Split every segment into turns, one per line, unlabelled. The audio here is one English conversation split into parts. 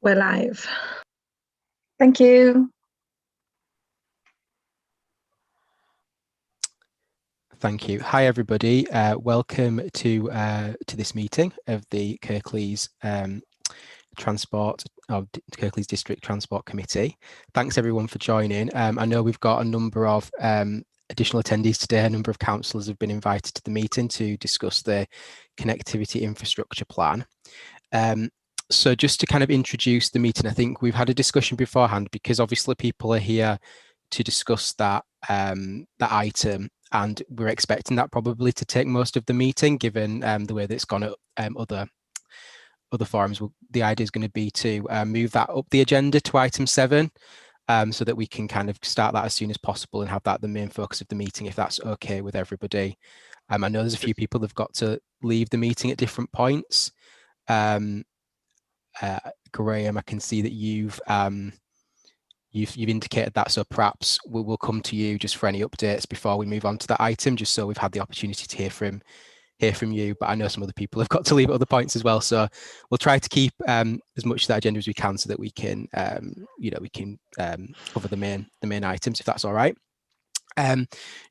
We're live. Thank you.
Thank you. Hi, everybody. Welcome to this meeting of the Kirklees Kirklees District Transport Committee. Thanks everyone for joining. I know we've got a number of additional attendees today. A number of councillors have been invited to the meeting to discuss the connectivity infrastructure plan. So just to kind of introduce the meeting, I think we've had a discussion beforehand because obviously people are here to discuss that that item, and we're expecting that probably to take most of the meeting, given the way that it's gone at other forums. The idea is going to be to move that up the agenda to item 7, so that we can kind of start that as soon as possible and have that the main focus of the meeting, if that's okay with everybody. I know there's a few people that've got to leave the meeting at different points. Graham, I can see that you've indicated that, so perhaps we'll come to you just for any updates before we move on to that item, just so we've had the opportunity to hear from you. But I know some other people have got to leave at other points as well, so we'll try to keep as much of that agenda as we can, so that we can cover the main items, if that's all right.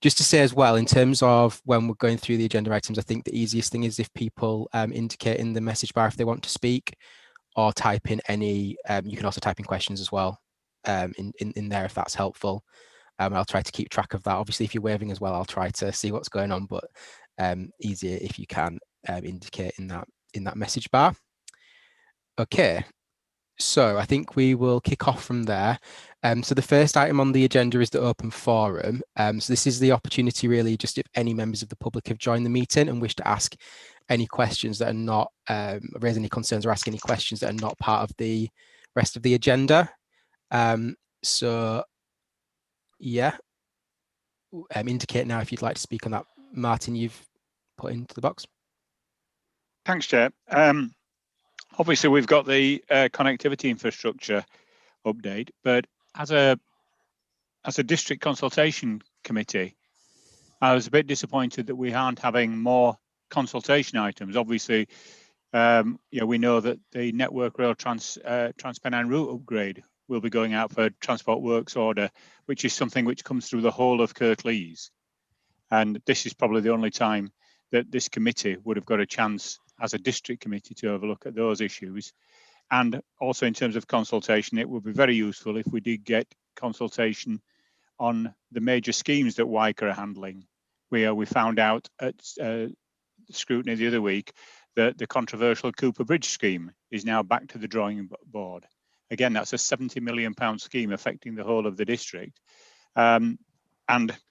Just to say as well, in terms of when we're going through the agenda items, I think the easiest thing is if people indicate in the message bar if they want to speak, or type in any, you can also type in questions as well in there if that's helpful. I'll try to keep track of that. Obviously, if you're waving as well, I'll try to see what's going on, but easier if you can indicate in that message bar. Okay, so I think we will kick off from there. So the first item on the agenda is the open forum. So this is the opportunity, really, just if any members of the public have joined the meeting and wish to ask any questions that are not, raise any concerns or ask any questions that are not part of the rest of the agenda. So yeah, indicate now if you'd like to speak on that. Martin, you've put into the box.
Thanks, Chair. Obviously, we've got the connectivity infrastructure update, but as a district consultation committee, I was a bit disappointed that we aren't having more consultation items. Obviously, we know that the Network Rail Transpennine route upgrade will be going out for Transport Works order, which is something which comes through the whole of Kirklees. And this is probably the only time that this committee would have got a chance as a district committee to have a look at those issues. And also in terms of consultation, it would be very useful if we did get consultation on the major schemes that WICA are handling. We found out at scrutiny the other week that the controversial Cooper Bridge scheme is now back to the drawing board. Again, that's a £70 million scheme affecting the whole of the district. And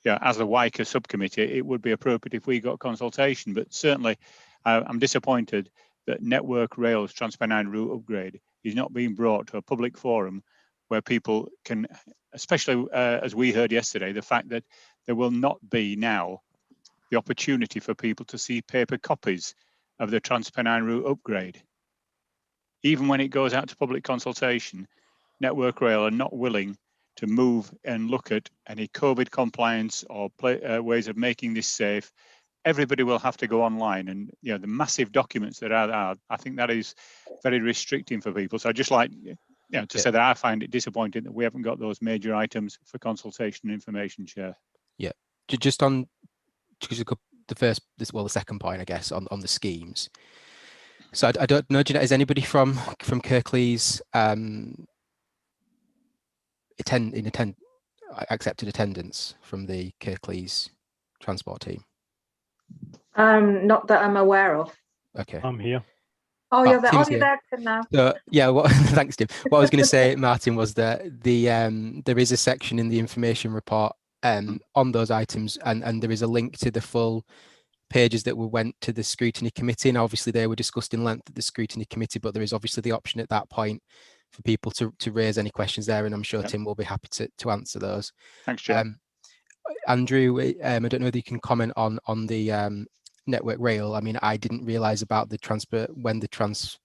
yeah, as a WICA subcommittee, it would be appropriate if we got consultation, but certainly I'm disappointed that Network Rail's Transpennine route upgrade is not being brought to a public forum where people can, especially as we heard yesterday, the fact that there will not be now the opportunity for people to see paper copies of the Transpennine route upgrade. Even when it goes out to public consultation, Network Rail are not willing to move and look at any COVID compliance or ways of making this safe. Everybody will have to go online, and the massive documents that are there, I think that is very restricting for people. So I just like to say that I find it disappointing that we haven't got those major items for consultation and information, Chair. Yeah,
just on the second point, I guess, on the schemes. So I don't know, Jeanette, is anybody from Kirklees accepted attendance from the Kirklees transport team?
Not that I'm aware of.
Okay.
I'm here.
Oh, you're there. Oh, you're there now.
So, yeah, thanks, Tim. What I was going to say, Martin, was that there is a section in the information report on those items, and there is a link to the full pages that went to the scrutiny committee, and obviously they were discussed in length at the scrutiny committee, but there is obviously the option at that point for people to raise any questions there, and I'm sure Tim will be happy to answer those.
Thanks, Chair.
Andrew, I don't know whether you can comment on the Network Rail. I mean, I didn't realise about the Transport Works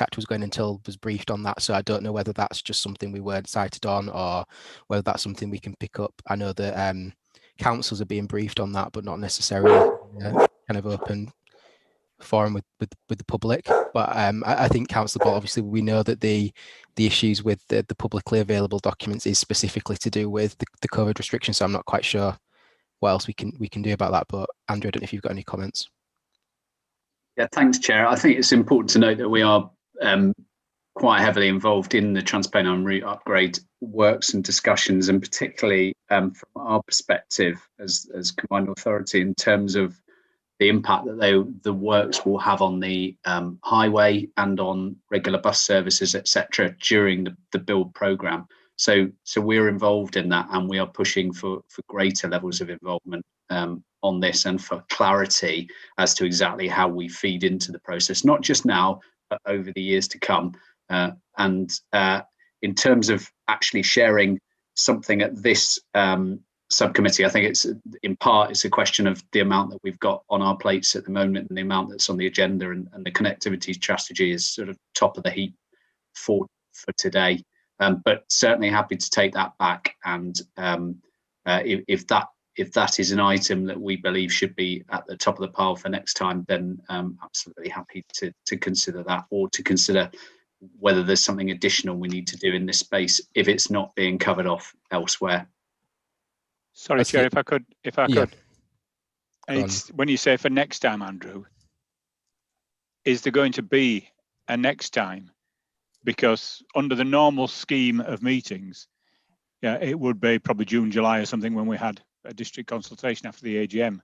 Act was going until was briefed on that, so I don't know whether that's just something we weren't cited on, or whether that's something we can pick up. I know that councils are being briefed on that, but not necessarily kind of open forum with the public. But I think Councillor Ball, obviously we know that the issues with the publicly available documents is specifically to do with the COVID restrictions. So I'm not quite sure what else we can do about that. But Andrew, I don't know if you've got any comments.
Yeah, thanks, Chair. I think it's important to note that we are quite heavily involved in the Transpennine route upgrade works and discussions, and particularly from our perspective as Combined Authority in terms of the impact that the works will have on the highway and on regular bus services, etc., during the build programme. So we're involved in that, and we are pushing for greater levels of involvement on this, and for clarity as to exactly how we feed into the process, not just now, but over the years to come. And in terms of actually sharing something at this subcommittee, I think it's in part it's a question of the amount that we've got on our plates at the moment and the amount that's on the agenda, and the connectivity strategy is sort of top of the heap for today. But certainly happy to take that back, and if that is an item that we believe should be at the top of the pile for next time, then absolutely happy to consider that, or to consider whether there's something additional we need to do in this space if it's not being covered off elsewhere.
Sorry, Chair, if I could.
And
when you say for next time, Andrew, is there going to be a next time? Because under the normal scheme of meetings, yeah, it would be probably June, July or something when we had a district consultation after the AGM.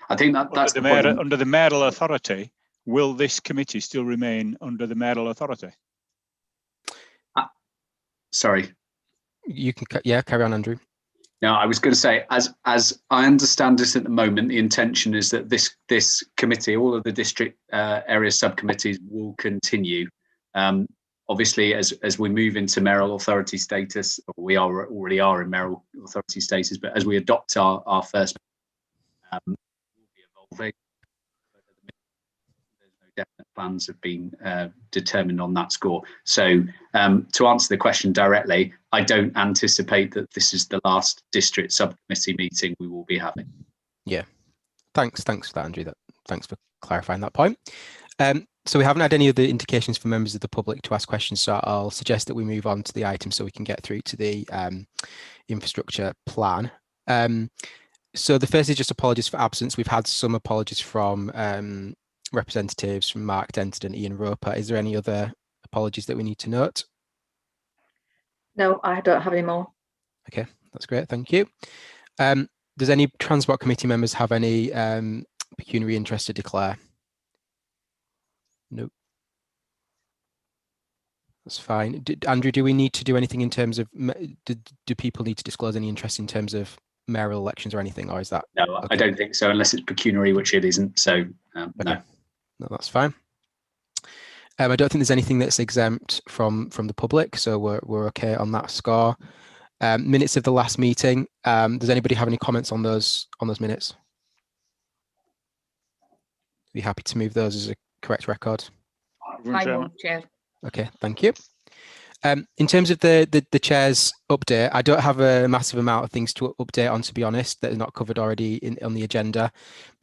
I think that's
under the mayoral authority. Will this committee still remain under the mayoral authority?
Sorry.
You can, carry on, Andrew.
No, I was going to say, as I understand it at the moment, the intention is that this committee, all of the district area subcommittees, will continue. Obviously, as we move into mayoral authority status, we already are in mayoral authority status, but as we adopt our first, we'll be evolving. There's no definite plans have been determined on that score. So to answer the question directly, I don't anticipate that this is the last district subcommittee meeting we will be having.
Yeah, thanks for that, Andrew. Thanks for clarifying that point. So we haven't had any other indications from members of the public to ask questions, so I'll suggest that we move on to the item so we can get through to the infrastructure plan. So the first is just apologies for absence. We've had some apologies from representatives from Mark Denton and Ian Roper. Is there any other apologies that we need to note?
No, I don't have any more.
Okay, that's great, thank you. Does any Transport Committee members have any pecuniary interest to declare? Nope. That's fine. Andrew, do we need to do anything in terms of, do people need to disclose any interest in terms of mayoral elections or anything, or is that?
No,
okay?
I don't think so, unless it's pecuniary, which it isn't. So
okay. No, that's fine. I don't think there's anything that's exempt from the public, so we're okay on that score. Minutes of the last meeting. Does anybody have any comments on those minutes? Be happy to move those as a correct record.
I will, Chair.
Okay, thank you. In terms of the chair's update, I don't have a massive amount of things to update on, to be honest, that are not covered already on the agenda.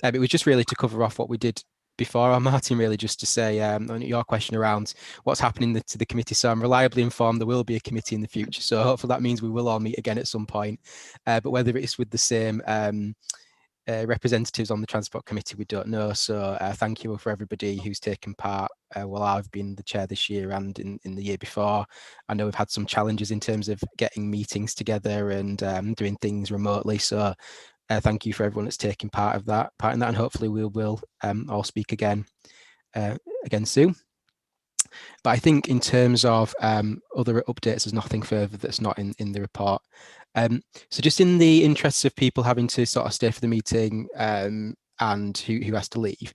It was just really to cover off what we did before, Martin, really just to say on your question around what's happening to the committee. So I'm reliably informed there will be a committee in the future. So hopefully that means we will all meet again at some point. But whether it's with the same representatives on the Transport Committee, we don't know. So thank you for everybody who's taken part. Well, I've been the chair this year and in the year before. I know we've had some challenges in terms of getting meetings together and doing things remotely. So thank you for everyone that's taking part in that, and hopefully we will all speak again soon. But I think in terms of other updates, there's nothing further that's not in the report. So just in the interests of people having to sort of stay for the meeting and who has to leave,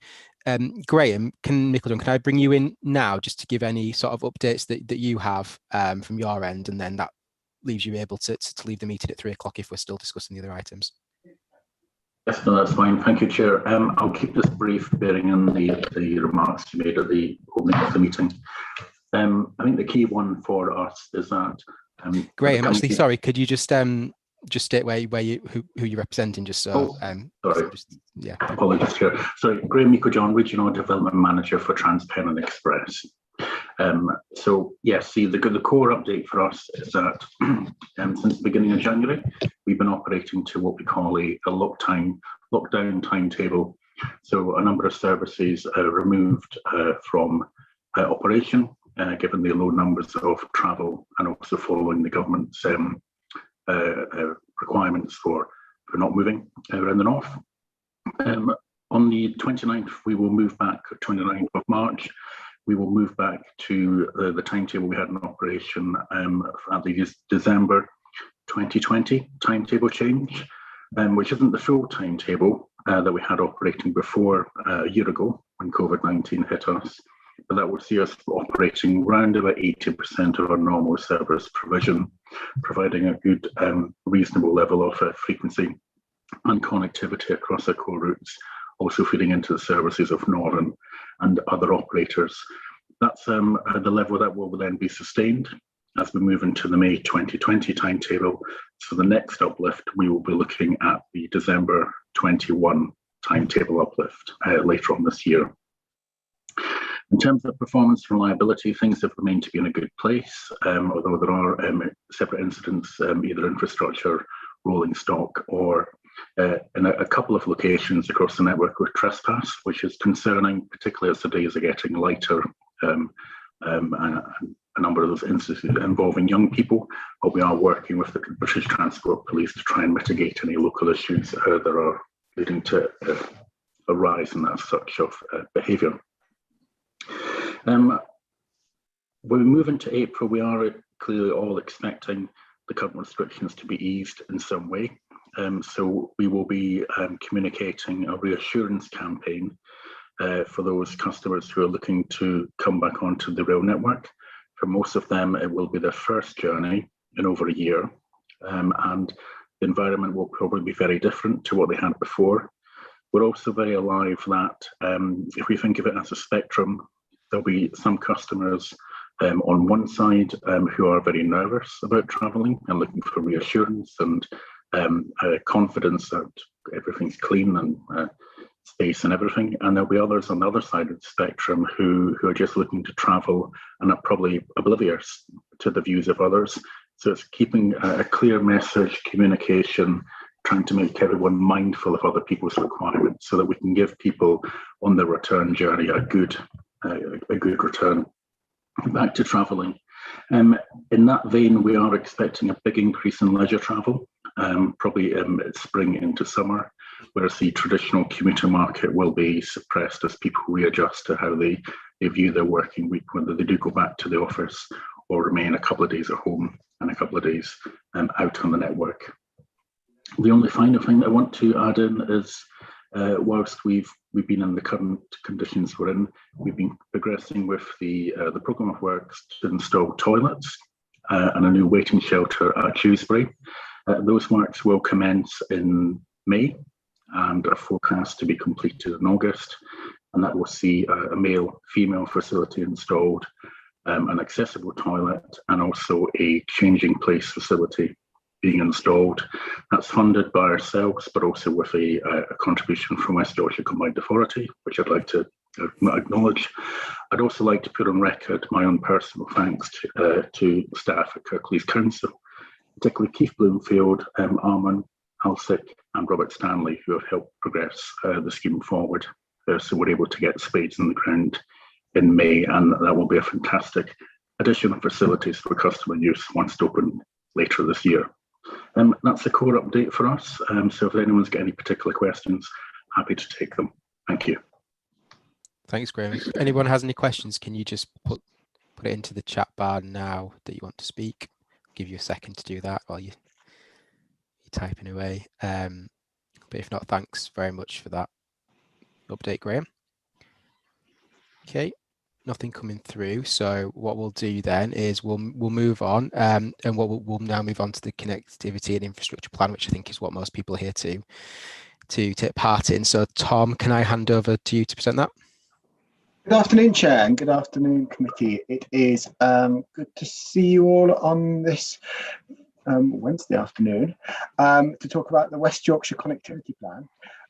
Graham Mickeldon, can I bring you in now just to give any sort of updates that you have from your end, and then that leaves you able to leave the meeting at 3 o'clock if we're still discussing the other items.
Yes, no, that's fine. Thank you, Chair. I'll keep this brief, bearing in the remarks you made at the opening of the meeting. I think the key one for us is that
Graham, actually, sorry, could you just just state where you who you're representing, just so
sorry.
Yeah.
Apologies here. So Graham Eco-John, Regional Development Manager for Transparent Express. So yes, see the core update for us is that since the beginning of January, we've been operating to what we call a lockdown timetable. So a number of services are removed from operation, given the low numbers of travel and also following the government's requirements for not moving around the north. On the 29th, we will move back, 29th of March, we will move back to the timetable we had in operation at the December 2020 timetable change, which isn't the full timetable that we had operating before a year ago when COVID-19 hit us. But that would see us operating around about 80% of our normal service provision, providing a good, reasonable level of frequency and connectivity across our core routes, also feeding into the services of Northern and other operators. That's the level that will then be sustained as we move into the May 2020 timetable. So the next uplift, we will be looking at the December 21 timetable uplift later on this year. In terms of performance and reliability, things have remained to be in a good place, although there are separate incidents, either infrastructure, rolling stock, or in a couple of locations across the network with trespass, which is concerning, particularly as the days are getting lighter. A number of those instances involving young people, but we are working with the British Transport Police to try and mitigate any local issues that are leading to a rise in that such of behaviour. When we move into April, we are clearly all expecting the current restrictions to be eased in some way. So we will be communicating a reassurance campaign for those customers who are looking to come back onto the rail network. For most of them, it will be their first journey in over a year, and the environment will probably be very different to what they had before. We're also very alive that if we think of it as a spectrum, there'll be some customers on one side who are very nervous about travelling and looking for reassurance and confidence that everything's clean and space and everything, and there'll be others on the other side of the spectrum who are just looking to travel and are probably oblivious to the views of others. So it's keeping a clear message, communication, trying to make everyone mindful of other people's requirements so that we can give people on their return journey a good return back to travelling. In that vein, we are expecting a big increase in leisure travel, probably spring into summer, whereas the traditional commuter market will be suppressed as people readjust to how they view their working week, whether they do go back to the office or remain a couple of days at home and a couple of days out on the network. The only final thing I want to add in is whilst we've been in the current conditions we're in, we've been progressing with the programme of works to install toilets and a new waiting shelter at Dewsbury. Those works will commence in May and are forecast to be completed in August, and that will see a male-female facility installed, an accessible toilet, and also a changing place facility being installed. That's funded by ourselves, but also with a contribution from West Yorkshire Combined Authority, which I'd like to acknowledge. I'd also like to put on record my own personal thanks to staff at Kirklees Council, particularly Keith Bloomfield, Armin Alsick and Robert Stanley, who have helped progress the scheme forward. So we're able to get spades in the ground in May, and that will be a fantastic addition of facilities for customer use once it's open later this year. That's the core update for us. So if anyone's got any particular questions, happy to take them. Thank you.
Thanks, Graham. If anyone has any questions, can you just put it into the chat bar now that you want to speak? I'll give you a second to do that while you're typing away. But if not, thanks very much for that update, Graham. Okay, nothing coming through. So what we'll do then is we'll move on, and we'll now move on to the connectivity and infrastructure plan, which I think is what most people are here to take part in. So Tom, can I hand over to you to present that?
Good afternoon, Chair, and good afternoon, committee. It is good to see you all on this Wednesday afternoon to talk about the West Yorkshire Connectivity Plan.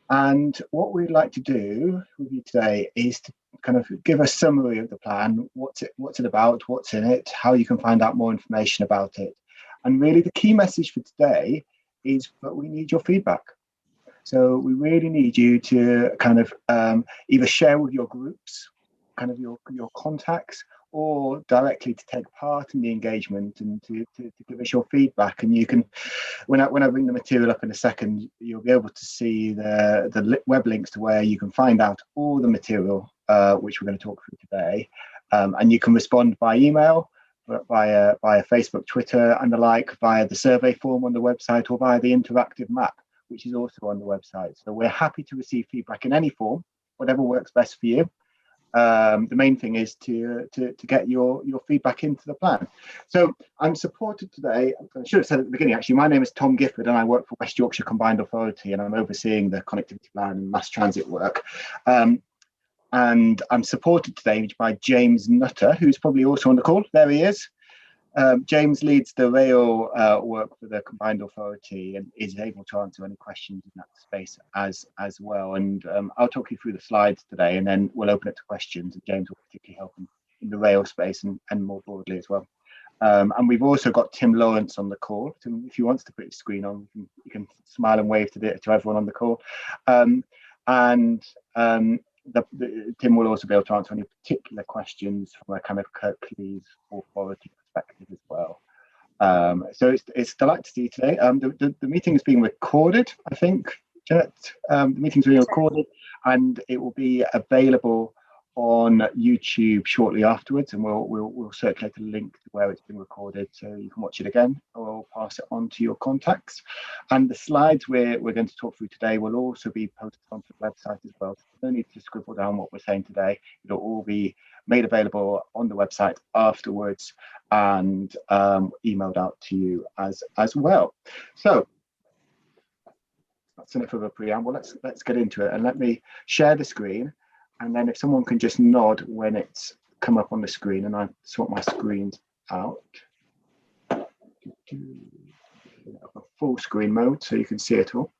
And what we'd like to do with you today is to kind of give a summary of the plan, what's it about, what's in it, how you can find out more information about it. And really the key message for today is that we need your feedback. So we really need you to kind of either share with your groups, kind of your contacts, or directly to take part in the engagement and to give us your feedback. And you can, when I bring the material up in a second, you'll be able to see the web links to where you can find out all the material which we're going to talk through today. And you can respond by email, via Facebook, Twitter, and the like, via the survey form on the website, or via the interactive map, which is also on the website. So we're happy to receive feedback in any form, whatever works best for you. The main thing is to get your feedback into the plan. So I'm supported today, I should have said at the beginning, actually, my name is Tom Gifford and I work for West Yorkshire Combined Authority, and I'm overseeing the connectivity plan and mass transit work. And I'm supported today by James Nutter, who's probably also on the call. There he is. James leads the rail work for the Combined Authority and is able to answer any questions in that space as well. And I'll talk you through the slides today, and then we'll open it to questions. And James will particularly help in the rail space and more broadly as well. And we've also got Tim Lawrence on the call. Tim, if he wants to put his screen on, you can smile and wave to everyone on the call. Tim will also be able to answer any particular questions from a kind of Kirklees authority perspective as well. So it's a delight to see you today. The meeting is being recorded, I think, Janet. The meeting's being recorded and it will be available on YouTube shortly afterwards, and we'll circulate a link to where it's been recorded so you can watch it again, or I'll pass it on to your contacts. And the slides we're going to talk through today will also be posted onto the website as well. So no need to scribble down what we're saying today. It'll all be made available on the website afterwards and emailed out to you as well. So that's enough of a preamble. Let's get into it, and let me share the screen. And then if someone can just nod when it's come up on the screen, and I swap my screens out. A full screen mode so you can see it all.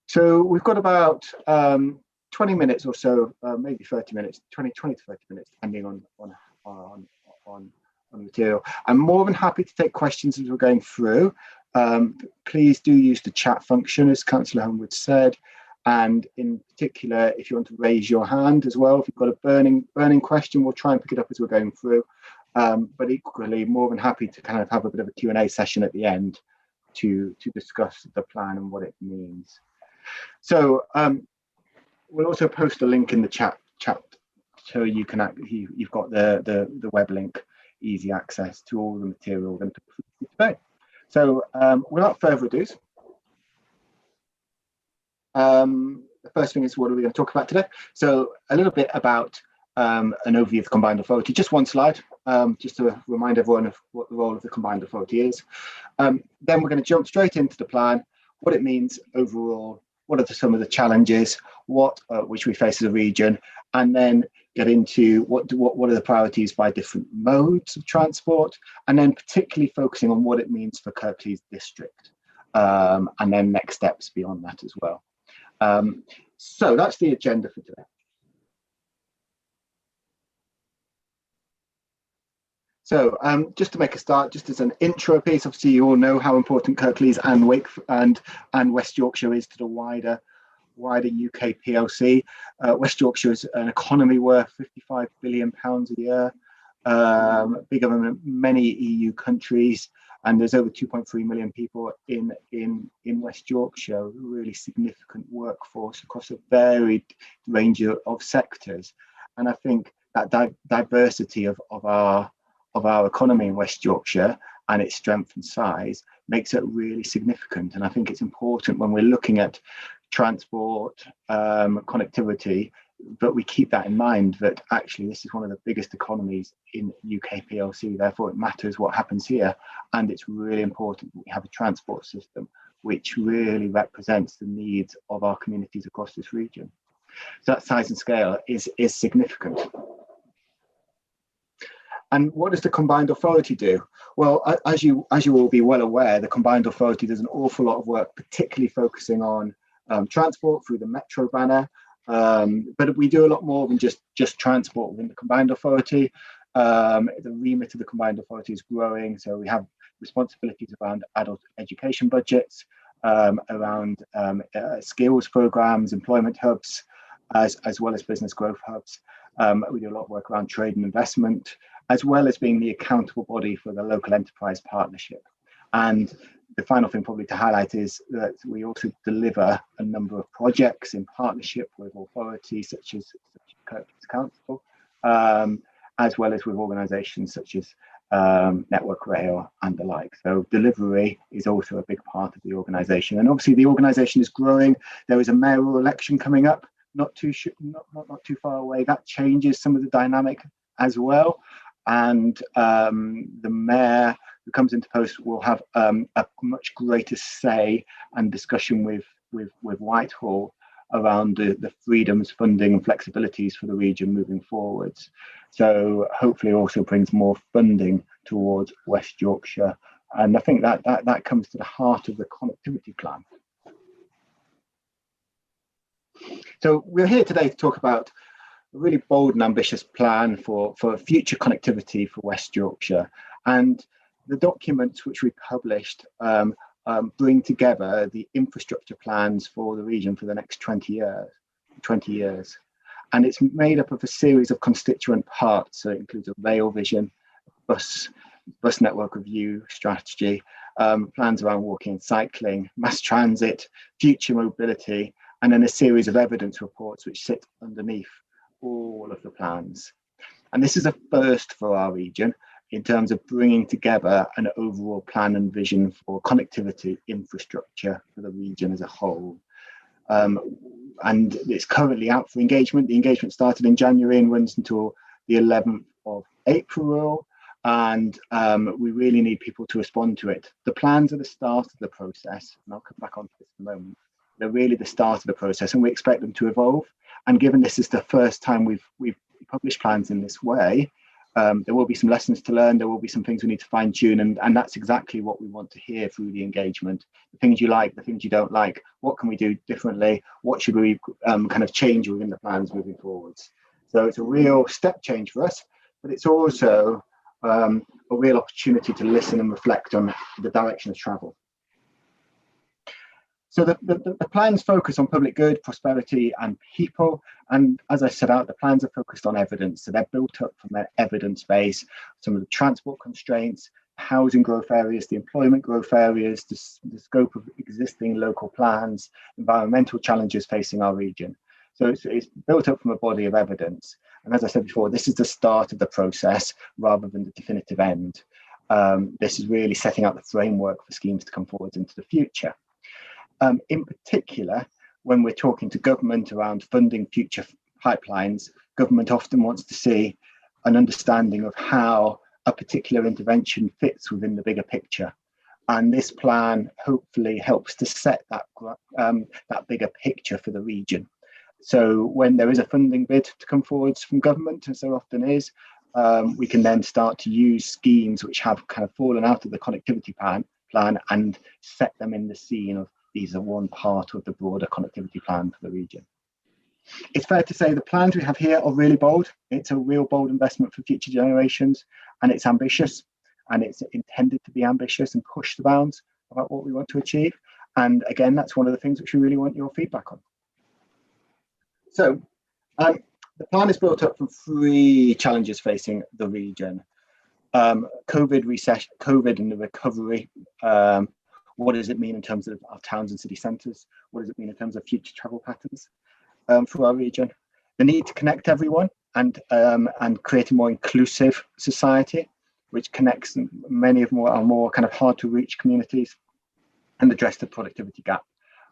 So we've got about 20 minutes or so, maybe 30 minutes, 20 to 30 minutes, depending on the material. I'm more than happy to take questions as we're going through. Please do use the chat function, as Councillor Homewood said, and in particular, if you want to raise your hand as well, if you've got a burning question, we'll try and pick it up as we're going through. But equally, more than happy to kind of have a bit of a Q&A session at the end to discuss the plan and what it means. So we'll also post a link in the chat so you can you've got the web link, easy access to all the material we're going to talk through today. So without further ado, the first thing is, what are we going to talk about today? So a little bit about an overview of the Combined Authority, just one slide, just to remind everyone of what the role of the Combined Authority is. Then we're going to jump straight into the plan, what it means overall, what are some of the challenges, which we face as a region, and then get into what are the priorities by different modes of transport, and then particularly focusing on what it means for Kirklees district, and then next steps beyond that as well. So that's the agenda for today. So just to make a start, just as an intro piece, obviously you all know how important Kirklees and West Yorkshire is to the wider UK PLC. West Yorkshire is an economy worth £55 billion a year, bigger than many EU countries, and there's over 2.3 million people in West Yorkshire, a really significant workforce across a varied range of sectors. And I think that diversity of our economy in West Yorkshire and its strength and size makes it really significant. And I think it's important when we're looking at transport, connectivity, but we keep that in mind, that actually this is one of the biggest economies in UK PLC, therefore it matters what happens here, and it's really important that we have a transport system which really represents the needs of our communities across this region. So that size and scale is significant. And what does the combined authority do? Well, as you will be well aware, the combined authority does an awful lot of work, particularly focusing on transport through the Metro banner. But we do a lot more than just transport within the combined authority. The remit of the combined authority is growing, so we have responsibilities around adult education budgets, around skills programs, employment hubs, as well as business growth hubs. We do a lot of work around trade and investment, as well as being the accountable body for the local enterprise partnership. And the final thing probably to highlight is that we also deliver a number of projects in partnership with authorities such as Kirklees Council, as well as with organisations such as Network Rail and the like. So delivery is also a big part of the organisation. And obviously the organisation is growing. There is a mayoral election coming up, not too far away. That changes some of the dynamic as well. And the mayor who comes into post will have a much greater say and discussion with Whitehall around the freedoms, funding and flexibilities for the region moving forwards. So hopefully also brings more funding towards West Yorkshire. And I think that comes to the heart of the connectivity plan. So we're here today to talk about a really bold and ambitious plan for future connectivity for West Yorkshire. And the documents which we published bring together the infrastructure plans for the region for the next 20 years. And it's made up of a series of constituent parts. So it includes a rail vision, bus network review strategy, plans around walking and cycling, mass transit, future mobility, and then a series of evidence reports which sit underneath all of the plans. And this is a first for our region in terms of bringing together an overall plan and vision for connectivity infrastructure for the region as a whole. And it's currently out for engagement. The engagement started in January and runs until the 11th of April. And we really need people to respond to it. The plans are the start of the process, and I'll come back onto this in a moment. They're really the start of the process, and we expect them to evolve. And given this is the first time we've published plans in this way, there will be some lessons to learn. There will be some things we need to fine tune, and that's exactly what we want to hear through the engagement. The things you like, the things you don't like. What can we do differently? What should we kind of change within the plans moving forwards? So it's a real step change for us, but it's also a real opportunity to listen and reflect on the direction of travel. So the plans focus on public good, prosperity and people. And as I set out, the plans are focused on evidence. So they're built up from their evidence base, some of the transport constraints, housing growth areas, the employment growth areas, the scope of existing local plans, environmental challenges facing our region. So it's built up from a body of evidence. And as I said before, this is the start of the process rather than the definitive end. This is really setting out the framework for schemes to come forward into the future. In particular, when we're talking to government around funding future pipelines, government often wants to see an understanding of how a particular intervention fits within the bigger picture. And this plan hopefully helps to set that bigger picture for the region. So when there is a funding bid to come forwards from government, as there often is, we can then start to use schemes which have kind of fallen out of the connectivity plan and set them in the scene of these are one part of the broader connectivity plan for the region. It's fair to say the plans we have here are really bold. It's a real bold investment for future generations, and it's ambitious, and it's intended to be ambitious and push the bounds about what we want to achieve. And again, that's one of the things which we really want your feedback on. So the plan is built up from 3 challenges facing the region. COVID and the recovery. What does it mean in terms of our towns and city centres? What does it mean in terms of future travel patterns for our region? The need to connect everyone and create a more inclusive society, which connects many of our more kind of hard to reach communities, and address the productivity gap.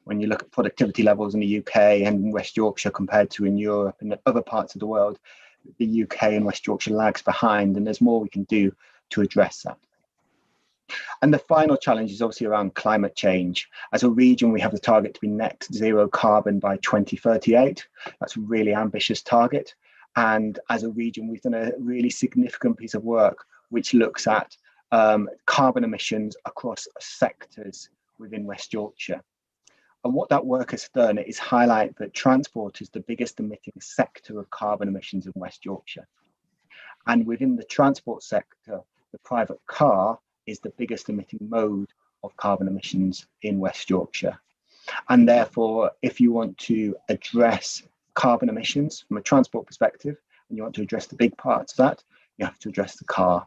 When you look at productivity levels in the UK and West Yorkshire compared to in Europe and other parts of the world, the UK and West Yorkshire lags behind, and there's more we can do to address that. And the final challenge is obviously around climate change. As a region, we have the target to be net zero carbon by 2038. That's a really ambitious target. And as a region, we've done a really significant piece of work which looks at carbon emissions across sectors within West Yorkshire. And what that work has done is highlight that transport is the biggest emitting sector of carbon emissions in West Yorkshire. And within the transport sector, the private car is the biggest emitting mode of carbon emissions in West Yorkshire. And therefore, if you want to address carbon emissions from a transport perspective, and you want to address the big parts of that, you have to address the car.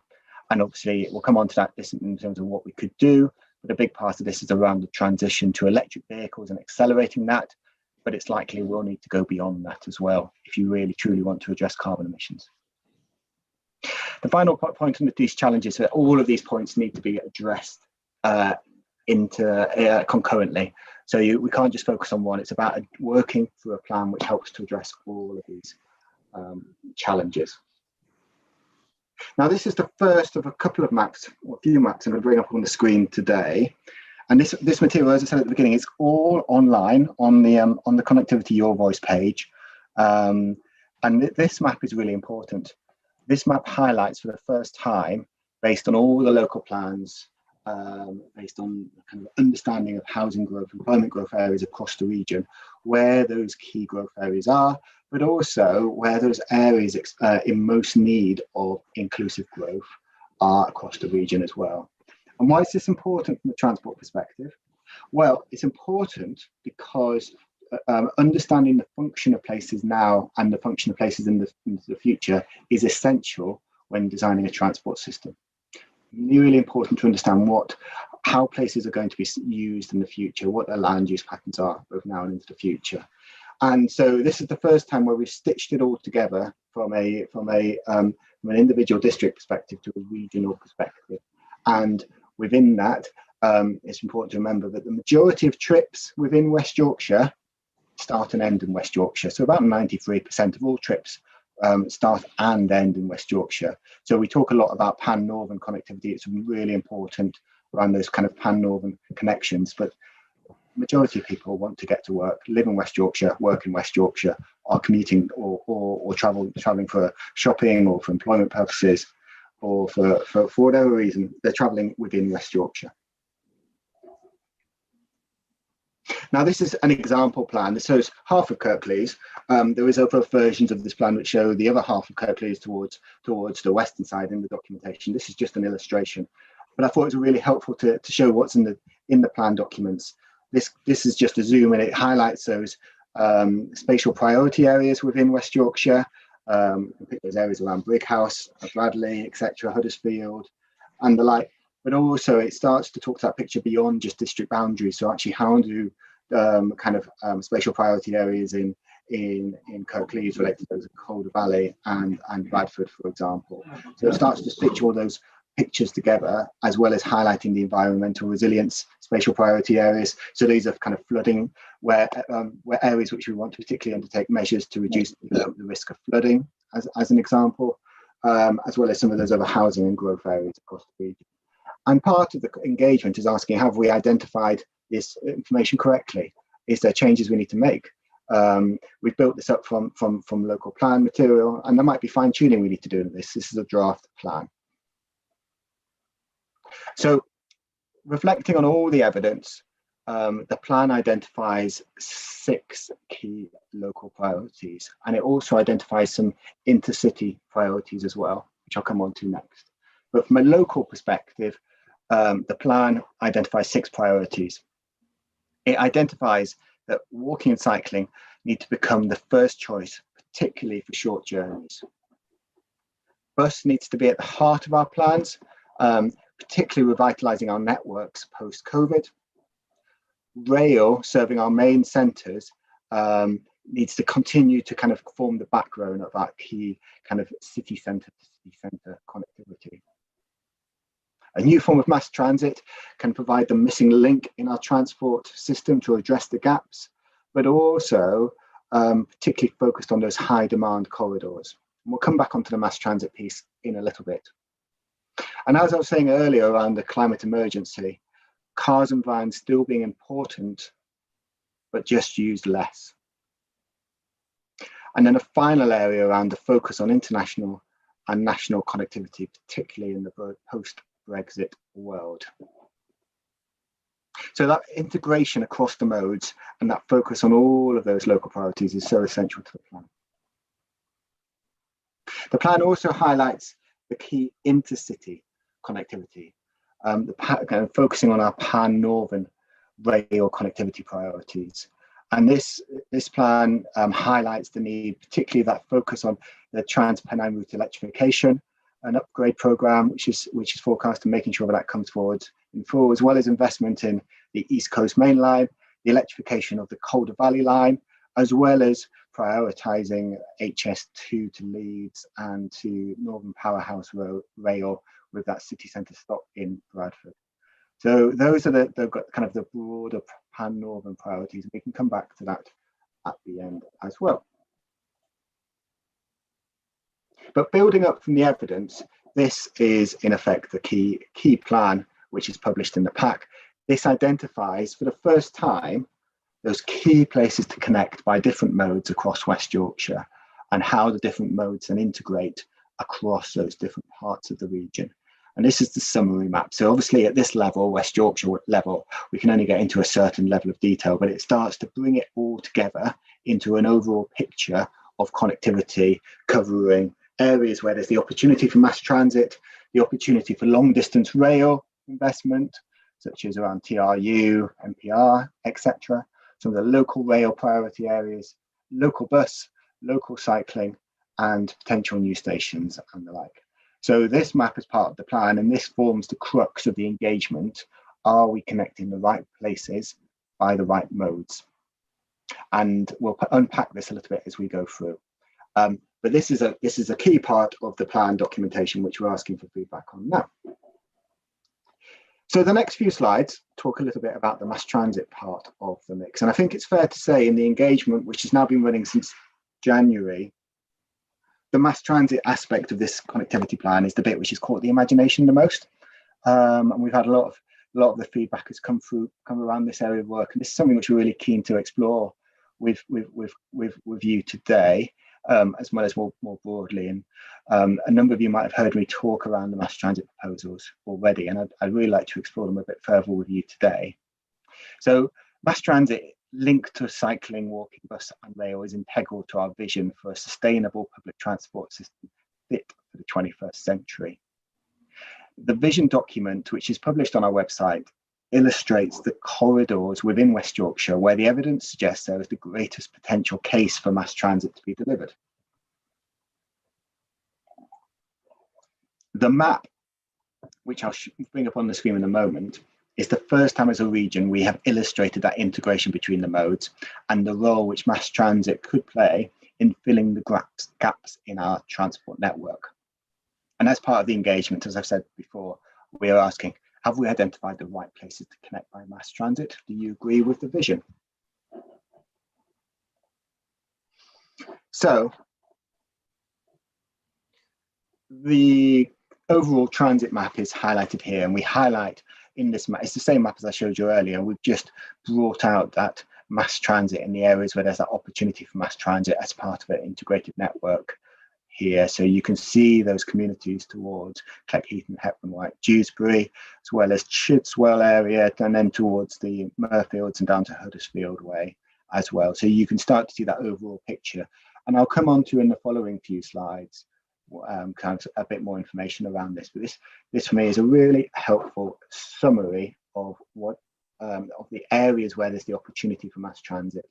And obviously, we'll come on to that in terms of what we could do. But a big part of this is around the transition to electric vehicles and accelerating that. But it's likely we'll need to go beyond that as well if you really truly want to address carbon emissions. The final point on these challenges is that all of these points need to be addressed concurrently. So we can't just focus on one. It's about working through a plan which helps to address all of these challenges. Now, this is the first of a couple of maps, or a few maps I'm going to bring up on the screen today. And this material, as I said at the beginning, it's all online on the Connectivity Your Voice page. And this map is really important. This map highlights for the first time, based on all the local plans, based on kind of understanding of housing growth, employment growth areas across the region, where those key growth areas are, but also where those areas in most need of inclusive growth are across the region as well. And why is this important from a transport perspective? Well, it's important because understanding the function of places now and the function of places in the future is essential when designing a transport system. Really important to understand how places are going to be used in the future, what their land use patterns are, both now and into the future. And so this is the first time where we've stitched it all together from an individual district perspective to a regional perspective. And within that, it's important to remember that the majority of trips within West Yorkshire start and end in West Yorkshire. So about 93% of all trips start and end in West Yorkshire. So we talk a lot about pan-northern connectivity. It's really important around those kind of pan-northern connections, but majority of people want to get to work, live in West Yorkshire, work in West Yorkshire, are commuting or traveling for shopping or for employment purposes, or for whatever reason, they're traveling within West Yorkshire. Now, this is an example plan. This shows half of Kirklees. There is other versions of this plan which show the other half of Kirklees towards the western side in the documentation. This is just an illustration, but I thought it was really helpful to show what's in the plan documents. This is just a zoom, and it highlights those spatial priority areas within West Yorkshire. You can pick those areas around Brighouse, Bradley, etc., Huddersfield, and the like. But also it starts to talk to that picture beyond just district boundaries. So actually, how do spatial priority areas in Kirklees relate to those of Calder Valley and Bradford, for example? So it starts to stitch all those pictures together, as well as highlighting the environmental resilience spatial priority areas. So these are kind of flooding, where areas which we want to particularly undertake measures to reduce the risk of flooding, as an example, as well as some of those other housing and growth areas across the region. And part of the engagement is asking, have we identified this information correctly? Is there changes we need to make? We've built this up from local plan material, and there might be fine tuning we need to do in this. This is a draft plan. So reflecting on all the evidence, the plan identifies 6 key local priorities, and it also identifies some intercity priorities as well, which I'll come on to next. But from a local perspective, the plan identifies 6 priorities. It identifies that walking and cycling need to become the first choice, particularly for short journeys. Bus needs to be at the heart of our plans, particularly revitalising our networks post-COVID. Rail, serving our main centres, needs to continue to kind of form the backbone of our key kind of city centre to city centre connectivity. A new form of mass transit can provide the missing link in our transport system to address the gaps, but also particularly focused on those high demand corridors. And we'll come back onto the mass transit piece in a little bit. And as I was saying earlier around the climate emergency, cars and vans still being important, but just used less. And then a final area around the focus on international and national connectivity, particularly in the post-Brexit world. So that integration across the modes and that focus on all of those local priorities is so essential to the plan. The plan also highlights the key intercity connectivity, focusing on our pan-northern rail connectivity priorities. And this plan highlights the need, particularly that focus on the Trans-Pennine Route electrification, an upgrade programme which is forecast and making sure that comes forward in full, as well as investment in the East Coast Main Line, the electrification of the Calder Valley Line, as well as prioritising HS2 to Leeds and to Northern Powerhouse Rail with that city centre stop in Bradford. So those are the broader pan-northern priorities. We can come back to that at the end as well. But building up from the evidence, this is in effect the key plan which is published in the pack. This identifies for the first time those key places to connect by different modes across West Yorkshire and how the different modes then integrate across those different parts of the region. And this is the summary map. So obviously at this level, West Yorkshire level, we can only get into a certain level of detail, but it starts to bring it all together into an overall picture of connectivity covering areas where there's the opportunity for mass transit, the opportunity for long distance rail investment, such as around TRU, MPR, etc. Some of the local rail priority areas, local bus, local cycling, and potential new stations and the like. So this map is part of the plan, and this forms the crux of the engagement. Are we connecting the right places by the right modes? And we'll unpack this a little bit as we go through. But this is a key part of the plan documentation, which we're asking for feedback on now. So the next few slides talk a little bit about the mass transit part of the mix. And I think it's fair to say in the engagement, which has now been running since January, the mass transit aspect of this connectivity plan is the bit which has caught the imagination the most. And we've had a lot of the feedback has come around this area of work. And this is something which we're really keen to explore with you today, as well as more broadly. And a number of you might have heard me talk around the mass transit proposals already, and I'd really like to explore them a bit further with you today. So mass transit linked to cycling, walking, bus and rail is integral to our vision for a sustainable public transport system fit for the 21st century. The vision document, which is published on our website, illustrates the corridors within West Yorkshire where the evidence suggests there is the greatest potential case for mass transit to be delivered. The map, which I'll bring up on the screen in a moment, is the first time as a region we have illustrated that integration between the modes and the role which mass transit could play in filling the gaps in our transport network. And as part of the engagement, as I've said before, we are asking, have we identified the right places to connect by mass transit? Do you agree with the vision? So the overall transit map is highlighted here, and we highlight in this map, it's the same map as I showed you earlier. We've just brought out that mass transit in the areas where there's that opportunity for mass transit as part of an integrated network here. So you can see those communities towards Cleckheath and Hepburn White, Dewsbury, as well as Chidswell area, and then towards the Murfields and down to Huddersfield Way as well. So you can start to see that overall picture. And I'll come on to in the following few slides kind of a bit more information around this. But this for me is a really helpful summary of what of the areas where there's the opportunity for mass transit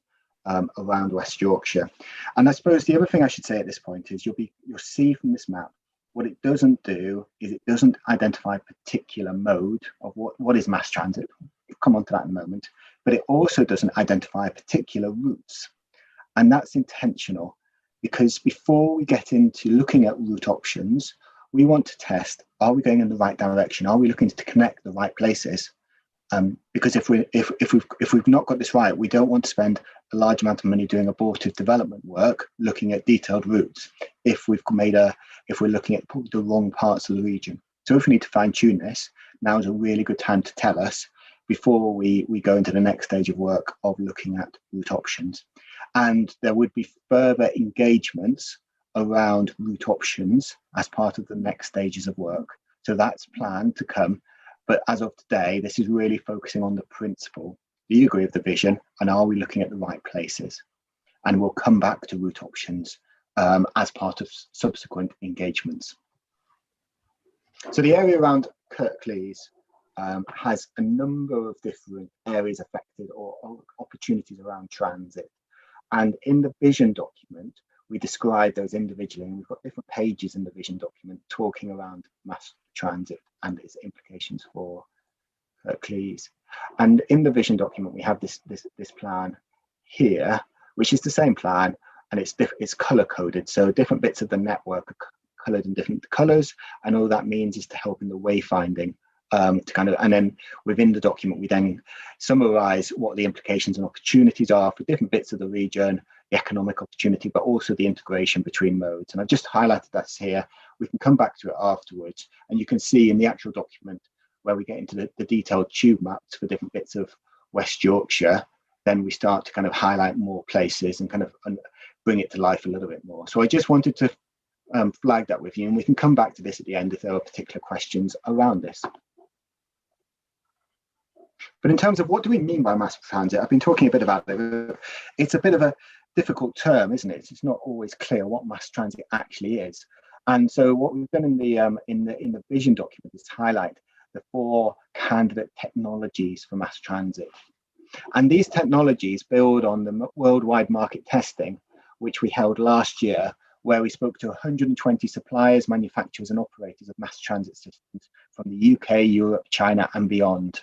around West Yorkshire. And I suppose the other thing I should say at this point is you'll see from this map what it doesn't do is it doesn't identify a particular mode of what is mass transit. We'll come on to that in a moment, but it also doesn't identify particular routes, and that's intentional because before we get into looking at route options, we want to test: are we going in the right direction? Are we looking to connect the right places? Because if we've not got this right, we don't want to spend a large amount of money doing abortive development work looking at detailed routes if we're looking at the wrong parts of the region. So if we need to fine tune this, now is a really good time to tell us before we go into the next stage of work of looking at route options. and there would be further engagements around route options as part of the next stages of work. So that's planned to come. But as of today, this is really focusing on the principle. Do you agree with the vision? And are we looking at the right places? And we'll come back to route options as part of subsequent engagements. So the area around Kirklees has a number of different areas affected or opportunities around transit. And in the vision document, we describe those individually, and we've got different pages in the vision document talking around mass transit and its implications for Kirklees. And in the vision document, we have this plan here, which is the same plan, and it's color coded. So different bits of the network are colored in different colors, and all that means is to help in the wayfinding. And then within the document, we then summarize what the implications and opportunities are for different bits of the region, the economic opportunity, but also the integration between modes. And I've just highlighted that here. We can come back to it afterwards, and you can see in the actual document where we get into the detailed tube maps for different bits of West Yorkshire, then we start to kind of highlight more places and kind of bring it to life a little bit more. So I just wanted to flag that with you, and we can come back to this at the end if there are particular questions around this. But in terms of what do we mean by mass transit, I've been talking a bit about it. It's a bit of a difficult term, isn't it? It's not always clear what mass transit actually is. And so what we've done in the vision document is highlight the 4 candidate technologies for mass transit. And these technologies build on the worldwide market testing, which we held last year, where we spoke to 120 suppliers, manufacturers and operators of mass transit systems from the UK, Europe, China and beyond.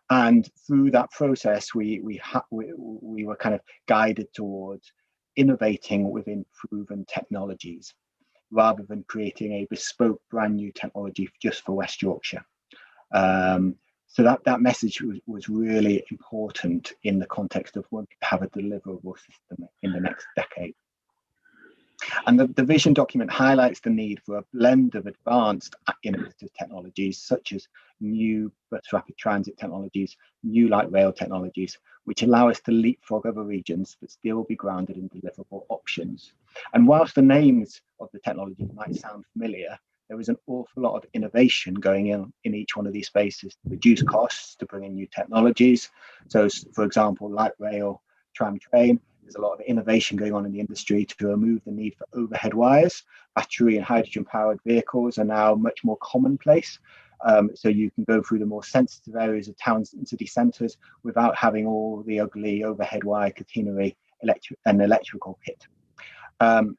And through that process, we were kind of guided towards innovating within proven technologies, rather than creating a bespoke brand new technology just for West Yorkshire. So that message was really important in the context of wanting to have a deliverable system in the next decade. And the vision document highlights the need for a blend of advanced innovative technologies, such as new bus rapid transit technologies, new light rail technologies, which allow us to leapfrog other regions, but still be grounded in deliverable options. And whilst the names of the technology might sound familiar, there is an awful lot of innovation going in each one of these spaces to reduce costs, to bring in new technologies. So, for example, light rail, tram, train, there's a lot of innovation going on in the industry to remove the need for overhead wires. Battery and hydrogen powered vehicles are now much more commonplace. So you can go through the more sensitive areas of towns and city centres without having all the ugly overhead wire catenary and electrical kit. And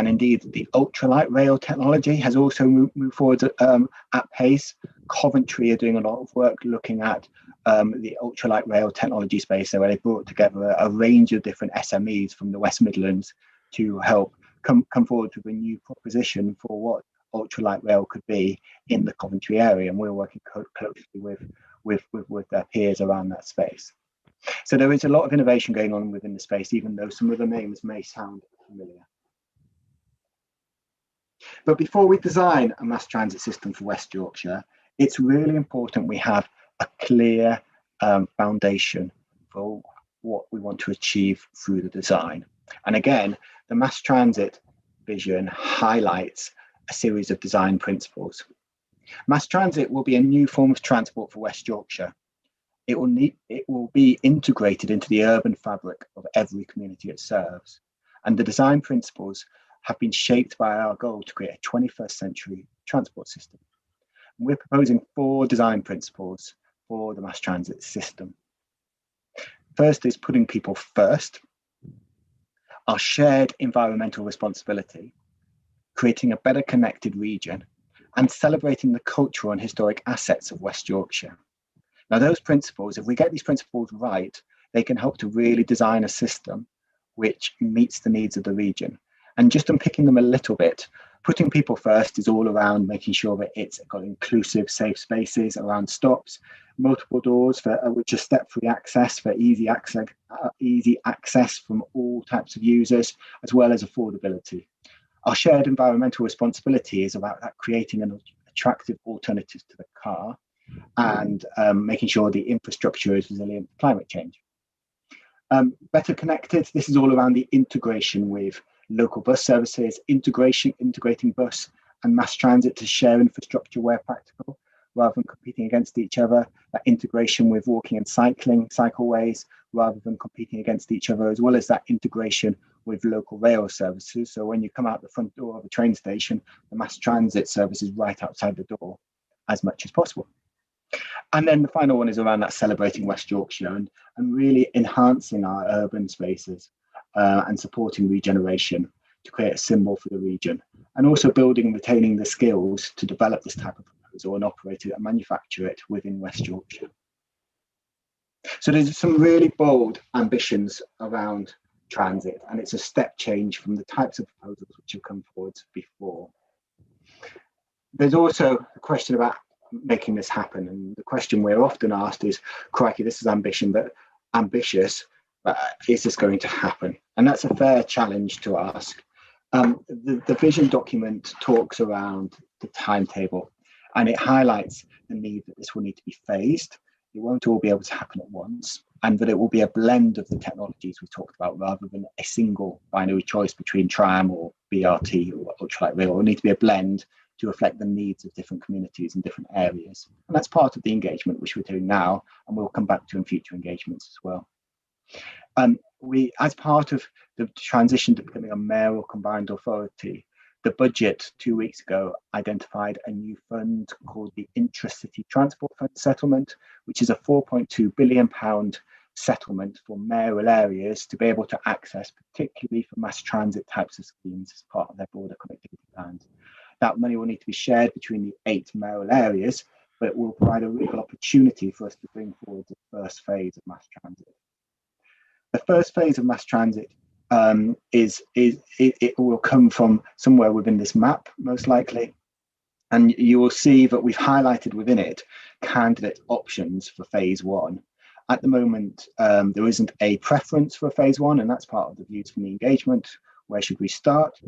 indeed, the ultralight rail technology has also moved forward at pace. Coventry are doing a lot of work looking at the ultralight rail technology space, where they brought together a range of different SMEs from the West Midlands to help come forward with a new proposition for what ultralight rail could be in the Coventry area. And we're working closely with their peers around that space. So there is a lot of innovation going on within the space, even though some of the names may sound familiar. But before we design a mass transit system for West Yorkshire, it's really important we have a clear foundation for what we want to achieve through the design. And again, the mass transit vision highlights a series of design principles. Mass transit will be a new form of transport for West Yorkshire. It will be integrated into the urban fabric of every community it serves. And the design principles have been shaped by our goal to create a 21st century transport system. And we're proposing 4 design principles for the mass transit system. First is putting people first, our shared environmental responsibility, creating a better connected region, and celebrating the cultural and historic assets of West Yorkshire. Now, those principles, if we get these principles right, they can help to really design a system which meets the needs of the region. And just unpicking them a little bit, putting people first is all around making sure that it's got inclusive, safe spaces around stops, multiple doors which are step-free access for easy access from all types of users, as well as affordability. Our shared environmental responsibility is about that, creating an attractive alternative to the car and making sure the infrastructure is resilient to climate change. Better connected, this is all around the integration with local bus services, integrating bus and mass transit to share infrastructure where practical, rather than competing against each other. That integration with walking and cycling, cycleways, rather than competing against each other, as well as that integration with local rail services. So when you come out the front door of a train station, the mass transit service is right outside the door as much as possible. And then the final one is around that celebrating West Yorkshire and really enhancing our urban spaces and supporting regeneration to create a symbol for the region, and also building and retaining the skills to develop this type of proposal and operate it and manufacture it within West Yorkshire. So there's some really bold ambitions around transit, and it's a step change from the types of proposals which have come forward before. There's also a question about making this happen, and the question we're often asked is, crikey, this is ambitious, but is this going to happen? And that's a fair challenge to ask. The vision document talks around the timetable, and it highlights the need that this will need to be phased. It won't all be able to happen at once, and that it will be a blend of the technologies we talked about rather than a single binary choice between tram or BRT or ultralight rail. It will need to be a blend to reflect the needs of different communities in different areas. And that's part of the engagement which we're doing now, and we'll come back to in future engagements as well. We, as part of the transition to becoming a mayoral combined authority, the budget 2 weeks ago identified a new fund called the Intra-City Transport Fund Settlement, which is a £4.2 billion settlement for mayoral areas to be able to access, particularly for mass transit types of schemes as part of their broader connectivity plans. That money will need to be shared between the 8 mayoral areas, but it will provide a real opportunity for us to bring forward the first phase of mass transit. The first phase of mass transit it will come from somewhere within this map, most likely. And you will see that we've highlighted within it candidate options for phase 1. At the moment, there isn't a preference for phase 1, and that's part of the views from the engagement. Where should we start?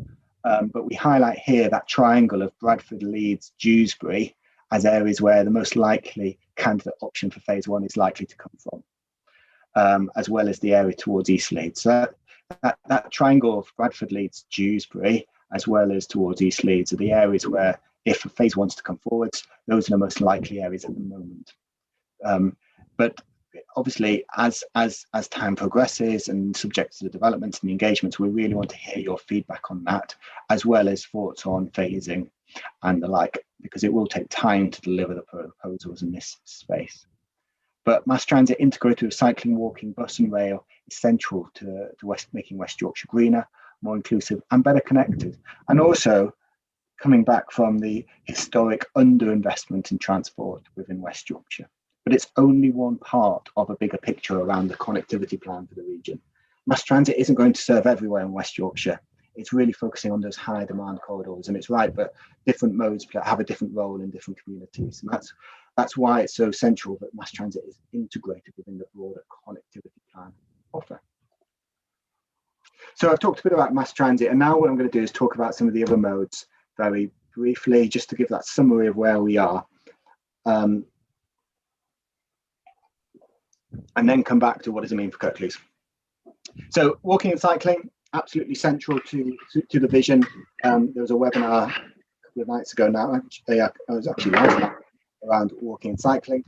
But we highlight here that triangle of Bradford, Leeds, Dewsbury as areas where the most likely candidate option for phase 1 is likely to come from, as well as the area towards East Leeds. So that triangle of Bradford, Leeds, Dewsbury, as well as towards East Leeds, are the areas where, if phase 1's to come forwards, those are the most likely areas at the moment. But obviously, as time progresses and subject to the developments and the engagements, we really want to hear your feedback on that, as well as thoughts on phasing and the like, because it will take time to deliver the proposals in this space. But mass transit integrated with cycling, walking, bus and rail is central to making West Yorkshire greener, more inclusive and better connected. And also coming back from the historic underinvestment in transport within West Yorkshire. But it's only one part of a bigger picture around the connectivity plan for the region. Mass transit isn't going to serve everywhere in West Yorkshire. It's really focusing on those high demand corridors, and it's right, but different modes have a different role in different communities. And that's why it's so central that mass transit is integrated within the broader connectivity plan offer. So I've talked a bit about mass transit, and now what I'm going to do is talk about some of the other modes very briefly, just to give that summary of where we are. And then come back to what does it mean for Kirklees. So walking and cycling, absolutely central to the vision. There was a webinar a couple of nights ago now, I was actually last night, around walking and cycling.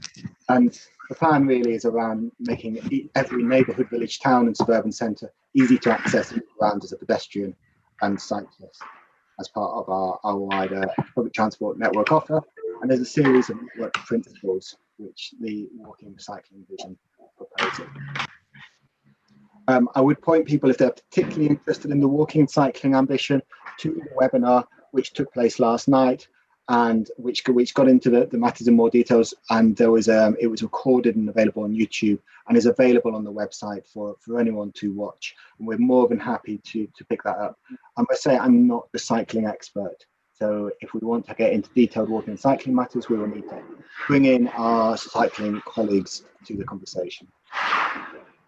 And the plan really is around making every neighbourhood, village, town and suburban centre easy to access and around as a pedestrian and cyclist as part of our wider public transport network offer. And there's a series of network principles which the walking and cycling vision proposes. I would point people, if they're particularly interested in the walking and cycling ambition, to the webinar which took place last night and which got into the matters in more details. And there was it was recorded and available on YouTube and is available on the website for anyone to watch. And we're more than happy to pick that up. I must say I'm not the cycling expert. So if we want to get into detailed walking and cycling matters, we will need to bring in our cycling colleagues to the conversation.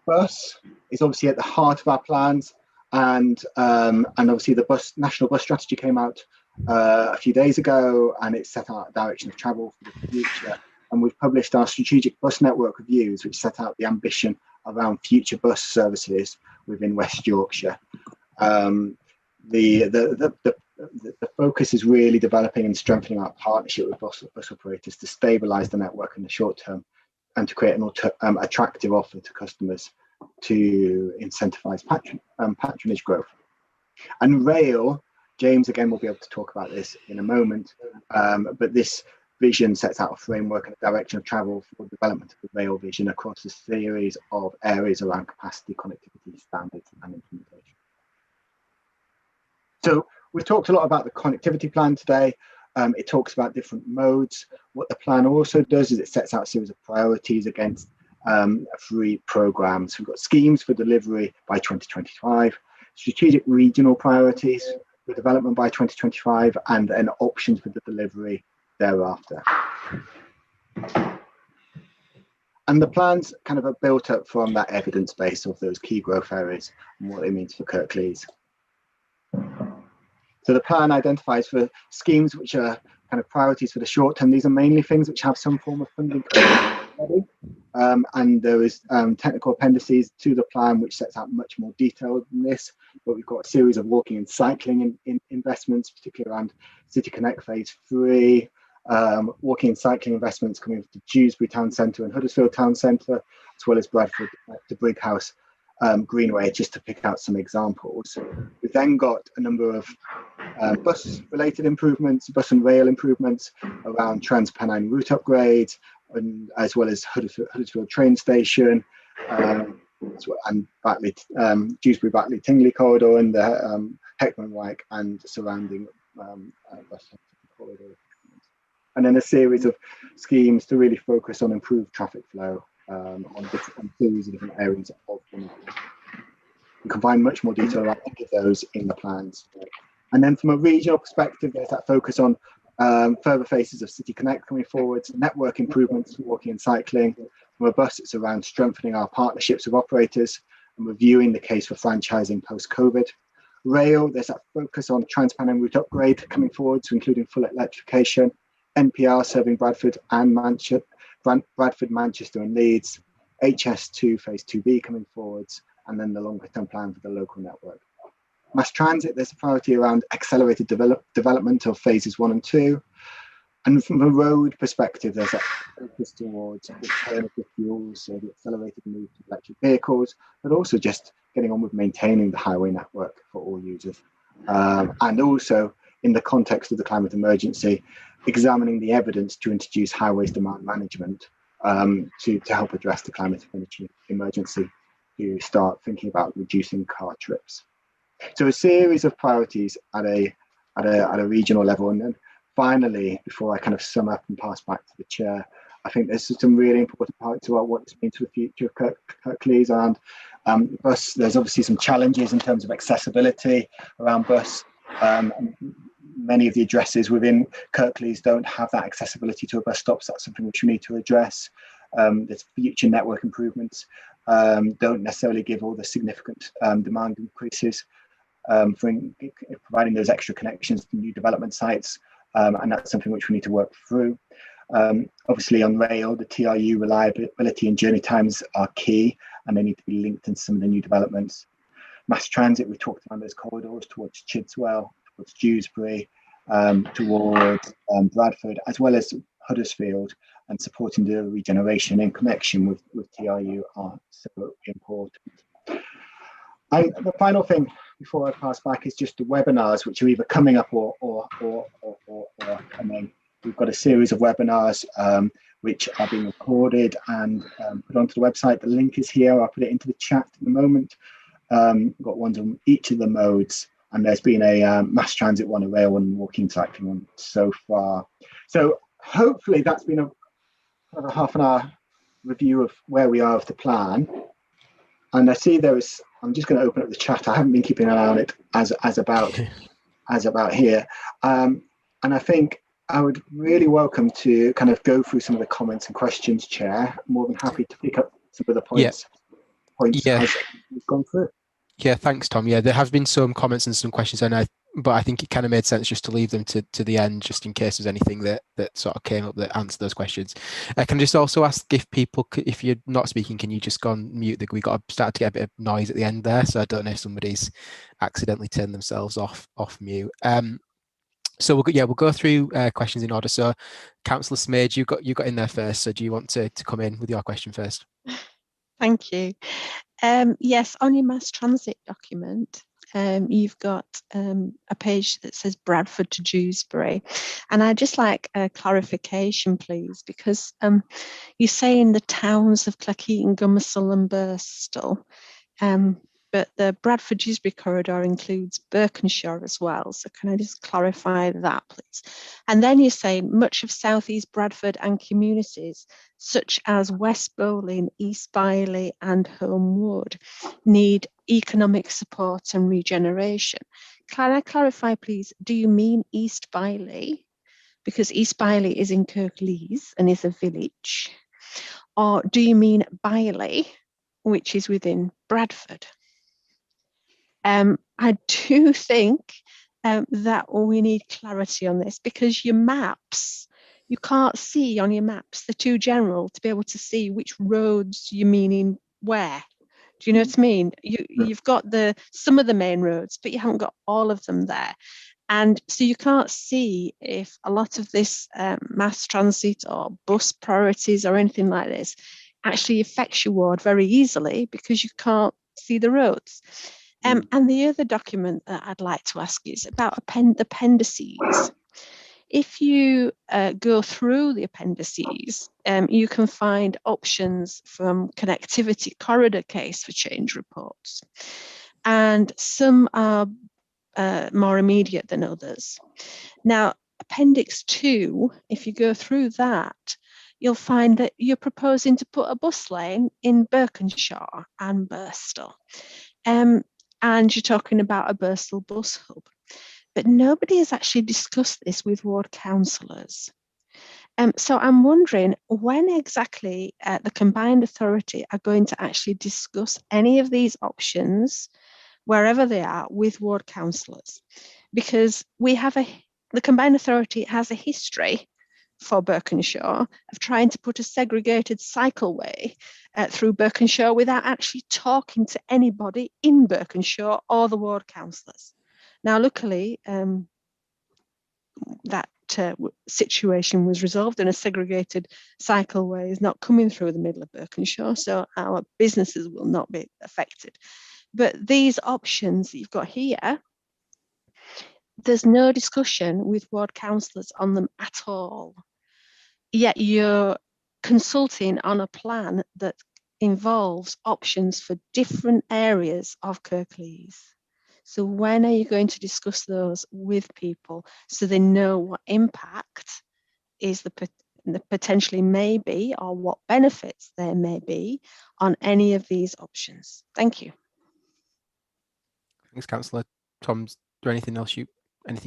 Bus is obviously at the heart of our plans, and obviously the national bus strategy came out a few days ago, and it set out a direction of travel for the future. And we've published our strategic bus network reviews, which set out the ambition around future bus services within West Yorkshire. The focus is really developing and strengthening our partnership with bus operators to stabilise the network in the short term and to create an attractive offer to customers to incentivise patronage growth. And rail, James again will be able to talk about this in a moment, but this vision sets out a framework and a direction of travel for the development of the rail vision across a series of areas around capacity, connectivity, standards and implementation. So we've talked a lot about the connectivity plan today. It talks about different modes. What the plan also does is it sets out a series of priorities against 3 programs. We've got schemes for delivery by 2025, strategic regional priorities for development by 2025, and then options for the delivery thereafter. And the plans kind of are built up from that evidence base of those key growth areas and what it means for Kirklees. So the plan identifies for schemes which are kind of priorities for the short term. These are mainly things which have some form of funding already. And there is technical appendices to the plan which sets out much more detail than this. But we've got a series of walking and cycling in investments, particularly around City Connect Phase 3, walking and cycling investments coming to Dewsbury Town Centre and Huddersfield Town Centre, as well as Bradford to Brighouse Greenway, just to pick out some examples. We've then got a number of bus-related improvements, bus and rail improvements around Trans-Pennine route upgrades, and as well as Huddersfield train station, and Batley, Dewsbury Batley Tingley corridor, and the Heckman Wyke and surrounding bus corridor. And then a series of schemes to really focus on improved traffic flow on series of different areas of the network. You can find much more detail about any of those in the plans. And then from a regional perspective, there's that focus on further phases of City Connect coming forwards, network improvements for walking and cycling. From a bus, it's around strengthening our partnerships with operators and reviewing the case for franchising post-COVID. Rail, there's that focus on Trans-Pennine route upgrade coming forwards, including full electrification, NPR serving Bradford and Bradford, Manchester and Leeds, HS2 Phase 2B coming forwards, and then the longer term plan for the local network. Mass transit, there's a priority around accelerated development of phases 1 and 2. And from a road perspective, there's a focus towards alternative fuels, so the accelerated move to electric vehicles, but also just getting on with maintaining the highway network for all users. And also, in the context of the climate emergency, examining the evidence to introduce highways demand management to help address the climate emergency, to start thinking about reducing car trips. So a series of priorities at a regional level. And then finally, before I kind of sum up and pass back to the chair, I think there's some really important parts about what this means for the future of Kirklees and bus. There's obviously some challenges in terms of accessibility around bus. Many of the addresses within Kirklees don't have that accessibility to a bus stop, so that's something which we need to address. There's future network improvements, don't necessarily give all the significant demand increases for providing those extra connections to new development sites, and that's something which we need to work through. Obviously on rail, the TRU reliability and journey times are key, and they need to be linked into some of the new developments. Mass transit, we talked about those corridors towards Chidswell, towards Dewsbury, towards Bradford, as well as Huddersfield, and supporting the regeneration in connection with TRU are so important. And the final thing before I pass back is just the webinars, which are either coming up or coming. We've got a series of webinars which are being recorded and put onto the website. The link is here. I'll put it into the chat in a moment. We've got ones on each of the modes, and there's been a mass transit one, a rail one, walking cycling one so far. So hopefully that's been a half an hour review of where we are with the plan. And I see there is, I'm just going to open up the chat. I haven't been keeping an eye on it as about here. And I think I would really welcome to kind of go through some of the comments and questions, Chair. I'm more than happy to pick up some of the points as we've gone through.
Yeah, thanks, Tom. Yeah, there have been some comments and some questions, and but I think it kind of made sense just to leave them to the end, just in case there's anything that sort of came up that answered those questions. I can just also ask if people, if you're not speaking, can you just go on mute? We got to start to get a bit of noise at the end there, so I don't know if somebody's accidentally turned themselves off mute. So we'll go through questions in order. So, Councillor Smage, you got in there first. So do you want to come in with your question first?
Thank you. Yes, on your mass transit document, you've got a page that says Bradford to Dewsbury, and I'd just like a clarification, please, because you say in the towns of Cleckheaton, Gummersall and Birstall, but the Bradford-Dewsbury corridor includes Birkenshaw as well. So can I just clarify that, please? And then you say much of South East Bradford and communities such as West Bowling, East Byley and Homewood need economic support and regeneration. Can I clarify, please, do you mean East Byley? Because East Byley is in Kirklees and is a village. Or do you mean Byley, which is within Bradford? I do think that we need clarity on this, because your maps, you can't see on your maps, they're too general to be able to see which roads you mean in where. Do you know what I mean? You've got some of the main roads, but you haven't got all of them there. And so you can't see if a lot of this mass transit or bus priorities or anything like this actually affects your ward very easily, because you can't see the roads. And the other document that I'd like to ask you is about the appendices. If you go through the appendices, you can find options from connectivity corridor case for change reports. And some are more immediate than others. Now, Appendix 2, if you go through that, you'll find that you're proposing to put a bus lane in Birkenshaw and Birstall. And you're talking about a Birstall bus hub. But nobody has actually discussed this with ward councillors. So I'm wondering when exactly the combined authority are going to actually discuss any of these options, wherever they are, with ward councillors. Because the combined authority has a history for Birkenshaw of trying to put a segregated cycleway through Birkenshaw without actually talking to anybody in Birkenshaw or the ward councillors. Now, luckily, that situation was resolved and a segregated cycleway is not coming through the middle of Birkenshaw, so our businesses will not be affected. But these options that you've got here, there's no discussion with ward councillors on them at all. Yet you're consulting on a plan that involves options for different areas of Kirklees. So when are you going to discuss those with people so they know what impact is the potentially may be, or what benefits there may be on any of these options? Thank you.
Thanks, Councillor. Tom, is there anything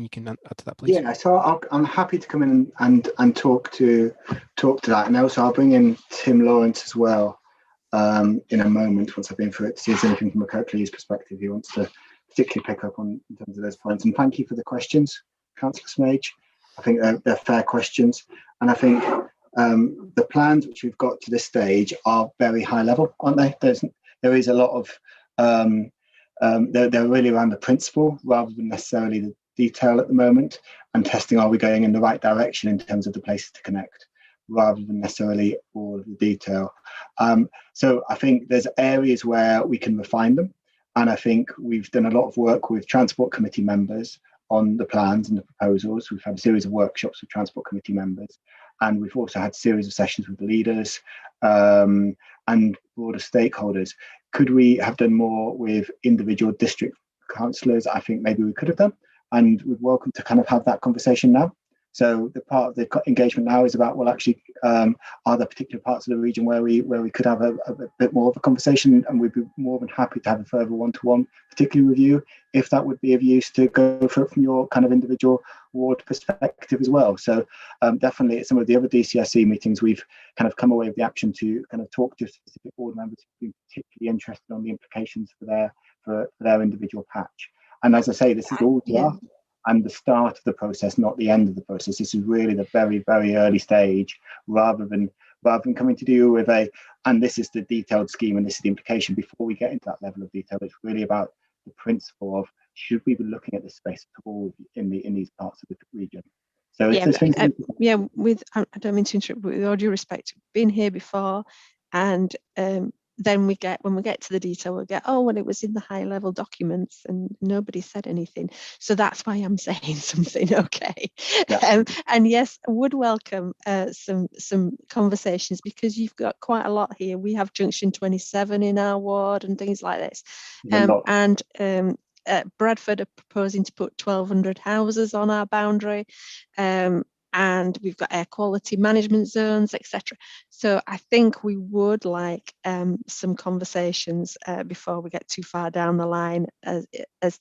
you can add to that, please?
Yeah, so I'm happy to come in and talk to that, and also I'll bring in Tim Lawrence as well in a moment once I've been through it, to see if there's anything from a Kirklees perspective he wants to particularly pick up on in terms of those points. And thank you for the questions, Councillor Smage. I think they're fair questions, and I think the plans which we've got to this stage are very high level, aren't they? There is a lot of they're really around the principle rather than necessarily the detail at the moment, and testing, are we going in the right direction in terms of the places to connect, rather than necessarily all of the detail. So I think there's areas where we can refine them, and I think we've done a lot of work with Transport Committee members on the plans and the proposals. We've had a series of workshops with Transport Committee members, and we've also had a series of sessions with the leaders and broader stakeholders. Could we have done more with individual district councillors? I think maybe we could have done, and we're welcome to kind of have that conversation now. So the part of the engagement now is about, well, actually, are there particular parts of the region where we could have a bit more of a conversation, and we'd be more than happy to have a further one-to-one, particularly with you, if that would be of use to go for it from your kind of individual ward perspective as well. So definitely at some of the other DCSE meetings, we've kind of come away with the action to kind of talk to specific board members who've been particularly interested on the implications for their individual patch. And as I say, this is all draft. and the start of the process, not the end of the process. This is really the very, very early stage, rather than coming to you with and this is the detailed scheme and this is the implication. Before we get into that level of detail, it's really about the principle of, should we be looking at this space at all in these parts of the region? So
I don't mean to interrupt, but with all due respect, been here before, and then when we get to the detail, we'll get, oh, well, it was in the high level documents and nobody said anything. So that's why I'm saying something, okay.
Yeah.
And yes, I would welcome some conversations, because you've got quite a lot here. We have Junction 27 in our ward and things like this. Bradford are proposing to put 1,200 houses on our boundary. And we've got air quality management zones, etc. So I think we would like some conversations before we get too far down the line as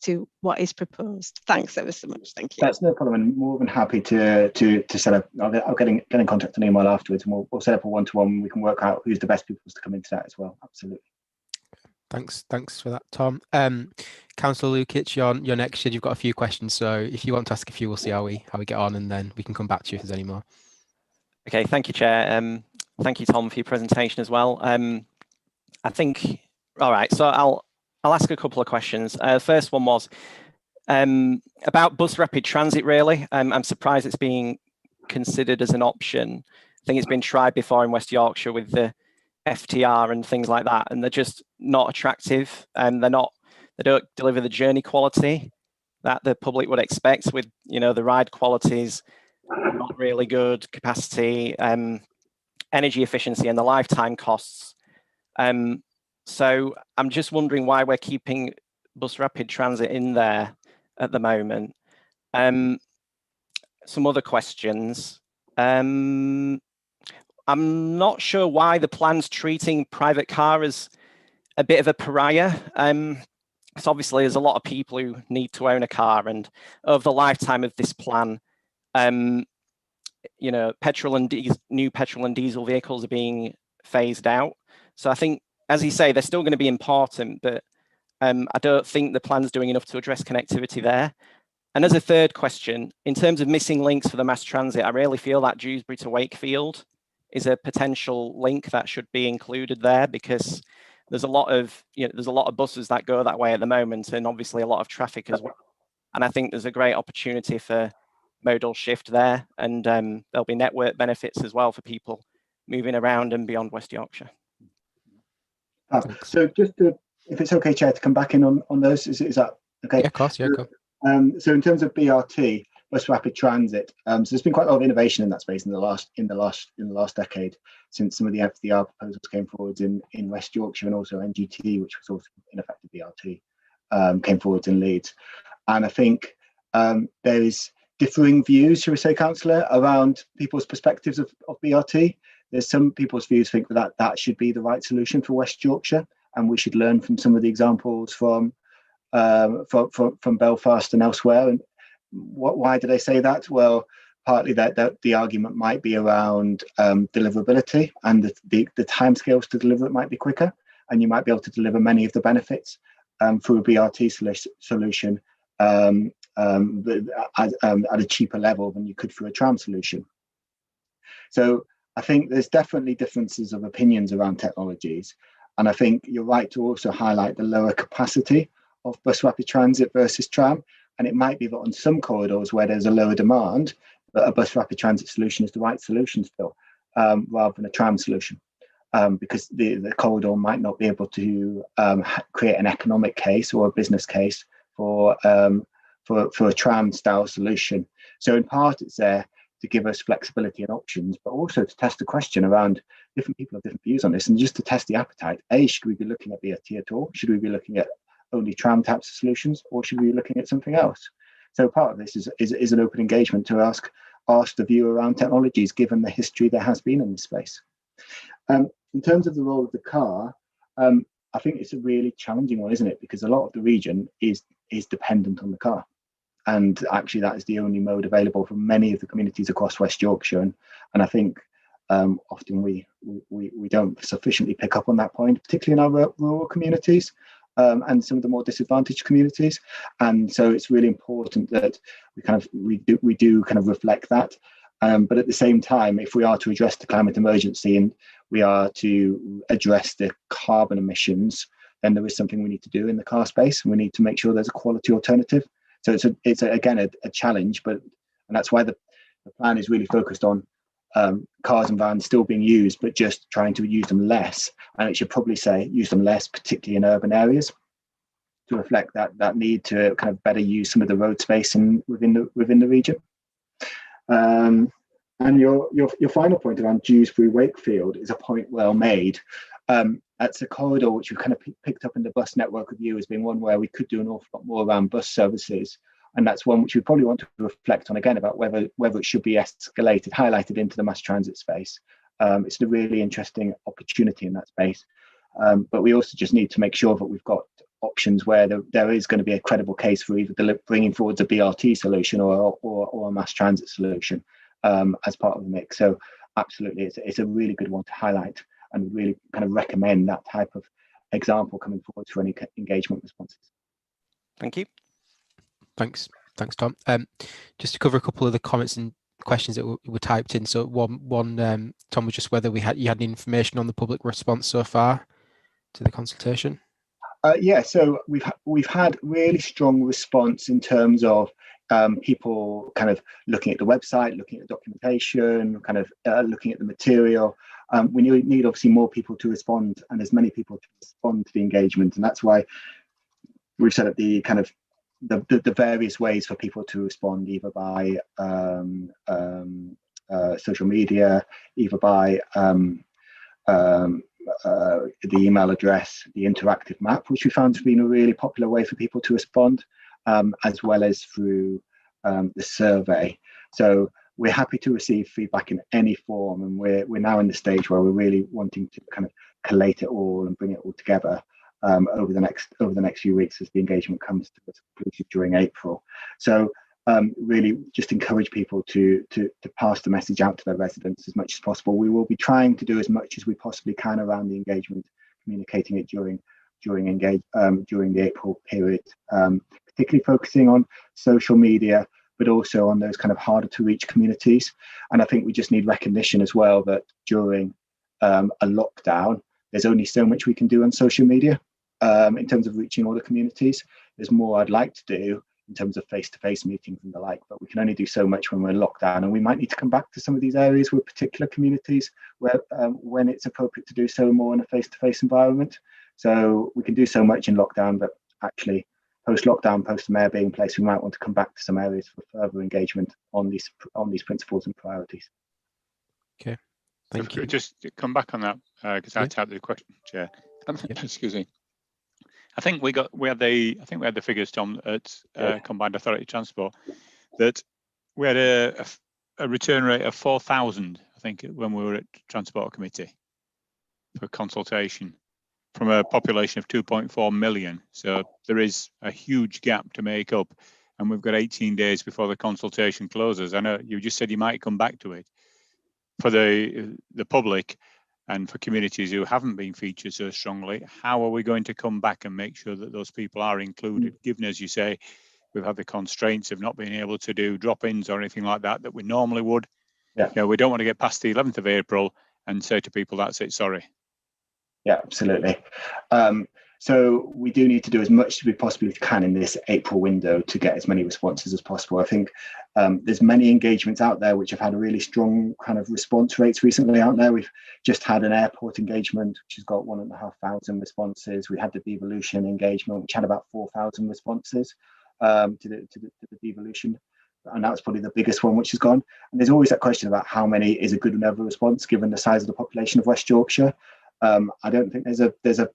to what is proposed. Thanks ever so much. Thank you.
That's no problem. I'm more than happy to set up. I'll get in contact on email afterwards, and we'll set up a one-to-one. We can work out who's the best people to come into that as well. Absolutely.
Thanks for that, Tom. Councillor Lukic, you're next. You've got a few questions, so if you want to ask a few, we'll see how we get on, and then we can come back to you if there's any more.
Okay, thank you, Chair. Thank you, Tom, for your presentation as well. I think, all right, so I'll ask a couple of questions. First one was about bus rapid transit, really. I'm surprised it's being considered as an option. I think it's been tried before in West Yorkshire with the FTR and things like that, and they're just not attractive, and they don't deliver the journey quality that the public would expect, with the ride qualities not really good, capacity, energy efficiency, and the lifetime costs. So I'm just wondering why we're keeping bus rapid transit in there at the moment. Some other questions. I'm not sure why the plan's treating private car as a bit of a pariah. Because obviously there's a lot of people who need to own a car, and over the lifetime of this plan, new petrol and diesel vehicles are being phased out. So I think, as you say, they're still going to be important, but I don't think the plan's doing enough to address connectivity there. And as a third question, in terms of missing links for the mass transit, I really feel that Dewsbury to Wakefield is a potential link that should be included there, because there's a lot of buses that go that way at the moment, and obviously a lot of traffic as well. And I think there's a great opportunity for modal shift there, and there'll be network benefits as well for people moving around and beyond West Yorkshire.
So just if it's okay, Chair, to come back in on those, is that okay?
Yeah, of course. Yeah, go.
So in terms of BRT, bus rapid transit, so there's been quite a lot of innovation in that space in the last decade, since some of the FDR proposals came forward in West Yorkshire, and also NGT, which was also in effect a BRT, came forward in Leeds. And I think there is differing views, shall we say, Councillor, around people's perspectives of BRT. There's some people's views think that should be the right solution for West Yorkshire, and we should learn from some of the examples from Belfast and elsewhere. And why did I say that? Well, partly that the argument might be around deliverability, and the timescales to deliver it might be quicker, and you might be able to deliver many of the benefits through a BRT solution at a cheaper level than you could through a tram solution. So I think there's definitely differences of opinions around technologies, and I think you're right to also highlight the lower capacity of bus rapid transit versus tram. And it might be that on some corridors where there's a lower demand, that a bus rapid transit solution is the right solution still, rather than a tram solution, because the corridor might not be able to create an economic case or a business case for a tram style solution. So in part it's there to give us flexibility and options, but also to test the question around different people have different views on this, and just to test the appetite. Should we be looking at BRT at all? Should we be looking at only tram types of solutions, or should we be looking at something else? So part of this is an open engagement to ask the view around technologies, given the history there has been in this space. In terms of the role of the car, I think it's a really challenging one, isn't it? Because a lot of the region is dependent on the car, and actually that is the only mode available for many of the communities across West Yorkshire. And I think often we don't sufficiently pick up on that point, particularly in our rural communities, and some of the more disadvantaged communities. And so it's really important that we do kind of reflect that. But at the same time, if we are to address the climate emergency and we are to address the carbon emissions, then there is something we need to do in the car space, and we need to make sure there's a quality alternative. So it's again a challenge, and that's why the plan is really focused on cars and vans still being used, but just trying to use them less. And it should probably say use them less, particularly in urban areas, to reflect that need to kind of better use some of the road space within the region. And your final point around Dewsbury Wakefield is a point well made. That's a corridor which we've kind of picked up in the bus network review as being one where we could do an awful lot more around bus services. And that's one which we probably want to reflect on again about whether it should be highlighted into the mass transit space. It's a really interesting opportunity in that space. But we also just need to make sure that we've got options where there is going to be a credible case for either bringing forward a BRT solution or a mass transit solution as part of the mix. So absolutely, it's a really good one to highlight and really kind of recommend that type of example coming forward for any engagement responses.
Thank you.
Thanks, Tom. Just to cover a couple of the comments and questions that were typed in. So one, Tom, was just whether you had any information on the public response so far to the consultation.
Yeah, so we've had really strong response in terms of people kind of looking at the website, looking at the documentation, kind of looking at the material. We need obviously more people to respond, and as many people to respond to the engagement, and that's why we've set up the kind of the various ways for people to respond, either by social media, either by the email address, the interactive map, which we found to be a really popular way for people to respond, as well as through the survey. So we're happy to receive feedback in any form, and we're now in the stage where we're really wanting to kind of collate it all and bring it all together over the next few weeks as the engagement comes to its conclusion during April. So really just encourage people to pass the message out to their residents as much as possible. We will be trying to do as much as we possibly can around the engagement, communicating it during the April period, particularly focusing on social media, but also on those kind of harder to reach communities. And I think we just need recognition as well that during a lockdown, there's only so much we can do on social media in terms of reaching all the communities. There's more I'd like to do in terms of face-to-face meetings and the like, but we can only do so much when we're in lockdown, and we might need to come back to some of these areas with particular communities where when it's appropriate to do so more in a face-to-face environment. So we can do so much in lockdown, but actually post-lockdown, post the mayor being in place, we might want to come back to some areas for further engagement on these principles and priorities.
Okay, thank you.
Just to come back on that because I typed the question, Chair. Excuse me. I think we had the figures, Tom, at Combined Authority Transport, that we had a return rate of 4,000, I think, when we were at Transport Committee for consultation from a population of 2.4 million. So there is a huge gap to make up, and we've got 18 days before the consultation closes. I know you just said you might come back to it. For the public and for communities who haven't been featured so strongly, how are we going to come back and make sure that those people are included, given, as you say, we've had the constraints of not being able to do drop-ins or anything like that we normally would.
Yeah.
You know, we don't want to get past the 11th of April and say to people, that's it, sorry.
Yeah, absolutely. So we do need to do as much as we possibly can in this April window to get as many responses as possible. I think there's many engagements out there which have had a really strong kind of response rates recently, aren't there? We've just had an airport engagement which has got 1,500 responses. We had the devolution engagement which had about 4,000 responses to the devolution, and that's probably the biggest one which has gone. And there's always that question about how many is a good enough response given the size of the population of West Yorkshire. I don't think there's a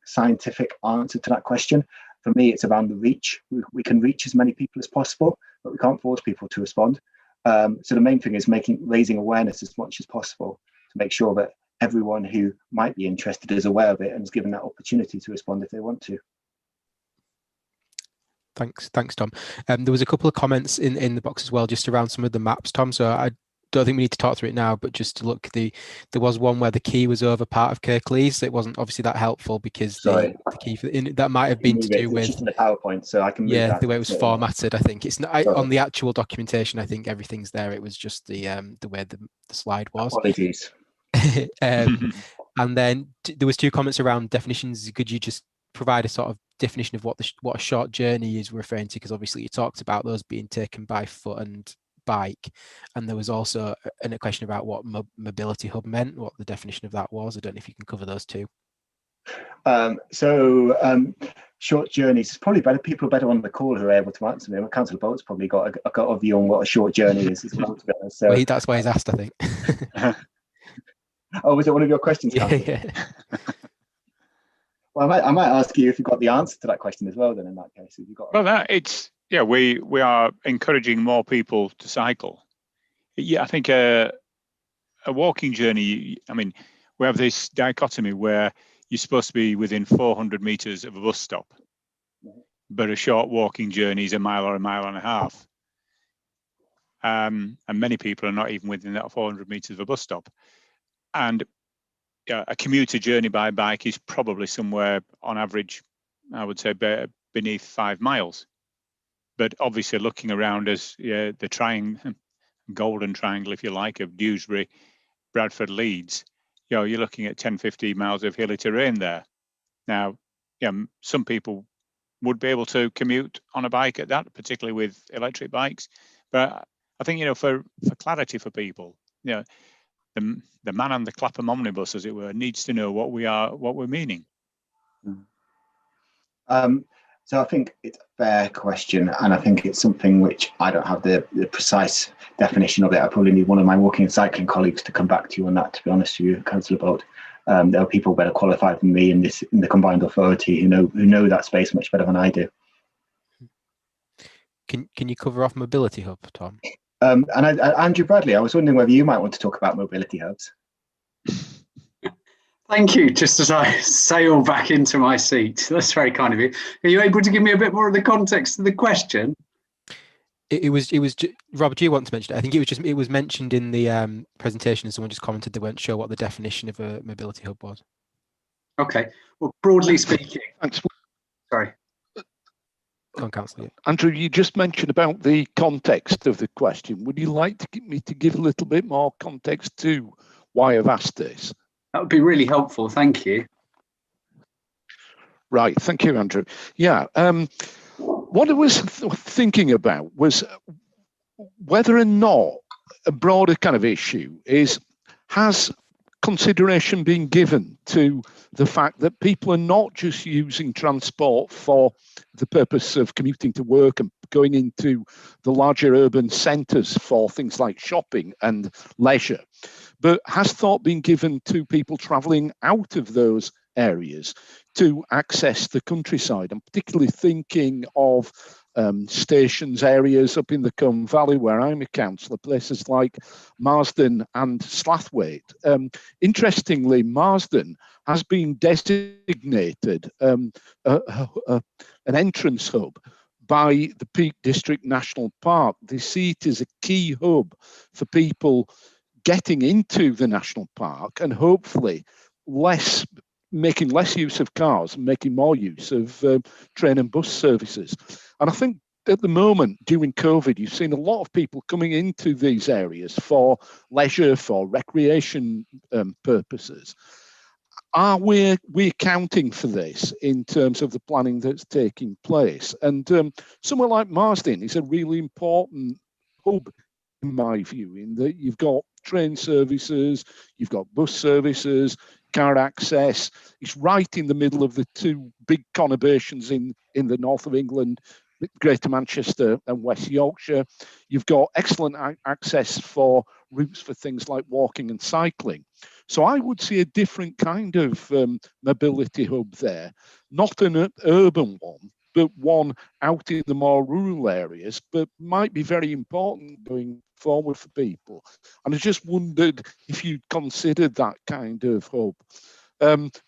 scientific answer to that question. For me, it's around the reach. We can reach as many people as possible, but we can't force people to respond. So the main thing is raising awareness as much as possible to make sure that everyone who might be interested is aware of it and is given that opportunity to respond if they want to.
Thanks, Tom. There was a couple of comments in the box as well, just around some of the maps, Tom. So don't think we need to talk through it now, but just to look, there was one where the key was over part of Kirklees. So it wasn't obviously that helpful because the key that might have been to do with,
it's just in the PowerPoint, so I can move that.
the way it was formatted. I think it's not on the actual documentation. I think everything's there. It was just the way the slide was.
Apologies.
And then there was 2 comments around definitions. Could you just provide a sort of definition of what a short journey is referring to? Because obviously you talked about those being taken by foot and bike, and there was also a question about what mobility hub meant, what the definition of that was. I don't know if you can cover those 2.
Short journeys, it's probably better, people are better on the call who are able to answer me. Councillor Bolt's probably got a view on what a short journey is as well, to be honest. So
well, that's why he's asked, I think.
Oh, was it one of your questions, Councillor? Well, I might ask you if you've got the answer to that question as well, then in that case. If you've got...
Well, we are encouraging more people to cycle. Yeah, I think a walking journey, I mean, we have this dichotomy where you're supposed to be within 400 meters of a bus stop, but a short walking journey is a mile or a mile and a half. And many people are not even within that 400 meters of a bus stop. And a commuter journey by bike is probably somewhere on average, I would say, beneath 5 miles. But obviously looking around us, the golden triangle, if you like, of Dewsbury, Bradford, Leeds, you're looking at 10, 15 miles of hilly terrain there. Now, some people would be able to commute on a bike at that, particularly with electric bikes. But I think, for clarity for people, the man on the Clapham omnibus, as it were, needs to know what we're meaning.
So I think it's a fair question, and I think it's something which I don't have the precise definition of it. I probably need one of my walking and cycling colleagues to come back to you on that, to be honest with you, Councillor Bolt. There are people better qualified than me in the combined authority who know that space much better than I do.
Can you cover off mobility hub, Tom?
And Andrew Bradley, I was wondering whether you might want to talk about mobility hubs.
Thank you. Just as I sail back into my seat, that's very kind of you. Are you able to give me a bit more of the context of the question?
It was Robert, do you want to mention it? I think it was mentioned in the presentation, and someone just commented they weren't sure what the definition of a mobility hub was.
Okay. Well, broadly speaking, sorry.
Go on, Councillor.
Andrew, you just mentioned about the context of the question. Would you like to get me to give a little bit more context to why I've asked this?
That would be really helpful. Thank you.
Right. Thank you, Andrew. Yeah. What I was thinking about was whether or not a broader kind of issue has consideration been given to the fact that people are not just using transport for the purpose of commuting to work and going into the larger urban centres for things like shopping and leisure, but has thought been given to people travelling out of those areas to access the countryside. I'm particularly thinking of stations areas up in the Combe Valley where I'm a councillor, places like Marsden and Slathwaite. Interestingly, Marsden has been designated an entrance hub by the Peak District National Park. They see it as a key hub for people getting into the national park and hopefully making less use of cars and making more use of train and bus services. And I think at the moment, during COVID, you've seen a lot of people coming into these areas for leisure, for recreation purposes. Are we accounting for this in terms of the planning that's taking place? And somewhere like Marsden is a really important hub, in my view, in that you've got train services, you've got bus services, car access. It's right in the middle of the two big conurbations in the north of England, Greater Manchester and West Yorkshire. You've got excellent access for routes for things like walking and cycling. So I would see a different kind of mobility hub there, not an urban one, but one out in the more rural areas, but might be very important going forward for people. And I just wondered if you'd considered that kind of hub.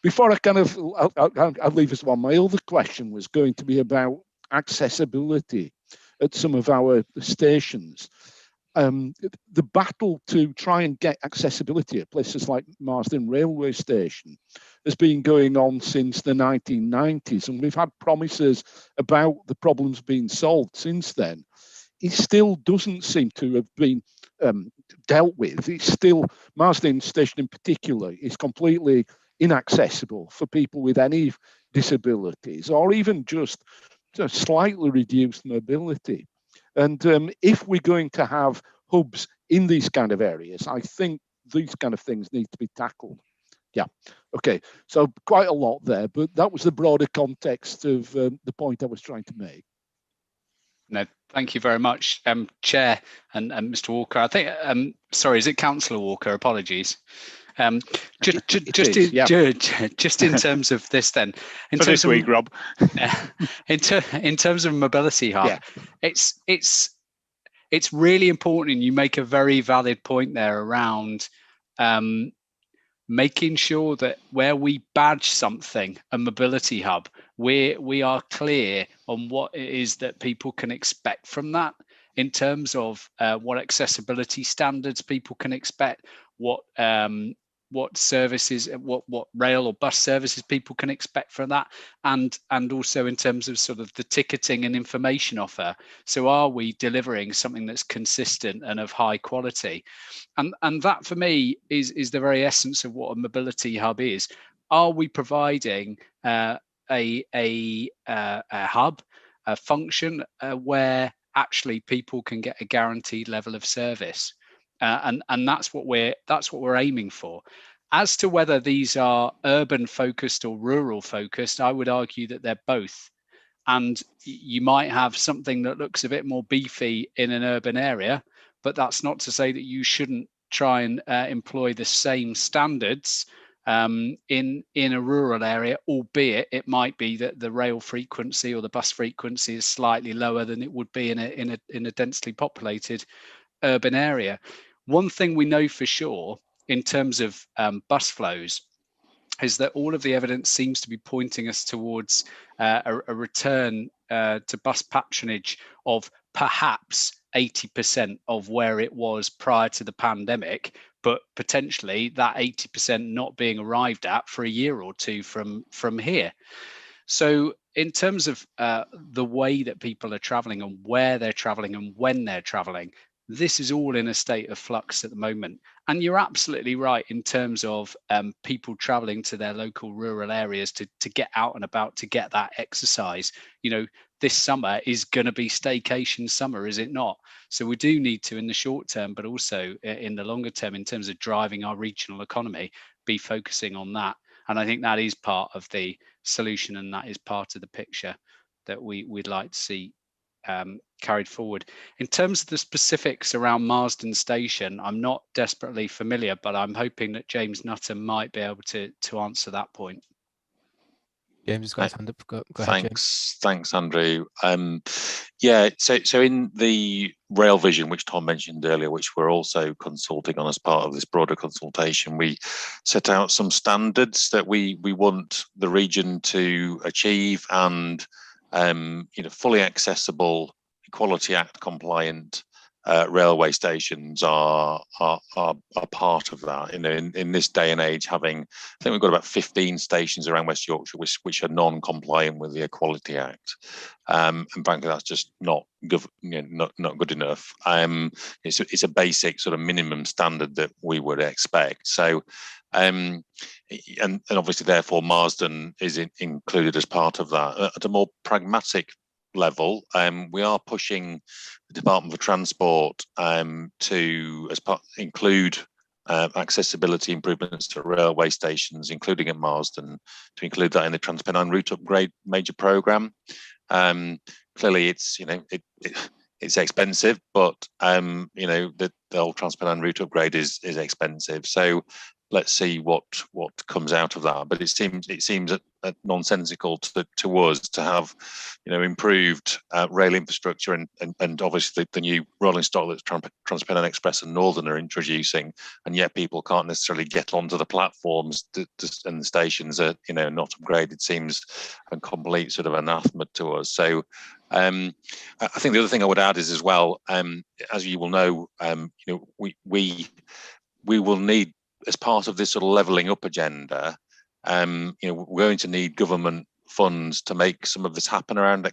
Before I'll leave us one, my other question was going to be about accessibility at some of our stations. the battle to try and get accessibility at places like Marsden Railway Station has been going on since the 1990s, and we've had promises about the problems being solved since then. It still doesn't seem to have been dealt with. It's still, Marsden Station in particular is completely inaccessible for people with any disabilities or even just slightly reduced mobility. And if we're going to have hubs in these kind of areas, I think these kind of things need to be tackled. Yeah, okay, so quite a lot there, but that was the broader context of the point I was trying to make.
No, thank you very much, Chair and Mr. Walker. I think, sorry, is it Councillor Walker? Apologies. Just in terms of this, then, in
for
terms
this
of,
week, Rob,
in terms of mobility hub,
yeah.
It's really important, and you make a very valid point there around making sure that where we badge something a mobility hub, we are clear on what it is that people can expect from that, in terms of what accessibility standards people can expect, what services, what rail or bus services people can expect from that, and also in terms of sort of the ticketing and information offer. So are we delivering something that's consistent and of high quality? And that for me is the very essence of what a mobility hub is. Are we providing a hub, a function where actually people can get a guaranteed level of service? And that's what we're aiming for. As to whether these are urban focused or rural focused, I would argue that they're both. And you might have something that looks a bit more beefy in an urban area, but that's not to say that you shouldn't try and employ the same standards in a rural area, albeit it might be that the rail frequency or the bus frequency is slightly lower than it would be in a densely populated urban area. One thing we know for sure in terms of bus flows is that all of the evidence seems to be pointing us towards a return to bus patronage of perhaps 80% of where it was prior to the pandemic, but potentially that 80% not being arrived at for a year or two from here. So in terms of the way that people are traveling and where they're traveling and when they're traveling, this is all in a state of flux at the moment. And you're absolutely right in terms of people traveling to their local rural areas to get out and about, to get that exercise. You know, this summer is going to be staycation summer, is it not? So we do need to, in the short term, but also in the longer term, in terms of driving our regional economy, be focusing on that. And I think that is part of the solution, and that is part of the picture that we'd like to see carried forward. In terms of the specifics around Marsden Station, I'm not desperately familiar, but I'm hoping that James Nutter might be able to answer that point.
James has got his hand up. Go ahead, James.
Thanks, Andrew. Yeah, so in the rail vision, which Tom mentioned earlier, which we're also consulting on as part of this broader consultation, we set out some standards that we want the region to achieve, and fully accessible, Equality Act compliant railway stations are part of that. In this day and age, I think we've got about 15 stations around West Yorkshire which are non-compliant with the Equality Act, and frankly, that's just not good enough. It's a basic sort of minimum standard that we would expect. So. And obviously, therefore, Marsden is included as part of that. At a more pragmatic level, we are pushing the Department for Transport to include accessibility improvements to railway stations, including at Marsden, to include that in the Transpennine Route Upgrade major programme. Clearly, it's it's expensive, but the whole Transpennine Route Upgrade is expensive. So let's see what comes out of that. But it seems nonsensical to us to have, improved rail infrastructure and obviously the new rolling stock that TransPennine Express and Northern are introducing, and yet people can't necessarily get onto the platforms and the stations are not upgraded. Seems a complete sort of anathema to us. So I think the other thing I would add is as well, as you will know, we will need, as part of this sort of levelling up agenda, we're going to need government funds to make some of this happen around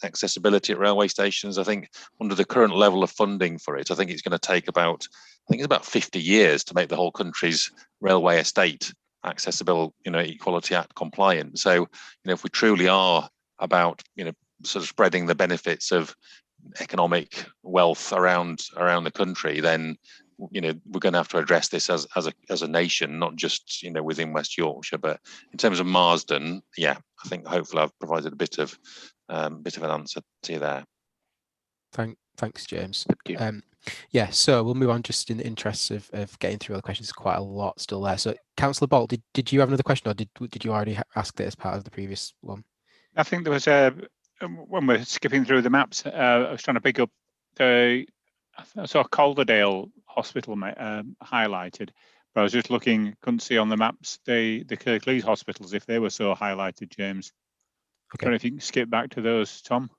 accessibility at railway stations. I think under the current level of funding for it, I think it's going to take about 50 years to make the whole country's railway estate accessible, Equality Act compliant. So, if we truly are about, sort of spreading the benefits of economic wealth around the country, then we're going to have to address this as a nation, not just within West Yorkshire. But in terms of Marsden, I think hopefully I've provided a bit of an answer to you there.
Thanks, James. So we'll move on just in the interest of getting through all the questions. Quite a lot still there. So Councillor Bolt, did you have another question, or did you already ask it as part of the previous one?
I think there was when we're skipping through the maps, I was trying to pick up I saw Calderdale Hospital highlighted, but I was just looking, couldn't see on the maps the Kirklees hospitals if they were so highlighted, James. Okay. I don't know if you can skip back to those, Tom.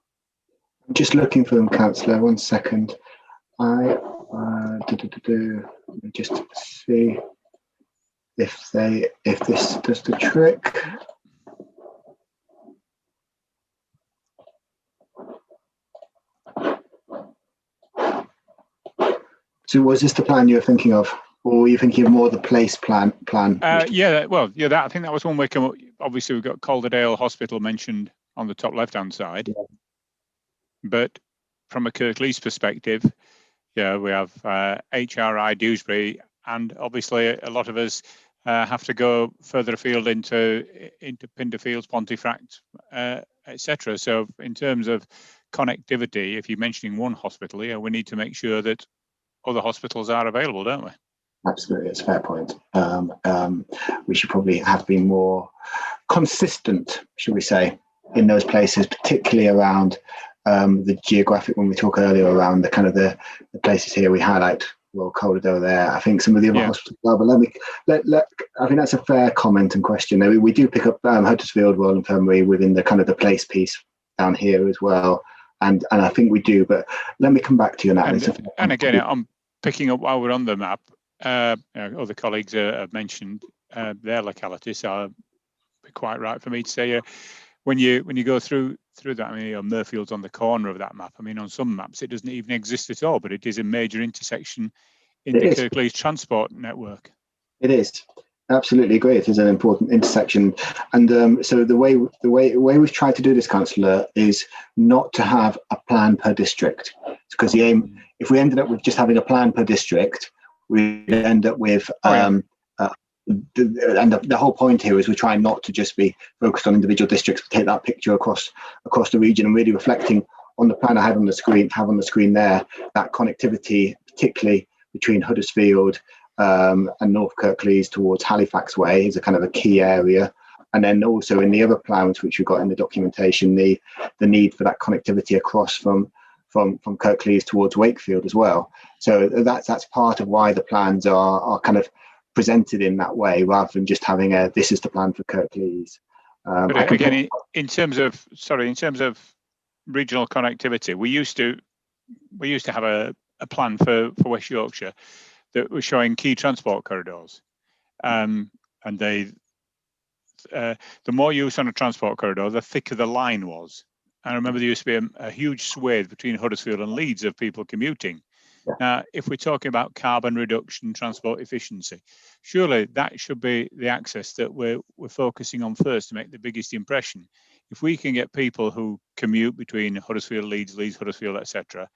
I'm just looking for them, Councillor. 1 second. Let me just see if this does the trick. So was this the plan you were thinking of, or were you thinking of more the place plan?
I think that was one way come up. Obviously, we've got Calderdale Hospital mentioned on the top left-hand side, but from a Kirklees perspective, we have HRI Dewsbury, and obviously a lot of us have to go further afield into Pinderfields, Pontefract, etc. So in terms of connectivity, if you're mentioning one hospital, we need to make sure that other hospitals are available, don't we?
Absolutely, it's a fair point. We should probably have been more consistent, should we say, in those places, particularly around the geographic. When we talk earlier around the kind of the places here, we highlight Royal Calderdale there. I think some of the other hospitals, but I think that's a fair comment and question. We do pick up Huddersfield Royal Infirmary within the kind of the place piece down here as well. And I think we do, but let me come back to you on that.
And again, I'm picking up while we're on the map. Other colleagues have mentioned their localities, so it'd be quite right for me to say when you go through that. Murfield's on the corner of that map. On some maps it doesn't even exist at all, but it is a major intersection in the Kirklees transport network.
It is. Absolutely agree. It is an important intersection, and so the way we've tried to do this, Councillor, is not to have a plan per district, because the aim, if we ended up with just having a plan per district, we'd end up with and the whole point here is we're trying not to just be focused on individual districts, but take that picture across the region and really reflecting on the plan I had on the screen there, that connectivity, particularly between Huddersfield and North Kirklees towards Halifax Way, is a kind of a key area. And then also in the other plans which we've got in the documentation, the need for that connectivity across from Kirklees towards Wakefield as well. So that's part of why the plans are kind of presented in that way, rather than just having this is the plan for Kirklees.
But again, in terms of regional connectivity, we used to have a plan for West Yorkshire that was showing key transport corridors, and the more use on a transport corridor, the thicker the line was. I remember there used to be a huge swathe between Huddersfield and Leeds of people commuting. Yeah. Now, if we're talking about carbon reduction, transport efficiency, surely that should be the access that we're focusing on first to make the biggest impression. If we can get people who commute between Huddersfield, Leeds, Huddersfield, etc.,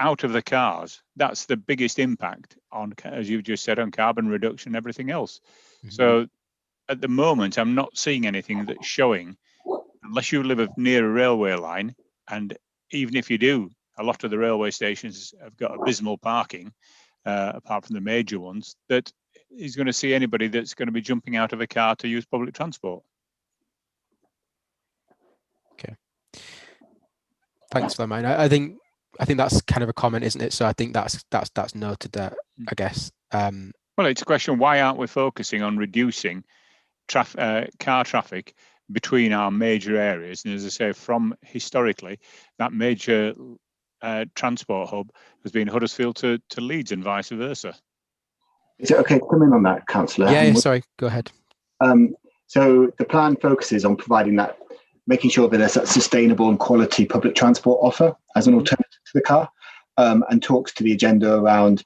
out of the cars, that's the biggest impact on, as you've just said, on carbon reduction and everything else. Mm-hmm. So at the moment, I'm not seeing anything that's showing, unless you live near a railway line, and even if you do, a lot of the railway stations have got abysmal parking, apart from the major ones, that is going to see anybody that's going to be jumping out of a car to use public transport.
Okay. Thanks for that, Mike. I think that's kind of a comment, isn't it? So I think that's noted there, I guess.
Well, it's a question, why aren't we focusing on reducing car traffic between our major areas? And as I say, from historically, that major transport hub has been Huddersfield to Leeds and vice versa.
Is it okay to come in on that, Councillor?
Yeah, sorry, go ahead.
So the plan focuses on providing that, making sure that there's that sustainable and quality public transport offer as an alternative to the car, and talks to the agenda around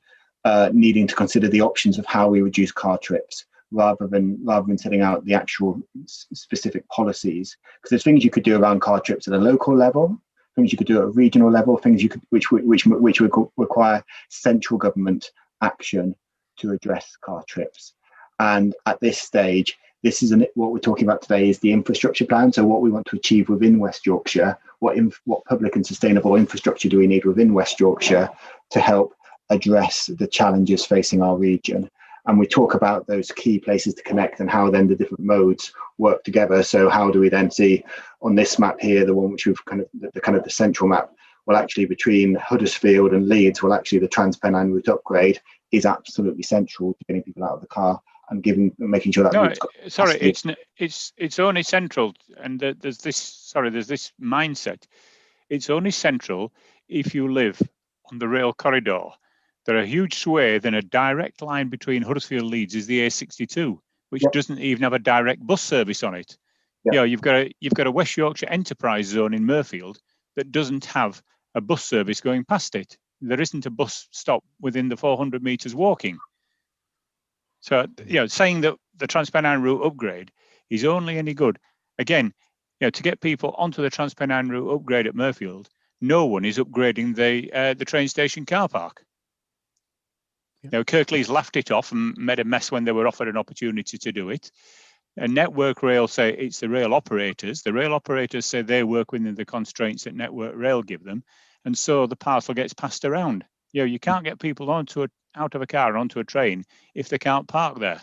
needing to consider the options of how we reduce car trips rather than setting out the actual specific policies. Because there's things you could do around car trips at a local level, things you could do at a regional level, things you could which would require central government action to address car trips. And at this stage, this is what we're talking about today is the infrastructure plan. So what we want to achieve within West Yorkshire, what public and sustainable infrastructure do we need within West Yorkshire to help address the challenges facing our region? And we talk about those key places to connect and how then the different modes work together. So how do we then see on this map here, the one which we've the central map, well, actually between Huddersfield and Leeds, well, actually the Transpennine route upgrade is absolutely central to getting people out of the car and making sure that.
No, sorry, it's only central, and there's this mindset. It's only central if you live on the rail corridor. There are a huge swathe, and a direct line between Huddersfield and Leeds is the A62, which doesn't even have a direct bus service on it. Yeah, you've got a West Yorkshire enterprise zone in Murfield that doesn't have a bus service going past it. There isn't a bus stop within the 400 metres walking. So, saying that the Transpennine route upgrade is only any good, again, to get people onto the Transpennine route upgrade at Murfield, no one is upgrading the train station car park. Kirklees laughed it off and made a mess when they were offered an opportunity to do it. And Network Rail say it's the rail operators. The rail operators say they work within the constraints that Network Rail give them. And so the parcel gets passed around. You can't get people out of a car onto a train if they can't park there.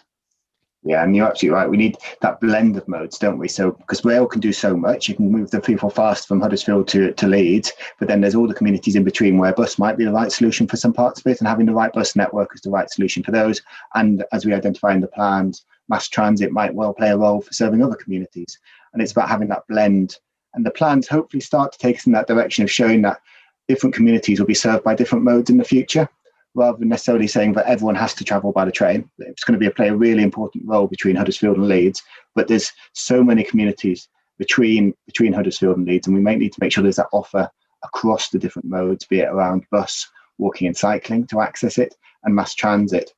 Yeah, and you're absolutely right. We need that blend of modes, don't we? So because rail can do so much, you can move the people fast from Huddersfield to Leeds, but then there's all the communities in between where bus might be the right solution for some parts of it, and having the right bus network is the right solution for those. And as we identify in the plans, mass transit might well play a role for serving other communities. And it's about having that blend. And the plans hopefully start to take us in that direction of showing that different communities will be served by different modes in the future, rather than necessarily saying that everyone has to travel by the train. It's going to play a really important role between Huddersfield and Leeds, but there's so many communities between Huddersfield and Leeds, and we might need to make sure there's that offer across the different modes, be it around bus, walking and cycling to access it, and mass transit,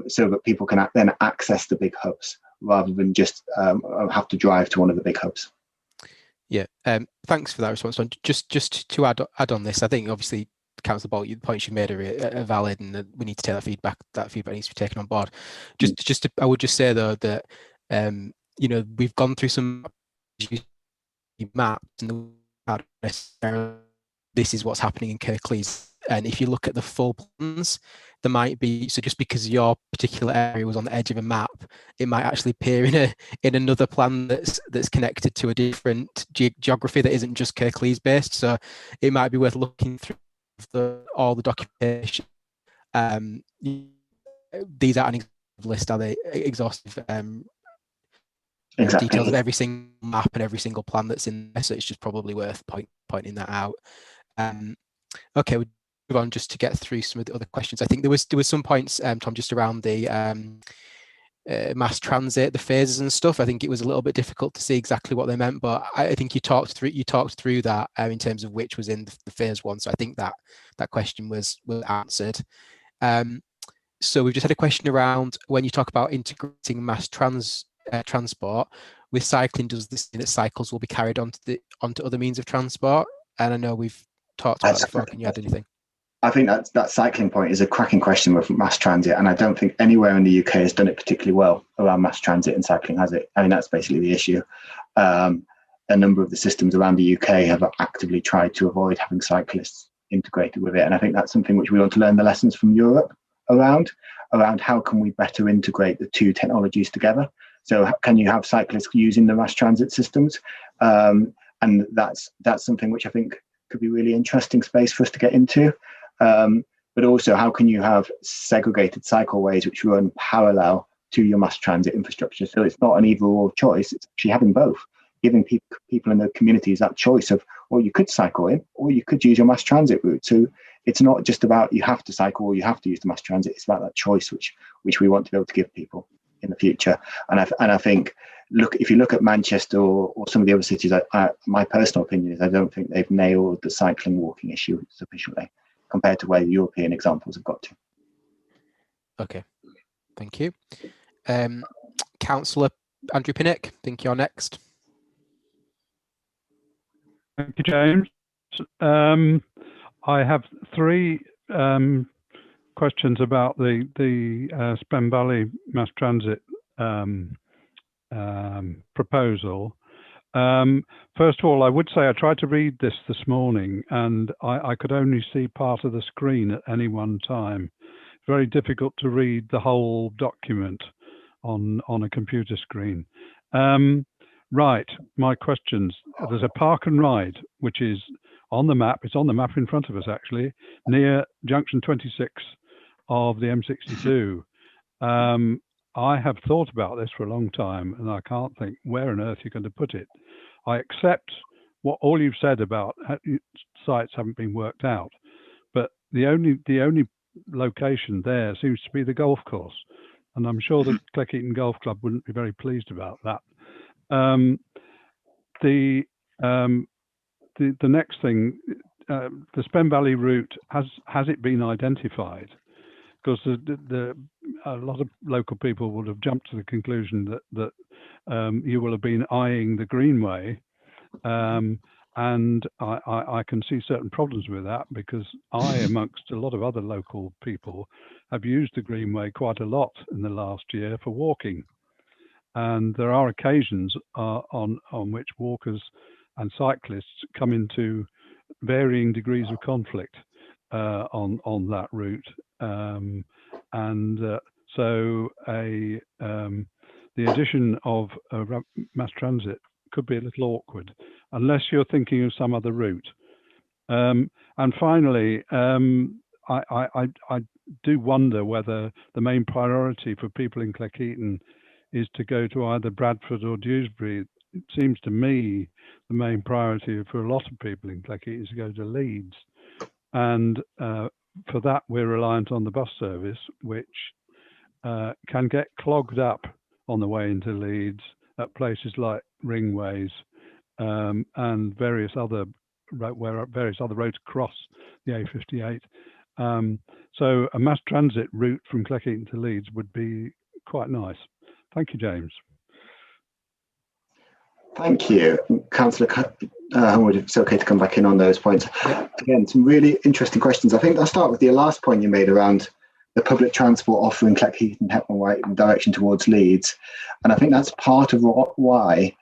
so that people can then access the big hubs rather than just have to drive to one of the big hubs.
Yeah, thanks for that response. Just to add on this, I think obviously Councillor Bolt, the points you made are valid, and we need to take that feedback. That feedback needs to be taken on board. I would just say though that we've gone through some maps, and this is what's happening in Kirklees. And if you look at the full plans, there might be, so just because your particular area was on the edge of a map, it might actually appear in another plan that's connected to a different geography that isn't just Kirklees based. So it might be worth looking through all the documentation. These aren't an exhaustive list, are they? Exhaustive details of every single map and every single plan that's in there. So it's just probably worth pointing that out. Okay, we'll move on just to get through some of the other questions. I think there was some points, Tom, just around the mass transit, the phases and stuff. I think it was a little bit difficult to see exactly what they meant, but I think you talked through that in terms of which was in the phase one. So I think that question was answered. So we've just had a question around when you talk about integrating mass transport with cycling, does this mean that cycles will be carried onto other means of transport? And I know we've talked about that before. Can you add anything?
I think that cycling point is a cracking question with mass transit, and I don't think anywhere in the UK has done it particularly well around mass transit and cycling, has it? I mean, that's basically the issue. A number of the systems around the UK have actively tried to avoid having cyclists integrated with it, and I think that's something which we want to learn the lessons from Europe around how can we better integrate the two technologies together. So can you have cyclists using the mass transit systems? And that's something which I think could be really interesting space for us to get into. But also, how can you have segregated cycleways which run parallel to your mass transit infrastructure? So it's not an either-or choice, it's actually having both, giving people in the communities that choice of, well, you could cycle in, or you could use your mass transit route. So it's not just about you have to cycle or you have to use the mass transit, it's about that choice which we want to be able to give people in the future. And I think, if you look at Manchester or some of the other cities, my personal opinion is I don't think they've nailed the cycling walking issue sufficiently compared to where the European examples have got to.
Okay, thank you. Councillor Andrew Pinnock, I think you're next.
Thank you, James. I have three questions about the Spen Valley Mass Transit proposal. First of all, I would say I tried to read this morning and I could only see part of the screen at any one time. Very difficult to read the whole document on a computer screen. Right, my questions. There's a park and ride, which is on the map. It's on the map in front of us, actually, near junction 26 of the M62. I have thought about this for a long time, and I can't think where on earth you're going to put it. I accept what all you've said about sites haven't been worked out, but the only location there seems to be the golf course, and I'm sure the Cleckheaton Golf Club wouldn't be very pleased about that. The next thing, the Spen Valley route, has it been identified? Because a lot of local people would have jumped to the conclusion that you will have been eyeing the Greenway, and I can see certain problems with that, because I, amongst a lot of other local people, have used the Greenway quite a lot in the last year for walking, and there are occasions on which walkers and cyclists come into varying degrees of conflict on that route. So the addition of mass transit could be a little awkward unless you're thinking of some other route. And finally, I do wonder whether the main priority for people in Cleckheaton is to go to either Bradford or Dewsbury. It seems to me the main priority for a lot of people in Cleckheaton is to go to Leeds. And for that, we're reliant on the bus service, which can get clogged up on the way into Leeds at places like Ringways and various other roads cross the A58. So a mass transit route from Cleckheaton to Leeds would be quite nice. Thank you, James.
Thank you, Councillor Howard. If it's okay to come back in on those points. Again, some really interesting questions. I think I'll start with the last point you made around the public transport offer in Cleckheaton, Hepburn White in direction towards Leeds. And I think that's part of why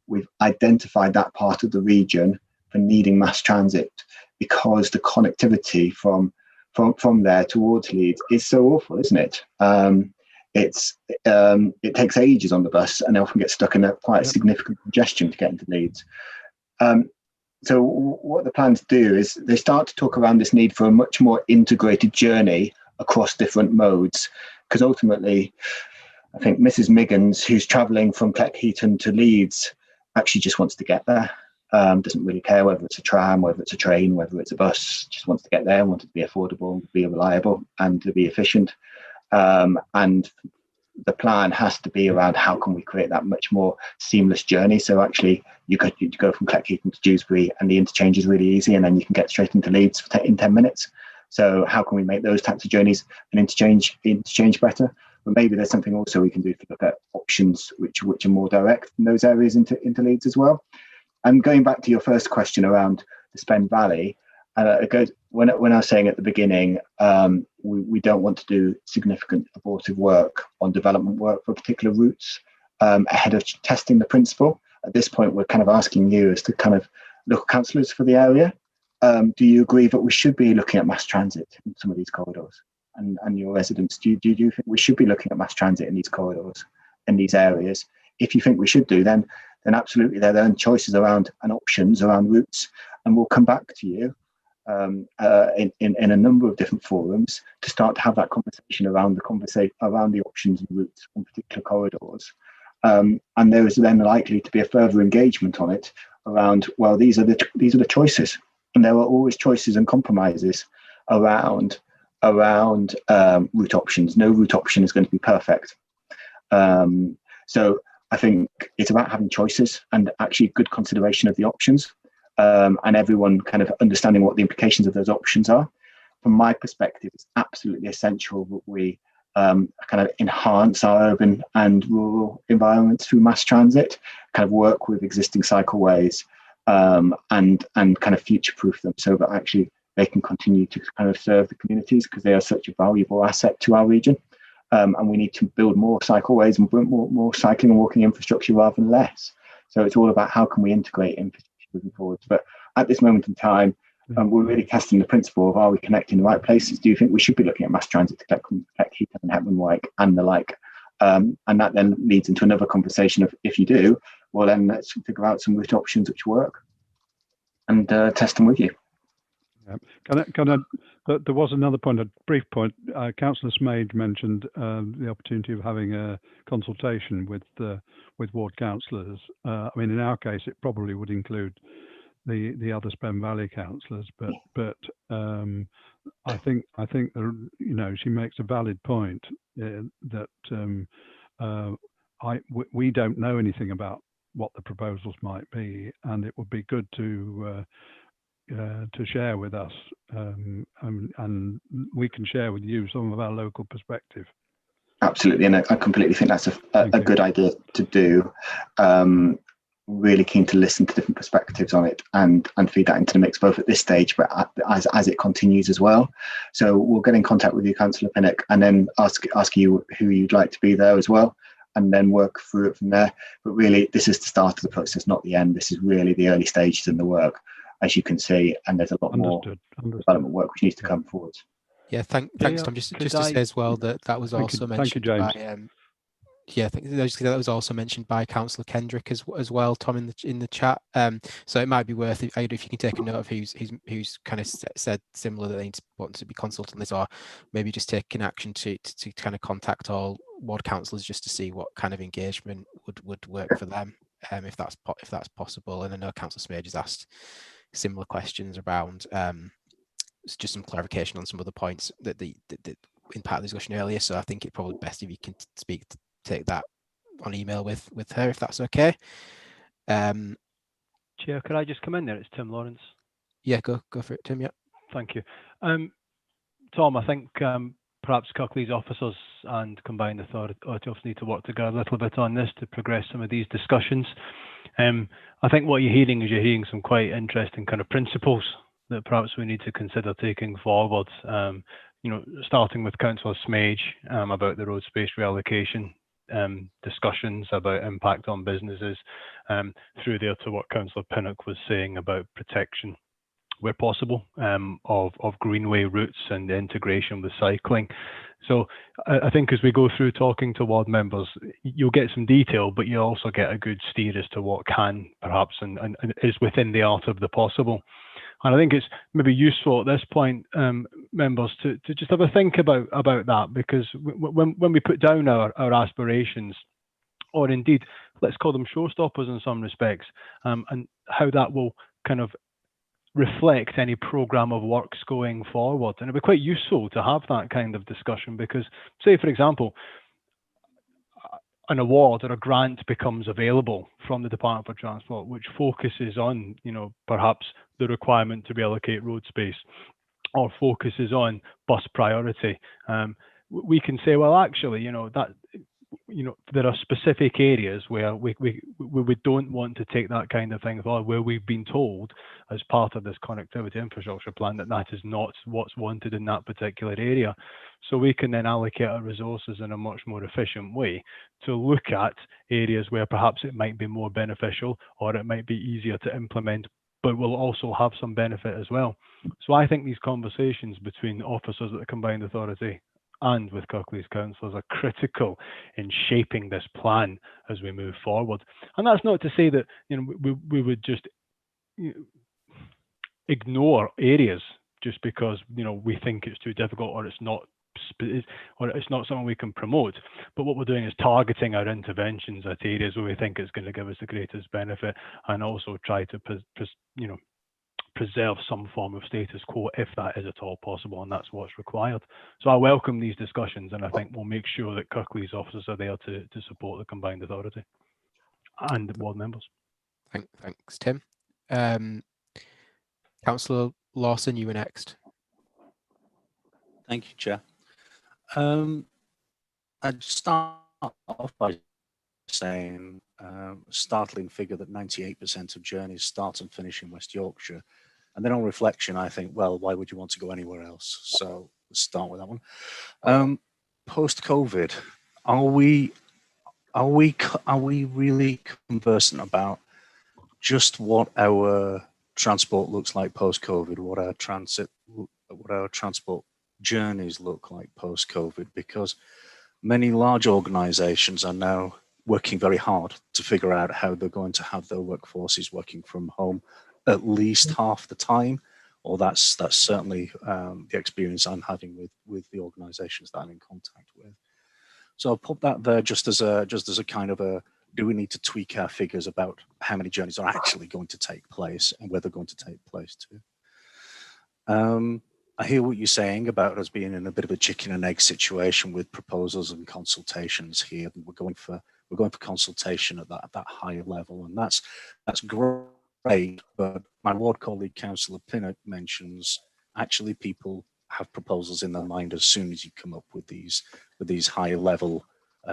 we've identified that part of the region for needing mass transit, because the connectivity from there towards Leeds is so awful, isn't it? It takes ages on the bus and they often get stuck in quite a significant congestion to get into Leeds. So what the plans do is they start to talk around this need for a much more integrated journey across different modes, because ultimately I think Mrs. Miggins, who's travelling from Cleckheaton to Leeds, actually just wants to get there. Doesn't really care whether it's a tram, whether it's a train, whether it's a bus, just wants to get there, wants it to be affordable, be reliable and to be efficient. And the plan has to be around how can we create that much more seamless journey. So actually you go from Cleckheaton to Dewsbury and the interchange is really easy, and then you can get straight into Leeds in 10 minutes. So how can we make those types of journeys and interchange better? But maybe there's something also we can do to look at options which are more direct in those areas into Leeds as well. And going back to your first question around the Spen Valley, when I was saying at the beginning, we don't want to do significant abortive work on development work for particular routes ahead of testing the principle. At this point, we're kind of asking you as to kind of local councillors for the area. Do you agree that we should be looking at mass transit in some of these corridors? and your residents, do you think we should be looking at mass transit in these corridors, in these areas? If you think we should do, then absolutely there are choices around and options around routes, and we'll come back to you in a number of different forums to start to have that conversation around the options and routes on particular corridors. And there is then likely to be a further engagement on it around, well, these are the choices, and there are always choices and compromises around route options. No route option is going to be perfect. So I think it's about having choices and actually good consideration of the options, and everyone kind of understanding what the implications of those options are. From my perspective, it's absolutely essential that we kind of enhance our urban and rural environments through mass transit, kind of work with existing cycleways, and kind of future-proof them so that actually they can continue to kind of serve the communities, because they are such a valuable asset to our region. And we need to build more cycleways and more cycling and walking infrastructure rather than less. So it's all about how can we integrate infrastructure moving forward. But at this moment in time, we're really testing the principle of, are we connecting the right places? Do you think we should be looking at mass transit to connect Heathrow and Hetman Wyke and the like? And that then leads into another conversation of, if you do, well then let's figure out some route options which work and test them with you.
There was another point, a brief point. Councillor Smade mentioned the opportunity of having a consultation with ward councillors. I mean, in our case, it probably would include the other Spen Valley councillors, but I think she makes a valid point that we don't know anything about what the proposals might be, and it would be good to share with us, and we can share with you some of our local perspective.
Absolutely, and I completely think that's a good idea to do. Really keen to listen to different perspectives on it and feed that into the mix, both at this stage but as it continues as well. So we'll get in contact with you, Councillor Pinnock, and then ask you who you'd like to be there as well, and then work through it from there. But really, this is the start of the process, not the end. This is really the early stages in the work, as you can see, and there's a lot more development work which needs to come forward.
Yeah, thanks, Tom. Just to say as well that was also mentioned by that was also mentioned by Councillor Kendrick as well, Tom, in the chat. So it might be worth if you can take a note of who's kind of said similar that they want to be consulted on this, or maybe just taking action to kind of contact all ward councillors just to see what kind of engagement would work for them, if that's possible. And I know Councillor Smage has asked similar questions around just some clarification on some of the points that in part of the discussion earlier. So I think it's probably best if you can take that on email with her, if that's okay.
Chair, could I just come in there? It's Tim Lawrence.
Yeah, go for it, Tim. Yeah.
Thank you. Tom, I think perhaps Kirklees officers and combined authority officers need to work together a little bit on this to progress some of these discussions. I think what you're hearing some quite interesting kind of principles that perhaps we need to consider taking forward. Starting with Councillor Smage about the road space reallocation, discussions about impact on businesses, through there to what Councillor Pinnock was saying about protection, where possible, of greenway routes and the integration with cycling. So I think as we go through talking to ward members, you'll get some detail, but you'll also get a good steer as to what can perhaps and is within the art of the possible. And I think it's maybe useful at this point, members, to just have a think about that, because when we put down our aspirations, or indeed, let's call them showstoppers in some respects, and how that will kind of reflect any programme of works going forward. And it'd be quite useful to have that kind of discussion, because, say, for example, an award or a grant becomes available from the Department for Transport, which focuses on, perhaps the requirement to reallocate road space, or focuses on bus priority. We can say, well, actually, there are specific areas where we don't want to take that kind of thing forward, where we've been told as part of this connectivity infrastructure plan that is not what's wanted in that particular area. So we can then allocate our resources in a much more efficient way to look at areas where perhaps it might be more beneficial, or it might be easier to implement, but will also have some benefit as well. So I think these conversations between officers at the Combined Authority and with Kirklees councillors are critical in shaping this plan as we move forward. And that's not to say that we would just ignore areas just because we think it's too difficult or it's not something we can promote. But what we're doing is targeting our interventions at areas where we think it's going to give us the greatest benefit, and also try to preserve some form of status quo if that is at all possible, and that's what's required. So I welcome these discussions, and I think we'll make sure that Kirklees officers are there to support the combined authority and the ward members.
Thanks, Tim. Councillor Lawson, you were next.
Thank you, Chair. I'd start off by saying a startling figure that 98% of journeys start and finish in West Yorkshire. And then on reflection, I think, well, why would you want to go anywhere else? So let's start with that one. Post-COVID, are we really conversant about just what our transport looks like post-COVID, what our transport journeys look like post-COVID? Because many large organisations are now working very hard to figure out how they're going to have their workforces working from home at least half the time, or that's certainly the experience I'm having with the organisations that I'm in contact with. So I'll put that there just as a kind of a, do we need to tweak our figures about how many journeys are actually going to take place and where they're going to take place to? I hear what you're saying about us being in a bit of a chicken and egg situation with proposals and consultations here. We're going for consultation at that higher level, and that's great. But my ward colleague, Councillor Pinnock, mentions actually people have proposals in their mind as soon as you come up with these higher level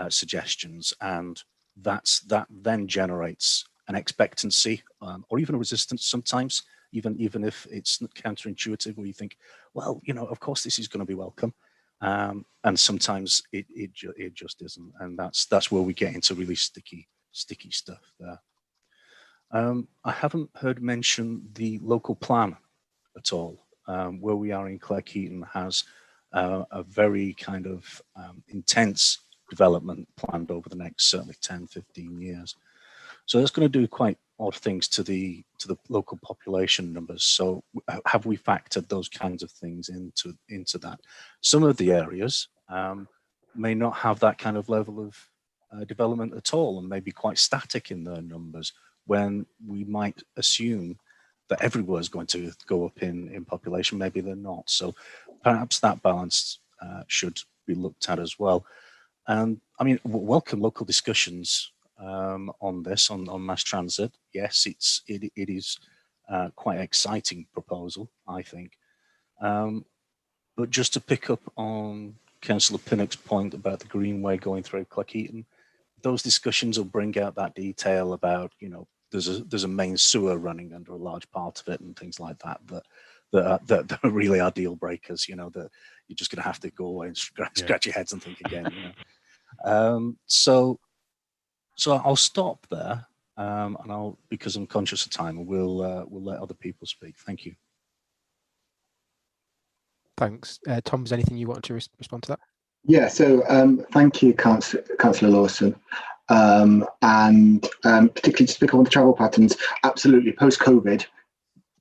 suggestions, and that then generates an expectancy or even a resistance sometimes. Even if it's counterintuitive, where you think, well, of course this is going to be welcome, and sometimes it just isn't, and that's where we get into really sticky stuff there. I haven't heard mention the local plan at all. Where we are in Kirklees has a very kind of intense development planned over the next certainly 10-15 years. So that's going to do quite odd things to the local population numbers. So have we factored those kinds of things into that? Some of the areas may not have that kind of level of development at all, and may be quite static in their numbers, when we might assume that everywhere is going to go up in population. Maybe they're not. So perhaps that balance should be looked at as well. And I mean, welcome local discussions on this, on mass transit. Yes, it is quite an exciting proposal, I think. But just to pick up on Councillor Pinnock's point about the Greenway going through Kirklees, those discussions will bring out that detail about, there's a main sewer running under a large part of it and things like that really are deal breakers, that you're just going to have to go away and scratch your heads and think again. So I'll stop there, and because I'm conscious of time, we'll let other people speak. Thank you.
Thanks. Tom, is there anything you want to respond to that?
Yeah, so thank you, Councillor Lawson. And particularly to pick up on the travel patterns, absolutely, post-COVID,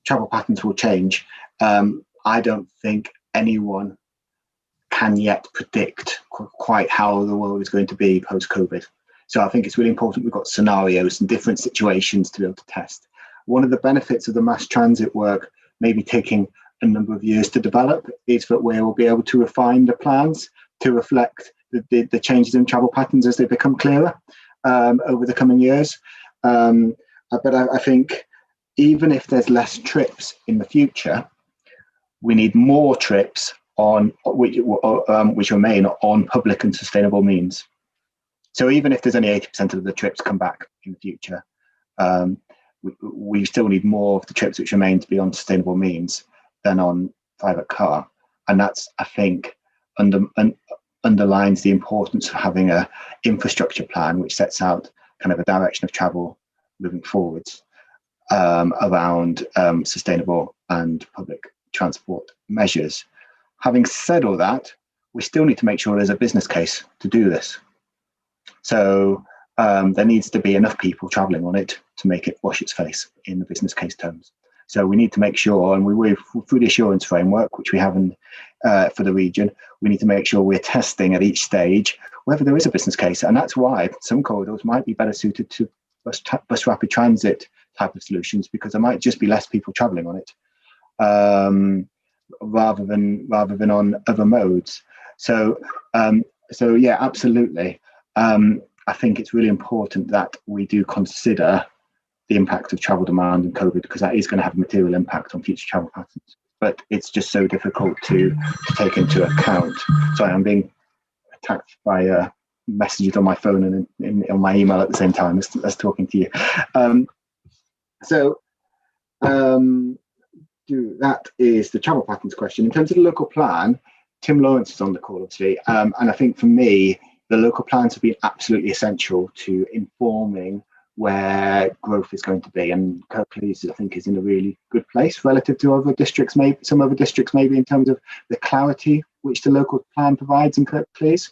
travel patterns will change. I don't think anyone can yet predict quite how the world is going to be post-COVID. So I think it's really important we've got scenarios and different situations to be able to test. One of the benefits of the mass transit work, maybe taking a number of years to develop, is that we will be able to refine the plans to reflect the changes in travel patterns as they become clearer over the coming years. But I think even if there's less trips in the future, we need more trips on which remain on public and sustainable means. So even if there's only 80% of the trips come back in the future, we still need more of the trips which remain to be on sustainable means than on private car. And that's, I think, underlines the importance of having a infrastructure plan which sets out kind of a direction of travel moving forwards around sustainable and public transport measures. Having said all that, we still need to make sure there's a business case to do this. So there needs to be enough people travelling on it to make it wash its face in the business case terms. So we need to make sure, and we through the assurance framework, which we have for the region, we need to make sure we're testing at each stage whether there is a business case. And that's why some corridors might be better suited to bus rapid transit type of solutions, because there might just be less people travelling on it, rather than on other modes. So yeah, absolutely. I think it's really important that we do consider the impact of travel demand and COVID, because that is going to have a material impact on future travel patterns. But it's just so difficult to take into account. Sorry, I'm being attacked by messages on my phone and on my email at the same time as talking to you. That is the travel patterns question. In terms of the local plan, Tim Lawrence is on the call, obviously, and I think for me, the local plans have been absolutely essential to informing where growth is going to be, and Kirklees, I think, is in a really good place relative to other districts, maybe some other districts, maybe in terms of the clarity which the local plan provides in Kirklees.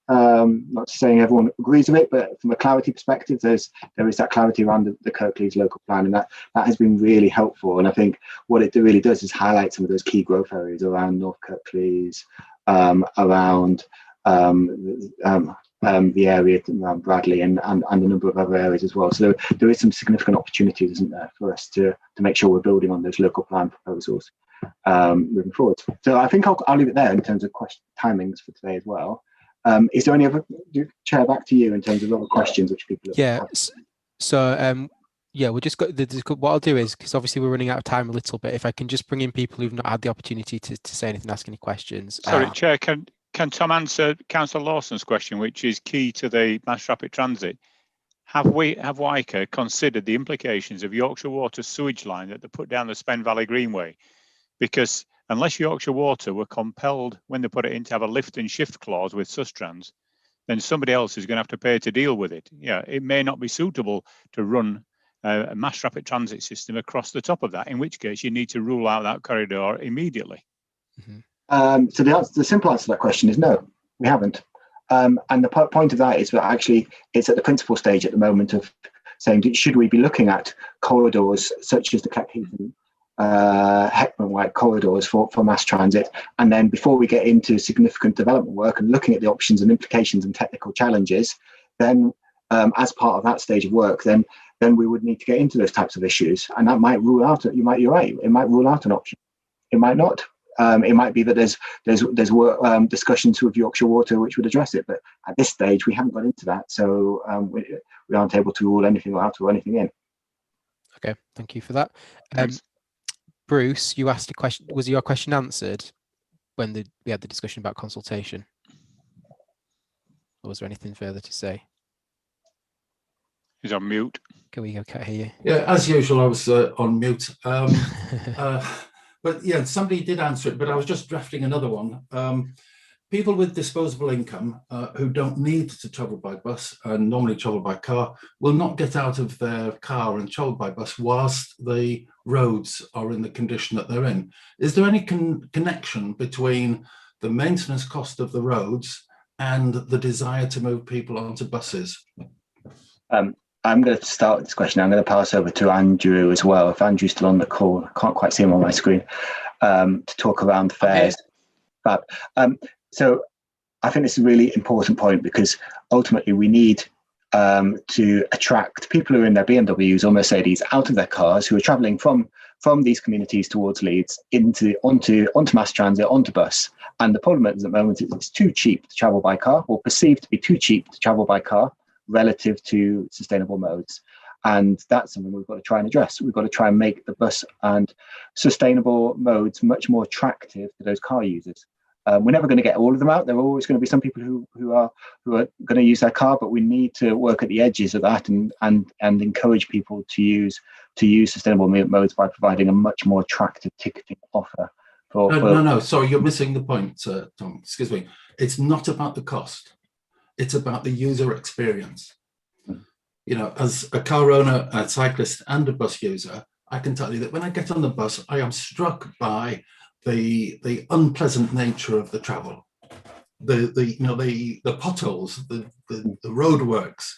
Not saying everyone agrees with it, but from a clarity perspective, there is that clarity around the Kirklees local plan, and that has been really helpful. And I think what it really does is highlight some of those key growth areas around North Kirklees, around the area around Bradley and a number of other areas as well. So there is some significant opportunities, isn't there, for us to make sure we're building on those local plan proposals moving forward. So I think I'll leave it there in terms of timings for today as well. Is there any other, Chair, back to you in terms of other questions which people have?
So yeah, we'll just got what I'll do is, because obviously we're running out of time a little bit, if I can just bring in people who've not had the opportunity to say anything, ask any questions.
Sorry, Chair, can Tom answer Councillor Lawson's question, which is key to the mass rapid transit? Have WICA considered the implications of Yorkshire Water's sewage line that they put down the Spen Valley Greenway? Because unless Yorkshire Water were compelled, when they put it in, to have a lift and shift clause with Sustrans, then somebody else is going to have to pay to deal with it. Yeah, it may not be suitable to run a mass rapid transit system across the top of that, in which case you need to rule out that corridor immediately.
Mm-hmm.
So the simple answer to that question is no, we haven't. And the point of that is that actually it's at the principal stage at the moment of saying, should we be looking at corridors such as the Kirklees Heckman-White corridors for mass transit, and then before we get into significant development work and looking at the options and implications and technical challenges, then as part of that stage of work, then we would need to get into those types of issues, and that might rule out. You're right. It might rule out an option. It might not. It might be that there's work, discussions with Yorkshire Water which would address it, but at this stage we haven't got into that, so we aren't able to rule anything out or anything in.
Okay, thank you for that. Bruce, you asked a question. Was your question answered when we had the discussion about consultation? Or was there anything further to say?
He's on mute.
Can hear you?
Yeah, as usual, I was on mute. But yeah, somebody did answer it, but I was just drafting another one. People with disposable income who don't need to travel by bus and normally travel by car will not get out of their car and travel by bus whilst the roads are in the condition that they're in. Is there any connection between the maintenance cost of the roads and the desire to move people onto buses?
I'm going to start with this question. I'm going to pass over to Andrew as well. If Andrew's still on the call, I can't quite see him on my screen, to talk around fares. But so I think this is a really important point, because ultimately we need to attract people who are in their BMWs or Mercedes out of their cars, who are travelling from these communities towards Leeds onto mass transit, onto bus. And the problem at the moment is it's too cheap to travel by car, or perceived to be too cheap to travel by car relative to sustainable modes. And that's something we've got to try and address. We've got to try and make the bus and sustainable modes much more attractive to those car users. We're never going to get all of them out. There are always going to be some people who are going to use their car, but we need to work at the edges of that and encourage people to use sustainable modes by providing a much more attractive ticketing offer.
No. Sorry, you're missing the point, Tom. Excuse me. It's not about the cost. It's about the user experience. You know, as a car owner, a cyclist, and a bus user, I can tell you that when I get on the bus, I am struck by the unpleasant nature of the travel. the potholes, the roadworks.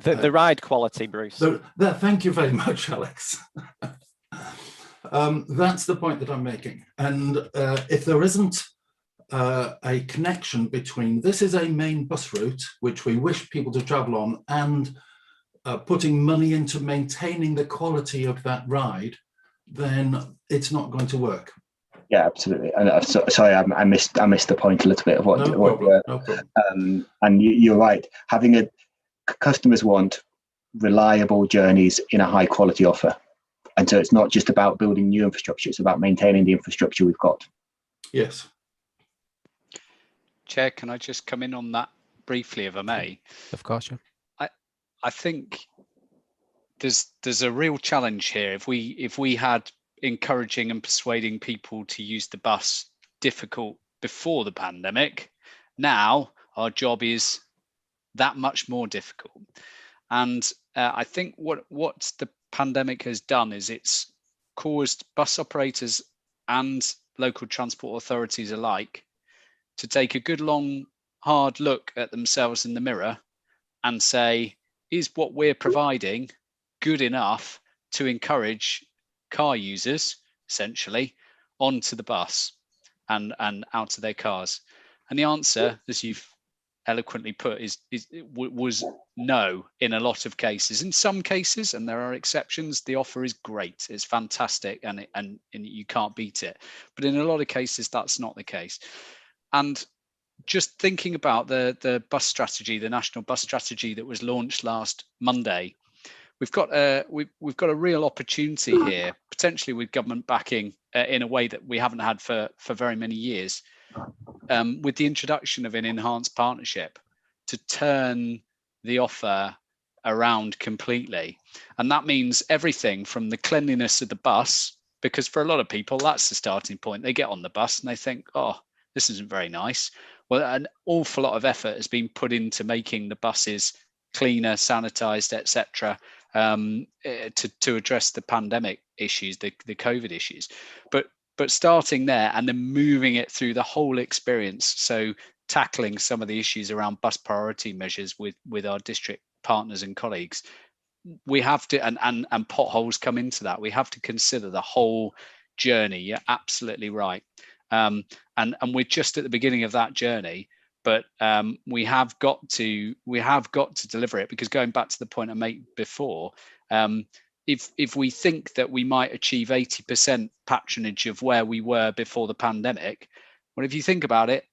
The ride quality, Bruce.
Thank you very much, Alex. That's the point that I'm making. And if there isn't a connection between this is a main bus route, which we wish people to travel on, and putting money into maintaining the quality of that ride, then it's not going to work.
Yeah, absolutely. And sorry, I missed the point a little bit of what.
No problem.
And you're right. Customers want reliable journeys in a high quality offer, and so it's not just about building new infrastructure; it's about maintaining the infrastructure we've got.
Yes.
Chair, can I just come in on that briefly, if I may?
Of course, yeah.
I think there's a real challenge here. If we had encouraging and persuading people to use the bus difficult before the pandemic, now our job is that much more difficult. And I think what the pandemic has done is it's caused bus operators and local transport authorities alike to take a good long hard look at themselves in the mirror and say, is what we're providing good enough to encourage car users essentially onto the bus and out of their cars? And the answer, as you've eloquently put, was no in a lot of cases. In some cases, and there are exceptions, the offer is great, it's fantastic, and you can't beat it. But in a lot of cases, that's not the case. And just thinking about the bus strategy, the national bus strategy that was launched last Monday, we've got a real opportunity here, potentially with government backing in a way that we haven't had for very many years, with the introduction of an enhanced partnership to turn the offer around completely. And that means everything from the cleanliness of the bus, because for a lot of people, that's the starting point. They get on the bus and they think, oh, this isn't very nice. Well, an awful lot of effort has been put into making the buses cleaner, sanitized, etc., to address the pandemic issues, the COVID issues. But starting there and then moving it through the whole experience, so tackling some of the issues around bus priority measures with our district partners and colleagues, we have to, and potholes come into that. We have to consider the whole journey. You're absolutely right. And we're just at the beginning of that journey, but we have got to deliver it, because going back to the point I made before, if we think that we might achieve 80% patronage of where we were before the pandemic, well, if you think about it,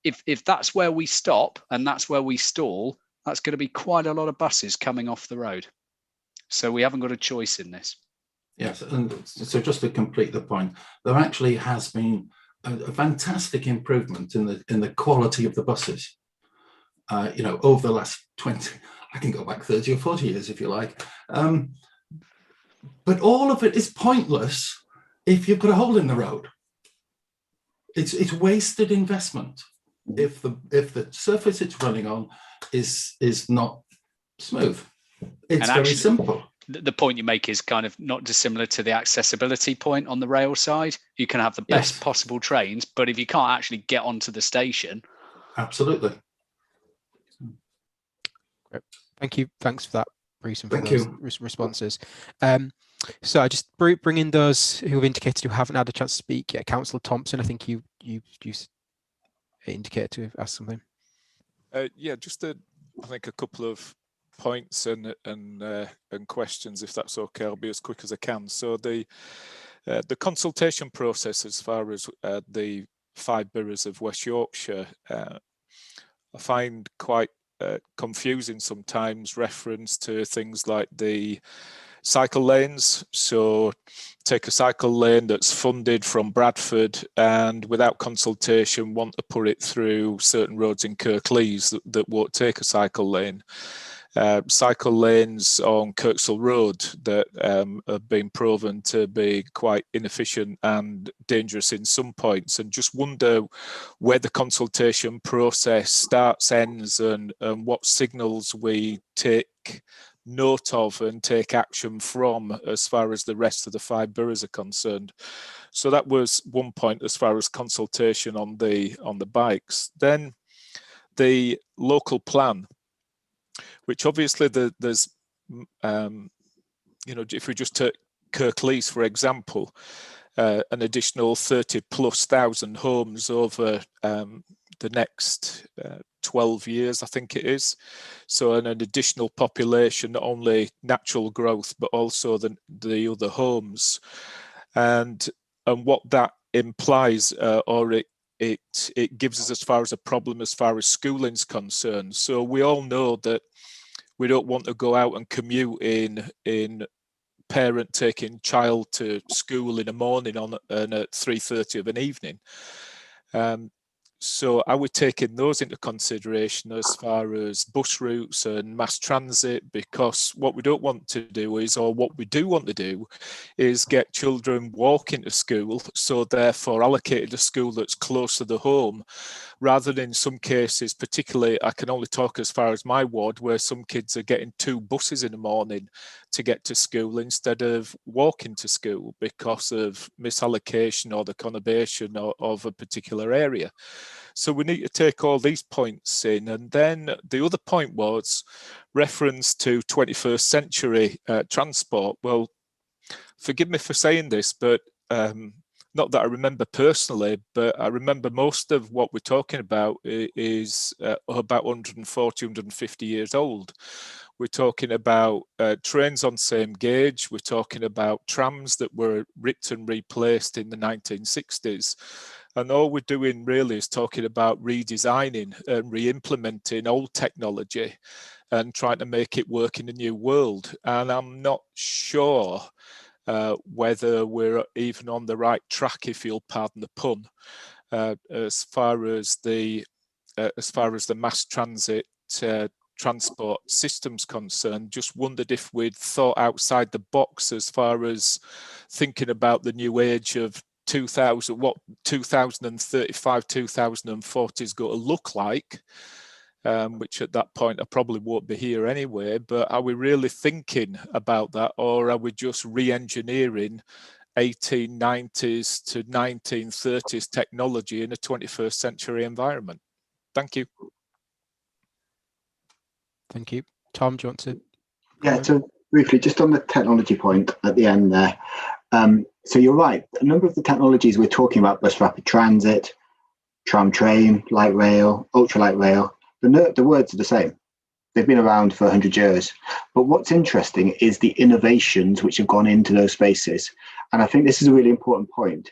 if that's where we stop and that's where we stall, that's going to be quite a lot of buses coming off the road. So we haven't got a choice in this.
Yes, and so just to complete the point, there actually has been a fantastic improvement in the quality of the buses. Over the last 20, I can go back 30 or 40 years if you like. But all of it is pointless if you've got a hole in the road. It's wasted investment if the surface it's running on is not smooth. It's very simple.
The point you make is kind of not dissimilar to the accessibility point on the rail side. You can have the best possible trains, but if you can't actually get onto the station.
Absolutely.
Great. Thank you. Thanks for that, Bruce, and for those responses. So I just bring in those who have indicated who haven't had a chance to speak yet. Councillor Thompson, I think you indicated to ask something.
Yeah, just I think a couple of points and questions, if that's okay. I'll be as quick as I can. So the consultation process as far as the 5 boroughs of West Yorkshire, I find quite confusing sometimes, reference to things like the cycle lanes. So take a cycle lane that's funded from Bradford and without consultation want to put it through certain roads in Kirklees that won't take a cycle lane. Cycle lanes on Kirksall Road that have been proven to be quite inefficient and dangerous in some points, and just wonder where the consultation process starts, ends, and what signals we take note of and take action from as far as the rest of the 5 boroughs are concerned. So that was one point as far as consultation on the bikes. Then the local plan, which obviously there's, if we just take Kirklees, for example, an additional 30,000+ homes over the next 12 years, I think it is. So an additional population, not only natural growth, but also the other homes. And what that implies, or it gives us as far as a problem as far as schooling's concerned. So we all know that we don't want to go out and commute in parent taking child to school in the morning and at 3:30 of an evening. So are we taking those into consideration as far as bus routes and mass transit? Because what we don't want to do is, or what we do want to do, is get children walking to school, so therefore allocated a school that's close to the home, rather than in some cases, particularly, I can only talk as far as my ward, where some kids are getting 2 buses in the morning to get to school instead of walking to school because of misallocation or the conurbation of a particular area. So we need to take all these points in. And then the other point was reference to 21st century transport. Well, forgive me for saying this, but not that I remember personally, but I remember most of what we're talking about is about 140, 150 years old. We're talking about trains on same gauge. We're talking about trams that were ripped and replaced in the 1960s. And all we're doing really is talking about redesigning and re-implementing old technology and trying to make it work in a new world. And I'm not sure whether we're even on the right track, if you'll pardon the pun, as far as the mass transit transport systems concerned. Just wondered if we'd thought outside the box as far as thinking about the new age of 2000, what 2035, 2040 is going to look like, which at that point I probably won't be here anyway. But are we really thinking about that, or are we just re-engineering 1890s to 1930s technology in a 21st century environment? Thank you.
Thank you. Tom, do you want to?
Yeah, so briefly, just on the technology point at the end there. So you're right, a number of the technologies we're talking about, bus rapid transit, tram train, light rail, ultralight rail, the words are the same. They've been around for 100 years. But what's interesting is the innovations which have gone into those spaces. And I think this is a really important point.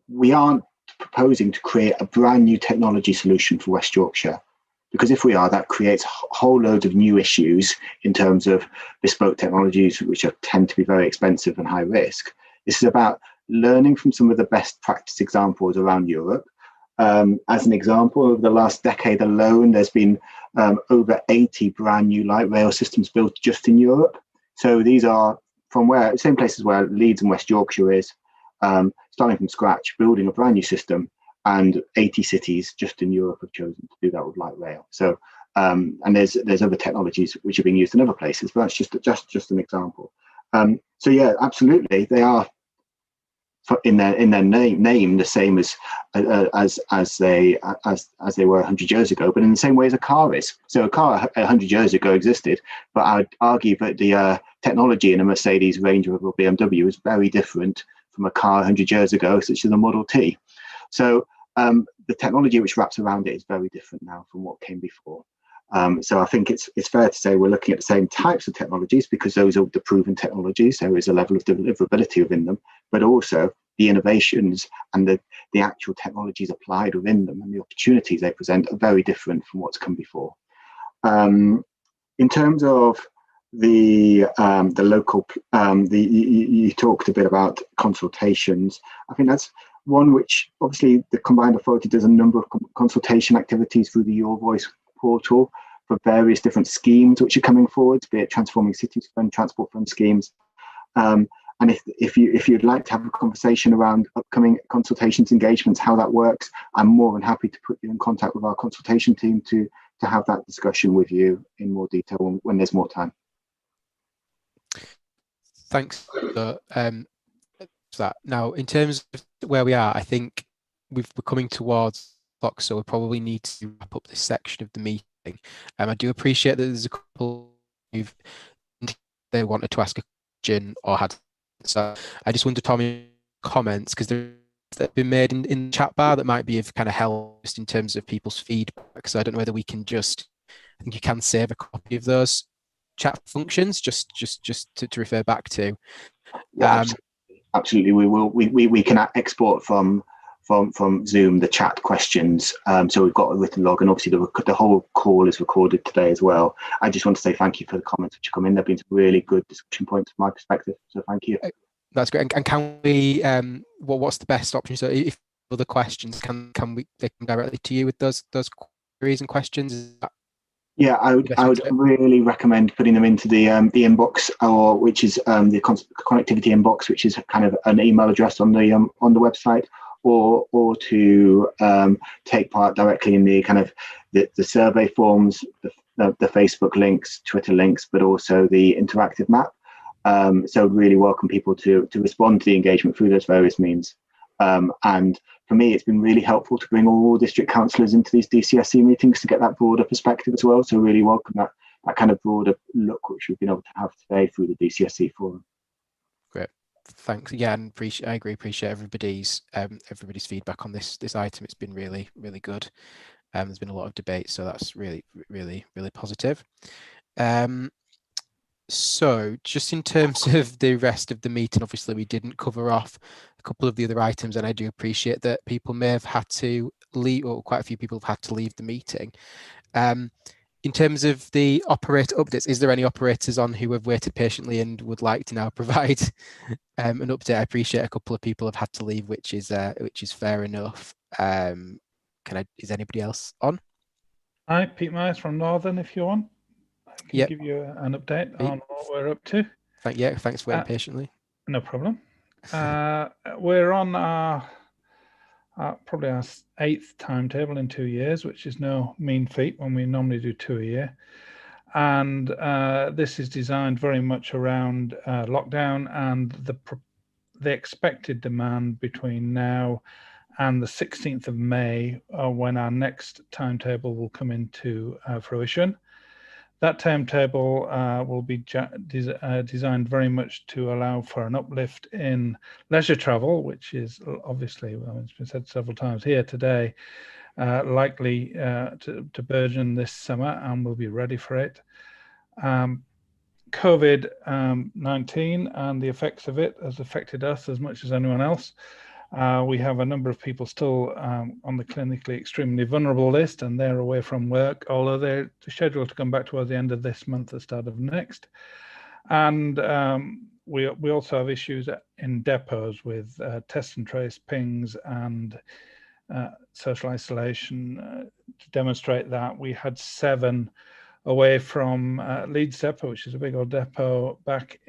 We aren't proposing to create a brand new technology solution for West Yorkshire, because if we are, that creates a whole load of new issues in terms of bespoke technologies, which tend to be very expensive and high risk. This is about learning from some of the best practice examples around Europe. As an example, over the last decade alone, there's been over 80 brand new light rail systems built just in Europe. So these are from same places where Leeds and West Yorkshire is, starting from scratch, building a brand new system. And 80 cities just in Europe have chosen to do that with light rail. So, and there's other technologies which are being used in other places, but that's just an example. So yeah, absolutely, they are in their name the same as they were 100 years ago, but in the same way as a car is. So a car 100 years ago existed, but I would argue that the technology in a Mercedes, Range Rover, or BMW is very different from a car 100 years ago, such as a Model T. So the technology which wraps around it is very different now from what came before. So I think it's fair to say we're looking at the same types of technologies, because those are the proven technologies. There is a level of deliverability within them, but also the innovations and the actual technologies applied within them and the opportunities they present are very different from what's come before. In terms of the local, you talked a bit about consultations. I think that's one which obviously the Combined Authority does a number of consultation activities through the Your Voice portal for various different schemes which are coming forward, be it Transforming Cities Fund, Transport Fund schemes. And if you'd like to have a conversation around upcoming consultations engagements, how that works, I'm more than happy to put you in contact with our consultation team to have that discussion with you in more detail when there's more time.
Thanks for that. Now, in terms of where we are, I think we're coming towards o'clock, so we probably need to wrap up this section of the meeting. I do appreciate that there's a couple who've they wanted to ask a question or had, so I just wondered, Tommy, comments, because that have been made in the chat bar that might be of kind of help just in terms of people's feedback. So I don't know whether we can just, I think you can save a copy of those chat functions just to refer back to.
Yeah, absolutely. We will. We can export from Zoom the chat questions. So we've got a written log, and obviously the whole call is recorded today as well. I just want to say thank you for the comments which have come in. They've been some really good discussion points from my perspective. So thank you.
That's great. And can we? What's the best option? So if other questions, can we? They come directly to you with those queries and questions.
Yeah, I would really recommend putting them into the inbox, or which is the connectivity inbox, which is kind of an email address on the website, or to take part directly in the kind of the survey forms, the Facebook links, Twitter links, but also the interactive map. So really welcome people to respond to the engagement through those various means. And for me, it's been really helpful to bring all district councillors into these DCSC meetings to get that broader perspective as well. So really welcome that kind of broader look which we've been able to have today through the DCSC forum.
Great, thanks again. I agree. Appreciate everybody's feedback on this item. It's been really good. There's been a lot of debate, so that's really positive. So just in terms of the rest of the meeting, obviously we didn't cover off a couple of the other items, and I do appreciate that people may have had to leave, or quite a few people have had to leave the meeting. In terms of the operator updates, is there any operators on who have waited patiently and would like to now provide an update? I appreciate a couple of people have had to leave, which is fair enough. Is anybody else on?
Hi, Pete Myers from Northern, if you want. I can give you an update on what we're up to.
Thanks for waiting patiently.
No problem. We're on probably our 8th timetable in 2 years, which is no mean feat when we normally do 2 a year. And this is designed very much around lockdown and the expected demand between now and the 16th of May, when our next timetable will come into fruition. That timetable will be designed very much to allow for an uplift in leisure travel, which is obviously, well, it's been said several times here today, likely to burgeon this summer, and we'll be ready for it. COVID-19 and the effects of it has affected us as much as anyone else. We have a number of people still on the clinically extremely vulnerable list, and they're away from work, although they're scheduled to come back towards the end of this month, the start of next. And we also have issues in depots with test and trace pings and social isolation. To demonstrate that, we had 7 away from Leeds depot, which is a big old depot, back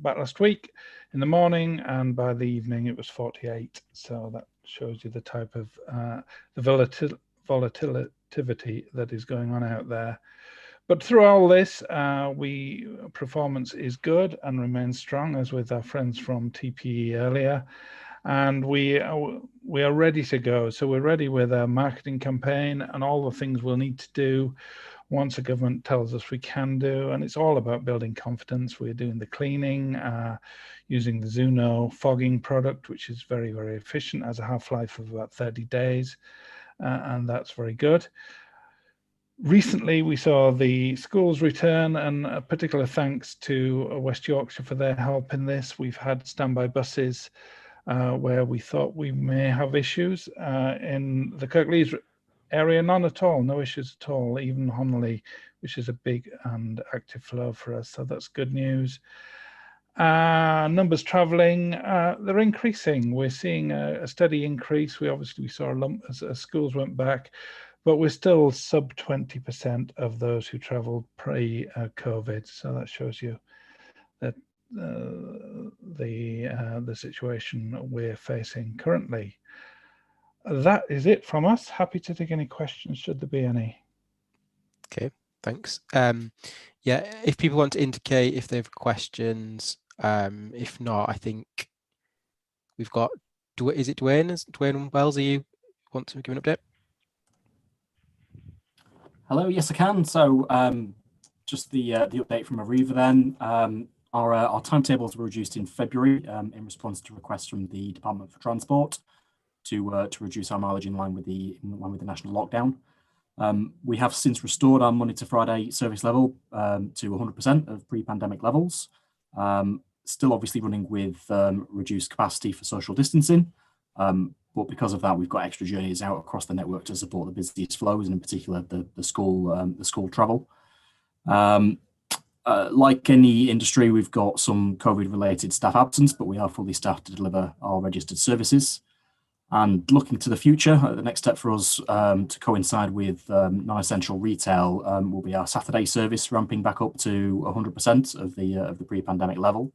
last week in the morning, and by the evening it was 48. So that shows you the type of the volatility that is going on out there. But through all this, performance is good and remains strong, as with our friends from TPE earlier. And we are ready to go. So we're ready with a marketing campaign and all the things we'll need to do once the government tells us we can do. And it's all about building confidence. We're doing the cleaning, using the Zuno fogging product, which is very, very efficient, has a half-life of about 30 days. And that's very good. Recently, we saw the schools return, and a particular thanks to West Yorkshire for their help in this. We've had standby buses where we thought we may have issues. In the Kirklees area, none at all, no issues at all, even Honley, which is a big and active flow for us, so that's good news. Numbers travelling, they're increasing. We're seeing a steady increase. We saw a lump as schools went back, but we're still sub 20% of those who travelled pre-COVID, so that shows you that the situation we're facing currently. That is it from us. Happy to take any questions, should there be any.
Okay, thanks. Yeah, if people want to indicate if they have questions, if not, I think we've got, is it Dwayne? Dwayne Wells, are you want to give an update?
Hello, yes I can. So just the update from Arriva then. Our timetables were reduced in February in response to requests from the Department for Transport to reduce our mileage in line with the national lockdown. We have since restored our Monday to Friday service level to 100% of pre-pandemic levels. Still obviously running with reduced capacity for social distancing. But because of that, we've got extra journeys out across the network to support the busiest flows, and in particular the school travel. Like any industry, we've got some COVID-related staff absence, but we are fully staffed to deliver our registered services. And looking to the future, the next step for us to coincide with non-essential retail will be our Saturday service ramping back up to 100% of the pre-pandemic level.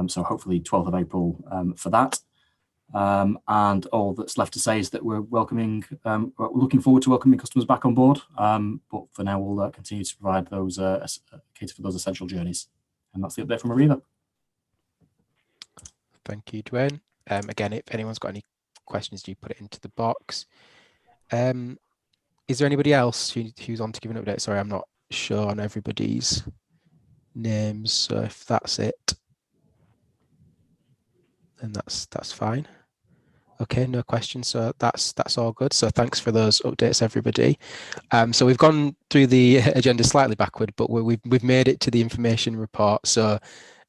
So hopefully 12th of April for that. And all that's left to say is that we're looking forward to welcoming customers back on board. But for now, we'll continue to provide those cater for those essential journeys. And that's the update from Arriva.
Thank you, Dwayne. Again, if anyone's got any questions, do you put it into the box? Is there anybody else who's on to give an update? Sorry, I'm not sure on everybody's names. So if that's it, then that's fine. Okay, no questions. So that's all good. So thanks for those updates, everybody. So we've gone through the agenda slightly backward, but we've made it to the information report. So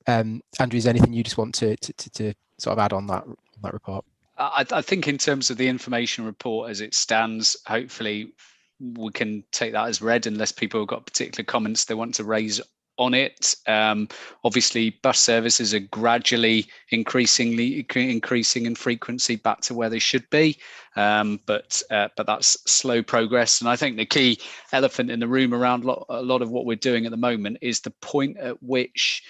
Andrew, is there anything you just want to sort of add on that report?
I think in terms of the information report as it stands, hopefully we can take that as read unless people have got particular comments they want to raise on it. Obviously, bus services are gradually increasing in frequency back to where they should be, but that's slow progress. And I think the key elephant in the room around a lot of what we're doing at the moment is the point at which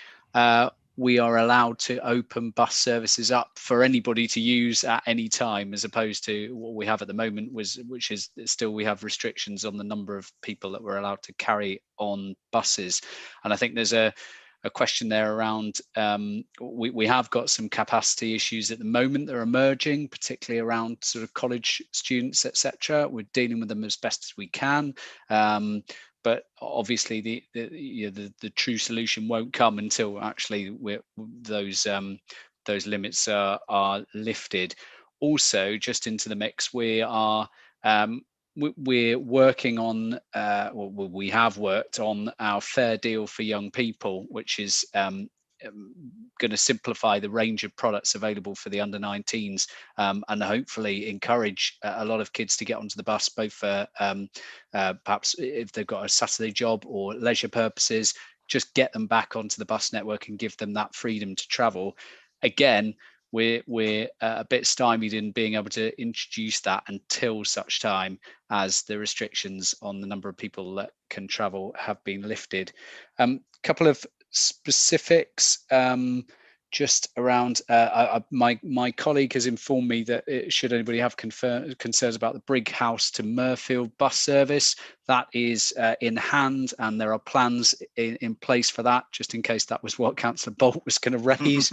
we are allowed to open bus services up for anybody to use at any time, as opposed to what we have at the moment, which is still we have restrictions on the number of people that we're allowed to carry on buses. And I think there's a question there around we have got some capacity issues at the moment that are emerging, particularly around sort of college students, etc. We're dealing with them as best as we can. But obviously, the true solution won't come until actually those limits are lifted. Also, just into the mix, we're working on, we have worked on our fair deal for young people, which is going to simplify the range of products available for the under-19s and hopefully encourage a lot of kids to get onto the bus, both for perhaps if they've got a Saturday job or leisure purposes, just get them back onto the bus network and give them that freedom to travel. Again, we're a bit stymied in being able to introduce that until such time as the restrictions on the number of people that can travel have been lifted. Couple of specifics just around my colleague has informed me that should anybody have concerns about the Brighouse to Mirfield bus service, that is in hand, and there are plans in place for that, just in case that was what Councillor Bolt was going to raise,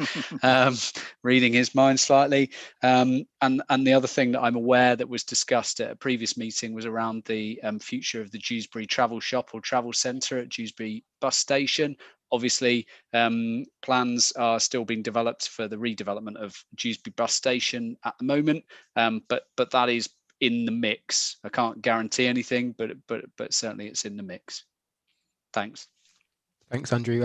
reading his mind slightly. And the other thing that I'm aware that was discussed at a previous meeting was around the future of the Dewsbury Travel Shop or Travel Centre at Dewsbury Bus Station. Obviously, plans are still being developed for the redevelopment of Dewsbury Bus Station at the moment, but that is in the mix. I can't guarantee anything, but certainly it's in the mix. Thanks.
Thanks, Andrew.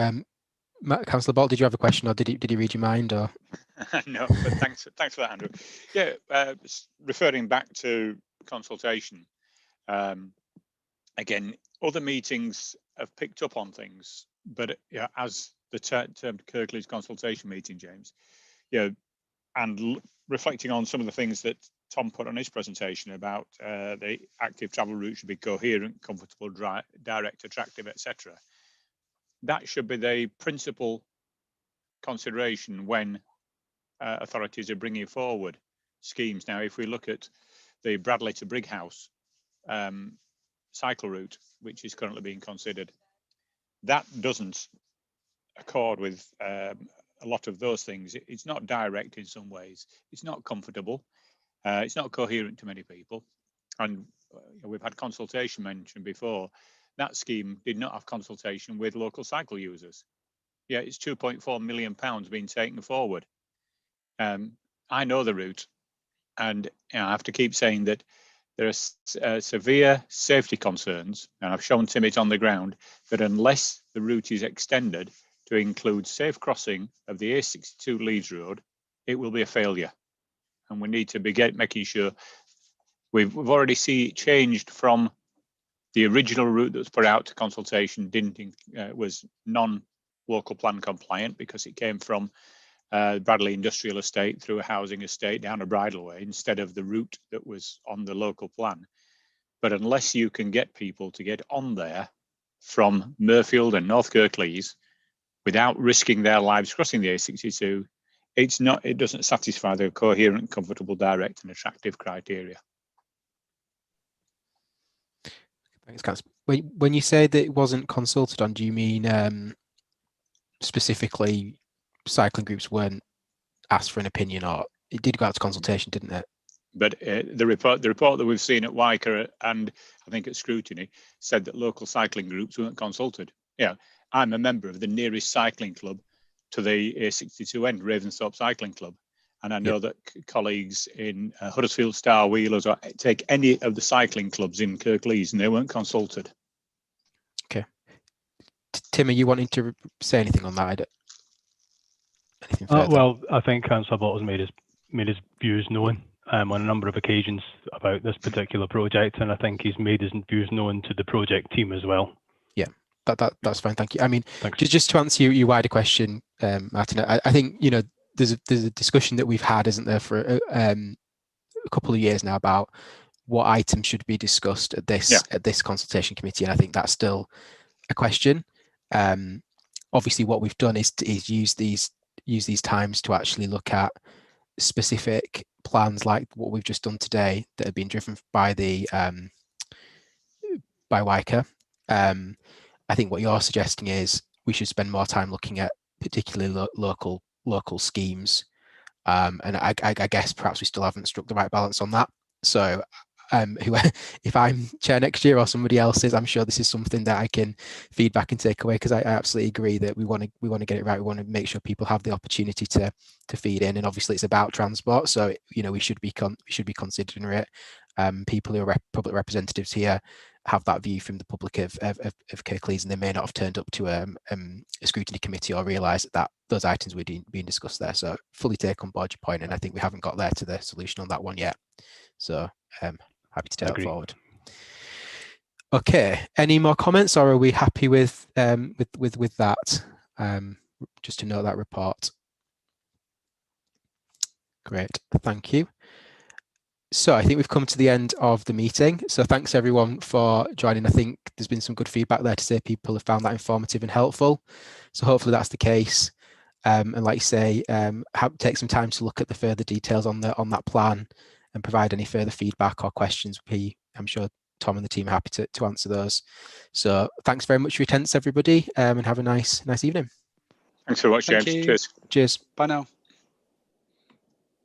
Councillor Bolt, did you have a question, or did he read your mind? Or
no, but thanks for that, Andrew. Yeah, referring back to consultation. Again, other meetings have picked up on things. But as the termed Kirklees consultation meeting, James, and reflecting on some of the things that Tom put on his presentation about the active travel route should be coherent, comfortable, direct, attractive, etc. That should be the principal consideration when authorities are bringing forward schemes. Now, if we look at the Bradley to Brighouse cycle route, which is currently being considered, that doesn't accord with a lot of those things. It's not direct in some ways. It's not comfortable. It's not coherent to many people. And we've had consultation mentioned before. That scheme did not have consultation with local cycle users. Yeah, it's £2.4 million being taken forward. I know the route, and I have to keep saying that there are severe safety concerns, and I've shown Tim it on the ground, that unless the route is extended to include safe crossing of the A62 Leeds Road, it will be a failure. And we need to be making sure we've already seen it changed from the original route that was put out to consultation was non-local plan compliant because it came from Bradley Industrial Estate through a housing estate down a bridleway instead of the route that was on the local plan. But unless you can get people to get on there from Murfield and North Kirklees without risking their lives crossing the A62, it doesn't satisfy the coherent, comfortable, direct and attractive criteria.
Thanks, Councillor. When you say that it wasn't consulted on, do you mean specifically cycling groups weren't asked for an opinion, or it did go out to consultation, didn't it?
But the report that we've seen at Wyker and I think at scrutiny said that local cycling groups weren't consulted. Yeah, I'm a member of the nearest cycling club to the A62 end, Ravensthorpe Cycling Club, and I know that colleagues in Huddersfield Star Wheelers or take any of the cycling clubs in Kirklees, and they weren't consulted.
Okay, Tim, are you wanting to say anything on that? Anything further?
Well, I think Councillor Bottom's made his views known on a number of occasions about this particular project, and I think he's made his views known to the project team as well.
Yeah, that's fine. Thank you. I mean, just to answer your wider question, Martin, I think there's a discussion that we've had, isn't there, for a couple of years now about what items should be discussed at this consultation committee, and I think that's still a question. Obviously, what we've done is use these times to actually look at specific plans like what we've just done today that have been driven by the by Wyker. I think what you're suggesting is we should spend more time looking at particularly local schemes, and I guess perhaps we still haven't struck the right balance on that. So if I'm chair next year or somebody else is, I'm sure this is something that I can feed back and take away, because I absolutely agree that we want to get it right. We want to make sure people have the opportunity to feed in, and obviously it's about transport, so we should be considering it. People who are public representatives here have that view from the public of Kirklees, and they may not have turned up to a scrutiny committee or realised that those items were being discussed there. So fully take on board your point, and I think we haven't got there to the solution on that one yet. So happy to take that forward. Okay, any more comments, or are we happy with that? Just to note that report. Great, thank you. So I think we've come to the end of the meeting. So thanks everyone for joining. I think there's been some good feedback there to say people have found that informative and helpful. So hopefully that's the case. And like you say, take some time to look at the further details on that plan and provide any further feedback or questions. I'm sure Tom and the team are happy to answer those. So thanks very much for your attendance, everybody, and have a nice evening.
Thanks very much, James.
Thank you.
Cheers.
Cheers.
Bye now.